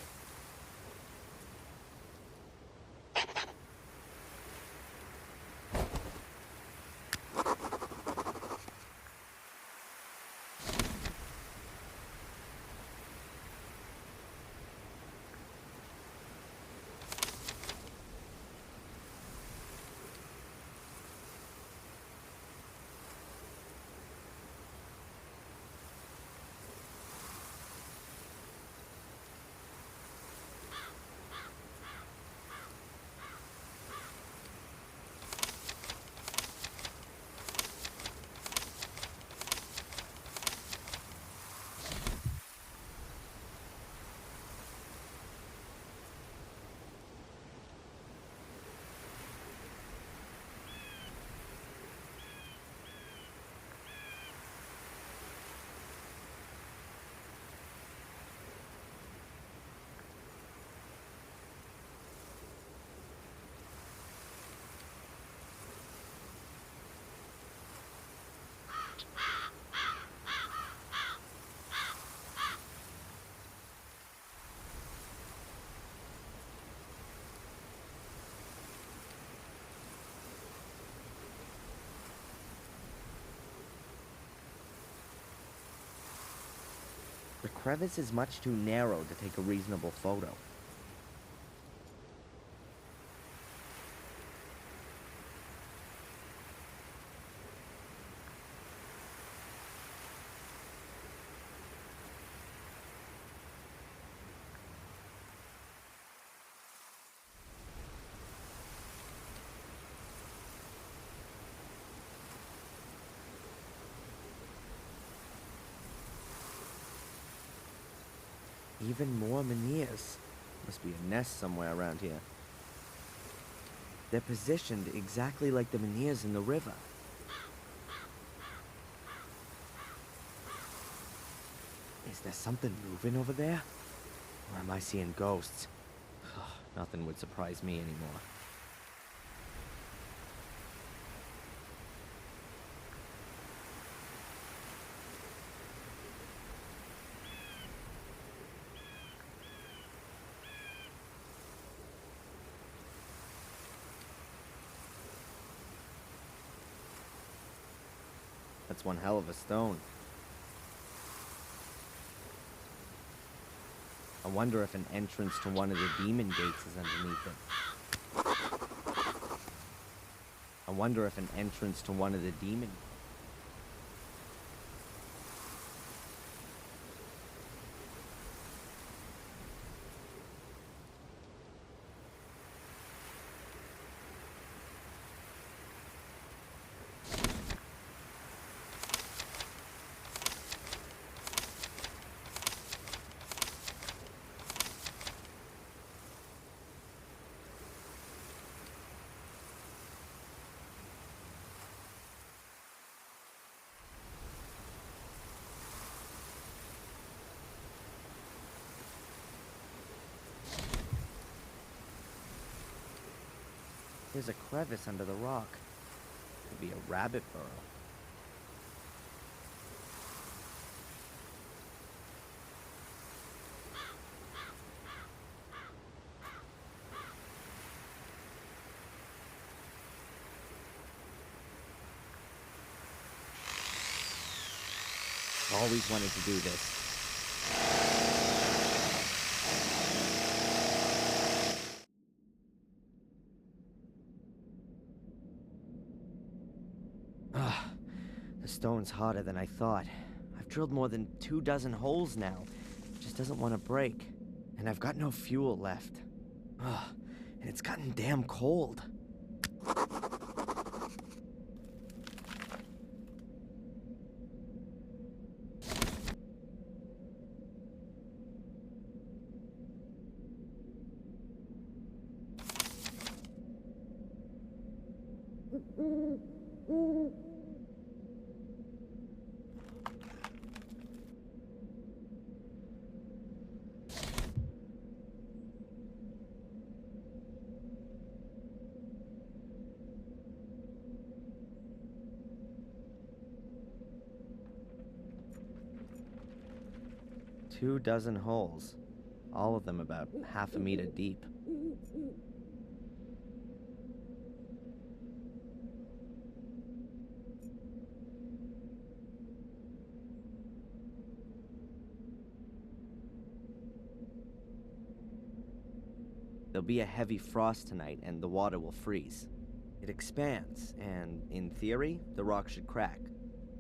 The crevice is much too narrow to take a reasonable photo. Even more menhirs. Must be a nest somewhere around here. They're positioned exactly like the menhirs in the river. Is there something moving over there? Or am I seeing ghosts? Nothing would surprise me anymore. That's one hell of a stone. I wonder if an entrance to one of the demon gates is underneath it. I wonder if an entrance to one of the demon... There's a crevice under the rock. Could be a rabbit burrow. Always wanted to do this. The stone's harder than I thought. I've drilled more than 24 holes now. It just doesn't want to break. And I've got no fuel left. Ugh, and it's gotten damn cold. Two dozen holes, all of them about half a meter deep. There'll be a heavy frost tonight and the water will freeze. It expands, and in theory, the rock should crack.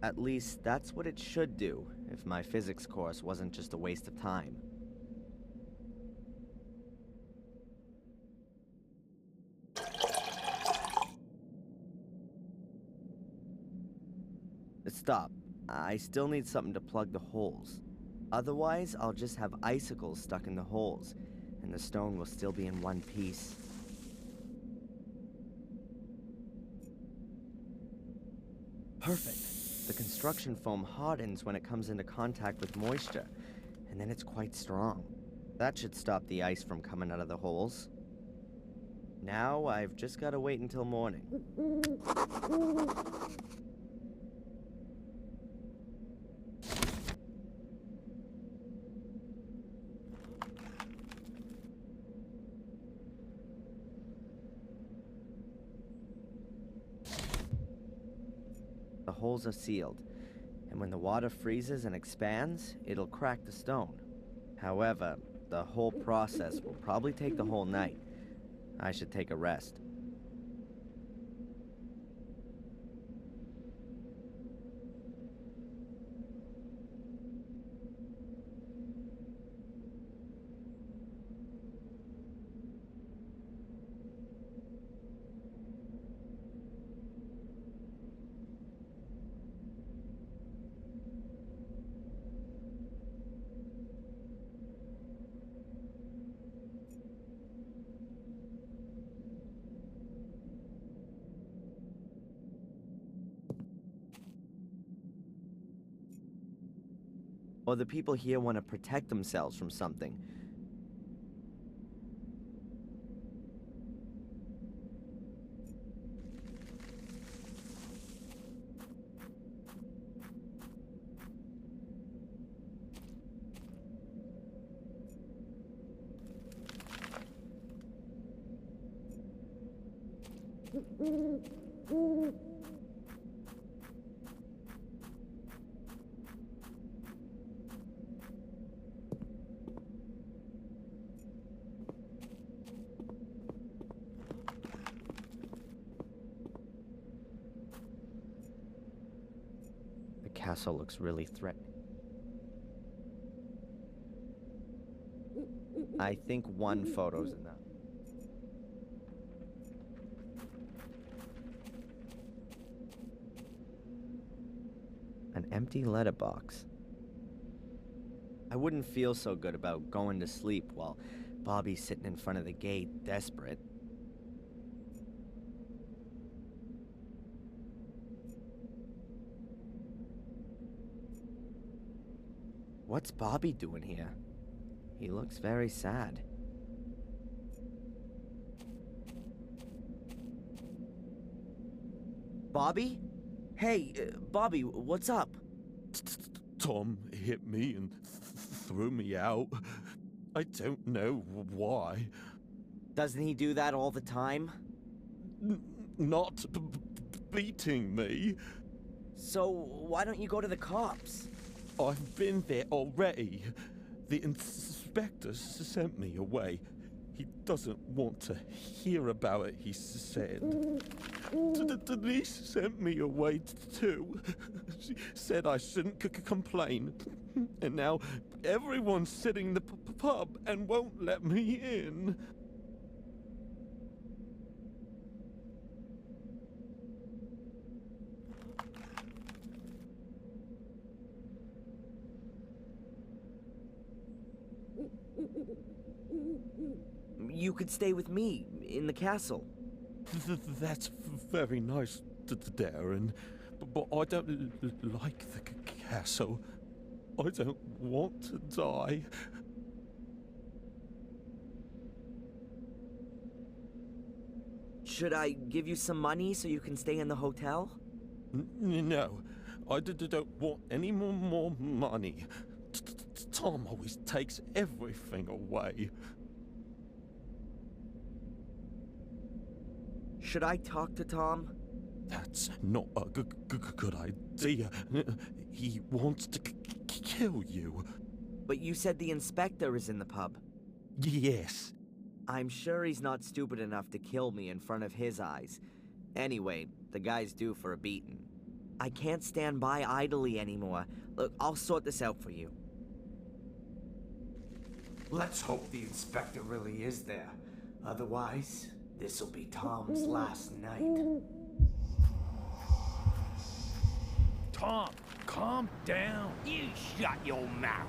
At least that's what it should do, if my physics course wasn't just a waste of time. Stop. I still need something to plug the holes. Otherwise, I'll just have icicles stuck in the holes, and the stone will still be in one piece. Perfect. The construction foam hardens when it comes into contact with moisture, and then it's quite strong. That should stop the ice from coming out of the holes. Now I've just got to wait until morning. The holes are sealed, and when the water freezes and expands, it'll crack the stone. However, the whole process will probably take the whole night. I should take a rest. Or the people here want to protect themselves from something. The castle looks really threatening. I think one photo's enough. An empty letterbox. I wouldn't feel so good about going to sleep while Bobby's sitting in front of the gate, desperate. What's Bobby doing here? He looks very sad. Bobby? Hey, Bobby, what's up? Tom hit me and threw me out. I don't know why. Doesn't he do that all the time? Not beating me. So why don't you go to the cops? I've been there already. The inspector sent me away. He doesn't want to hear about it, he said. Denise sent me away too. She said I shouldn't complain. And now everyone's sitting in the pub and won't let me in. you could stay with me in the castle. That's very nice, Darren. But I don't like the castle. I don't want to die. Should I give you some money so you can stay in the hotel? No, I don't want any more money. Tom always takes everything away. Should I talk to Tom? That's not a good idea. He wants to kill you. But you said the inspector is in the pub. Yes. I'm sure he's not stupid enough to kill me in front of his eyes. Anyway, the guy's due for a beating. I can't stand by idly anymore. Look, I'll sort this out for you. Let's hope the inspector really is there. Otherwise, this'll be Tom's last night. Tom, calm down. You shut your mouth.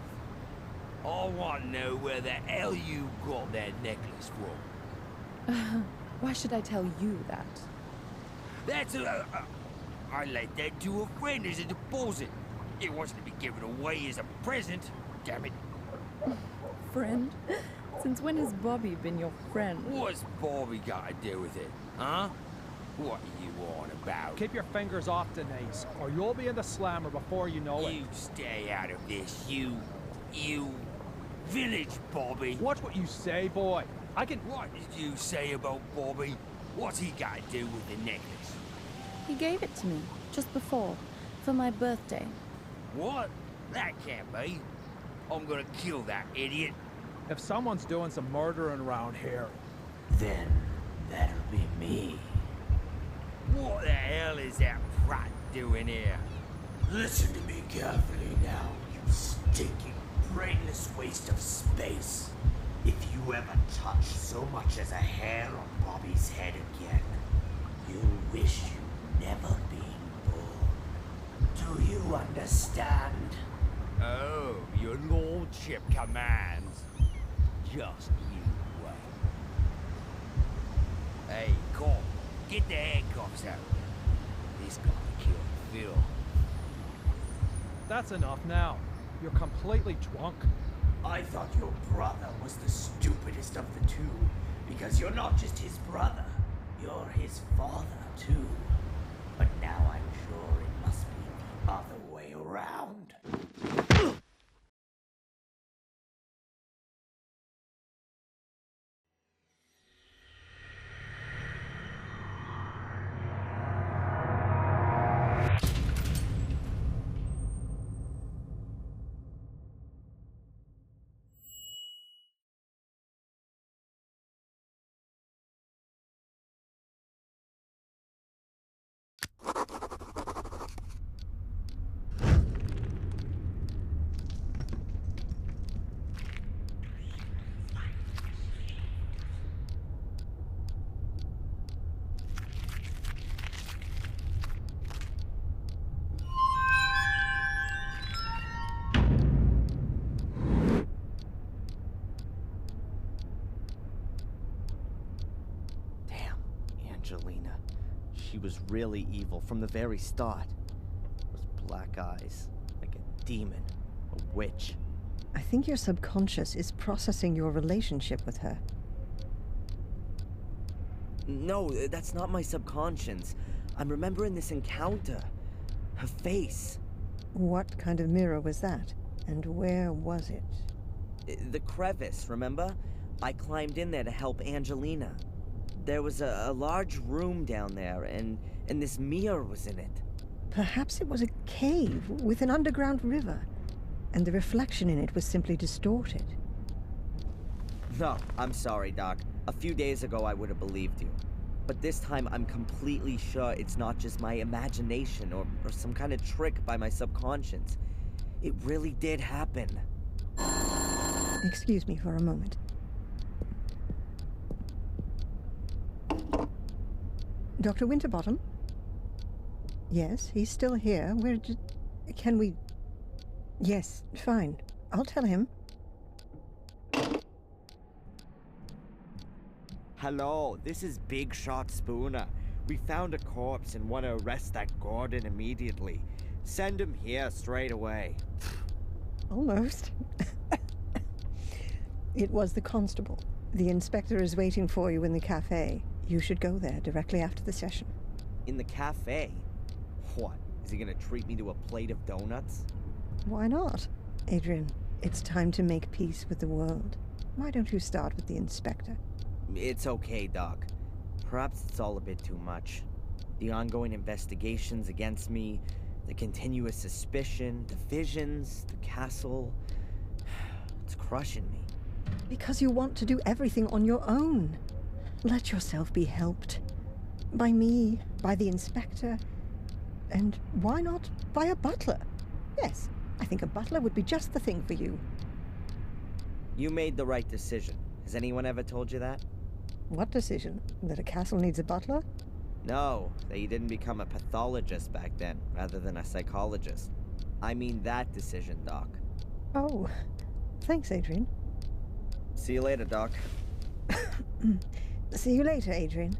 I want to know where the hell you got that necklace from. Why should I tell you that? That's I lent that to a friend as a deposit. It wasn't to be given away as a present. Damn it. Friend? Since when has Bobby been your friend? What's Bobby got to do with it, huh? What are you on about? Keep your fingers off Denise, or you'll be in the slammer before you know it. You stay out of this, you village Bobby. Watch what you say, boy. I can... What did you say about Bobby? What's he got to do with the necklace? He gave it to me, just before, for my birthday. What? That can't be. I'm gonna kill that idiot. If someone's doing some murdering around here... Then that'll be me. What the hell is that brat doing here? Listen to me carefully now, you stinking, brainless waste of space. If you ever touch so much as a hair on Bobby's head again, you'll wish you'd never been born. Do you understand? Oh, your lordship commands. Just you wait. Hey, Cole, get the handcuffs out. This gonna kill Phil. That's enough now. You're completely drunk. I thought your brother was the stupidest of the two, because you're not just his brother, you're his father too. But now I'm sure it must be the other way around. Angelina. She was really evil from the very start. Those black eyes, like a demon, a witch. I think your subconscious is processing your relationship with her. No, that's not my subconscious. I'm remembering this encounter. Her face. What kind of mirror was that? And where was it? The crevice, remember? I climbed in there to help Angelina. There was a large room down there, and this mirror was in it. Perhaps it was a cave with an underground river, and the reflection in it was simply distorted. No, I'm sorry, Doc. A few days ago I would have believed you. But this time I'm completely sure it's not just my imagination or some kind of trick by my subconscious. It really did happen. Excuse me for a moment. Dr. Winterbottom? Yes, he's still here. Where did... Can we... Yes, fine. I'll tell him. Hello, this is Big Shot Spooner. We found a corpse and want to arrest that Gordon immediately. Send him here straight away. Almost. It was the constable. The inspector is waiting for you in the cafe. You should go there directly after the session. In the cafe? What? Is he gonna treat me to a plate of donuts? Why not? Adrian, it's time to make peace with the world. Why don't you start with the inspector? It's okay, Doc. Perhaps it's all a bit too much. The ongoing investigations against me, the continuous suspicion, the visions, the castle. It's crushing me. Because you want to do everything on your own. Let yourself be helped. By me, by the inspector, and why not by a butler? Yes, I think a butler would be just the thing for you. You made the right decision. Has anyone ever told you that? What decision? That a castle needs a butler? No, that you didn't become a pathologist back then, rather than a psychologist. I mean that decision, Doc. Oh, thanks, Adrian. See you later, Doc. See you later, Adrian.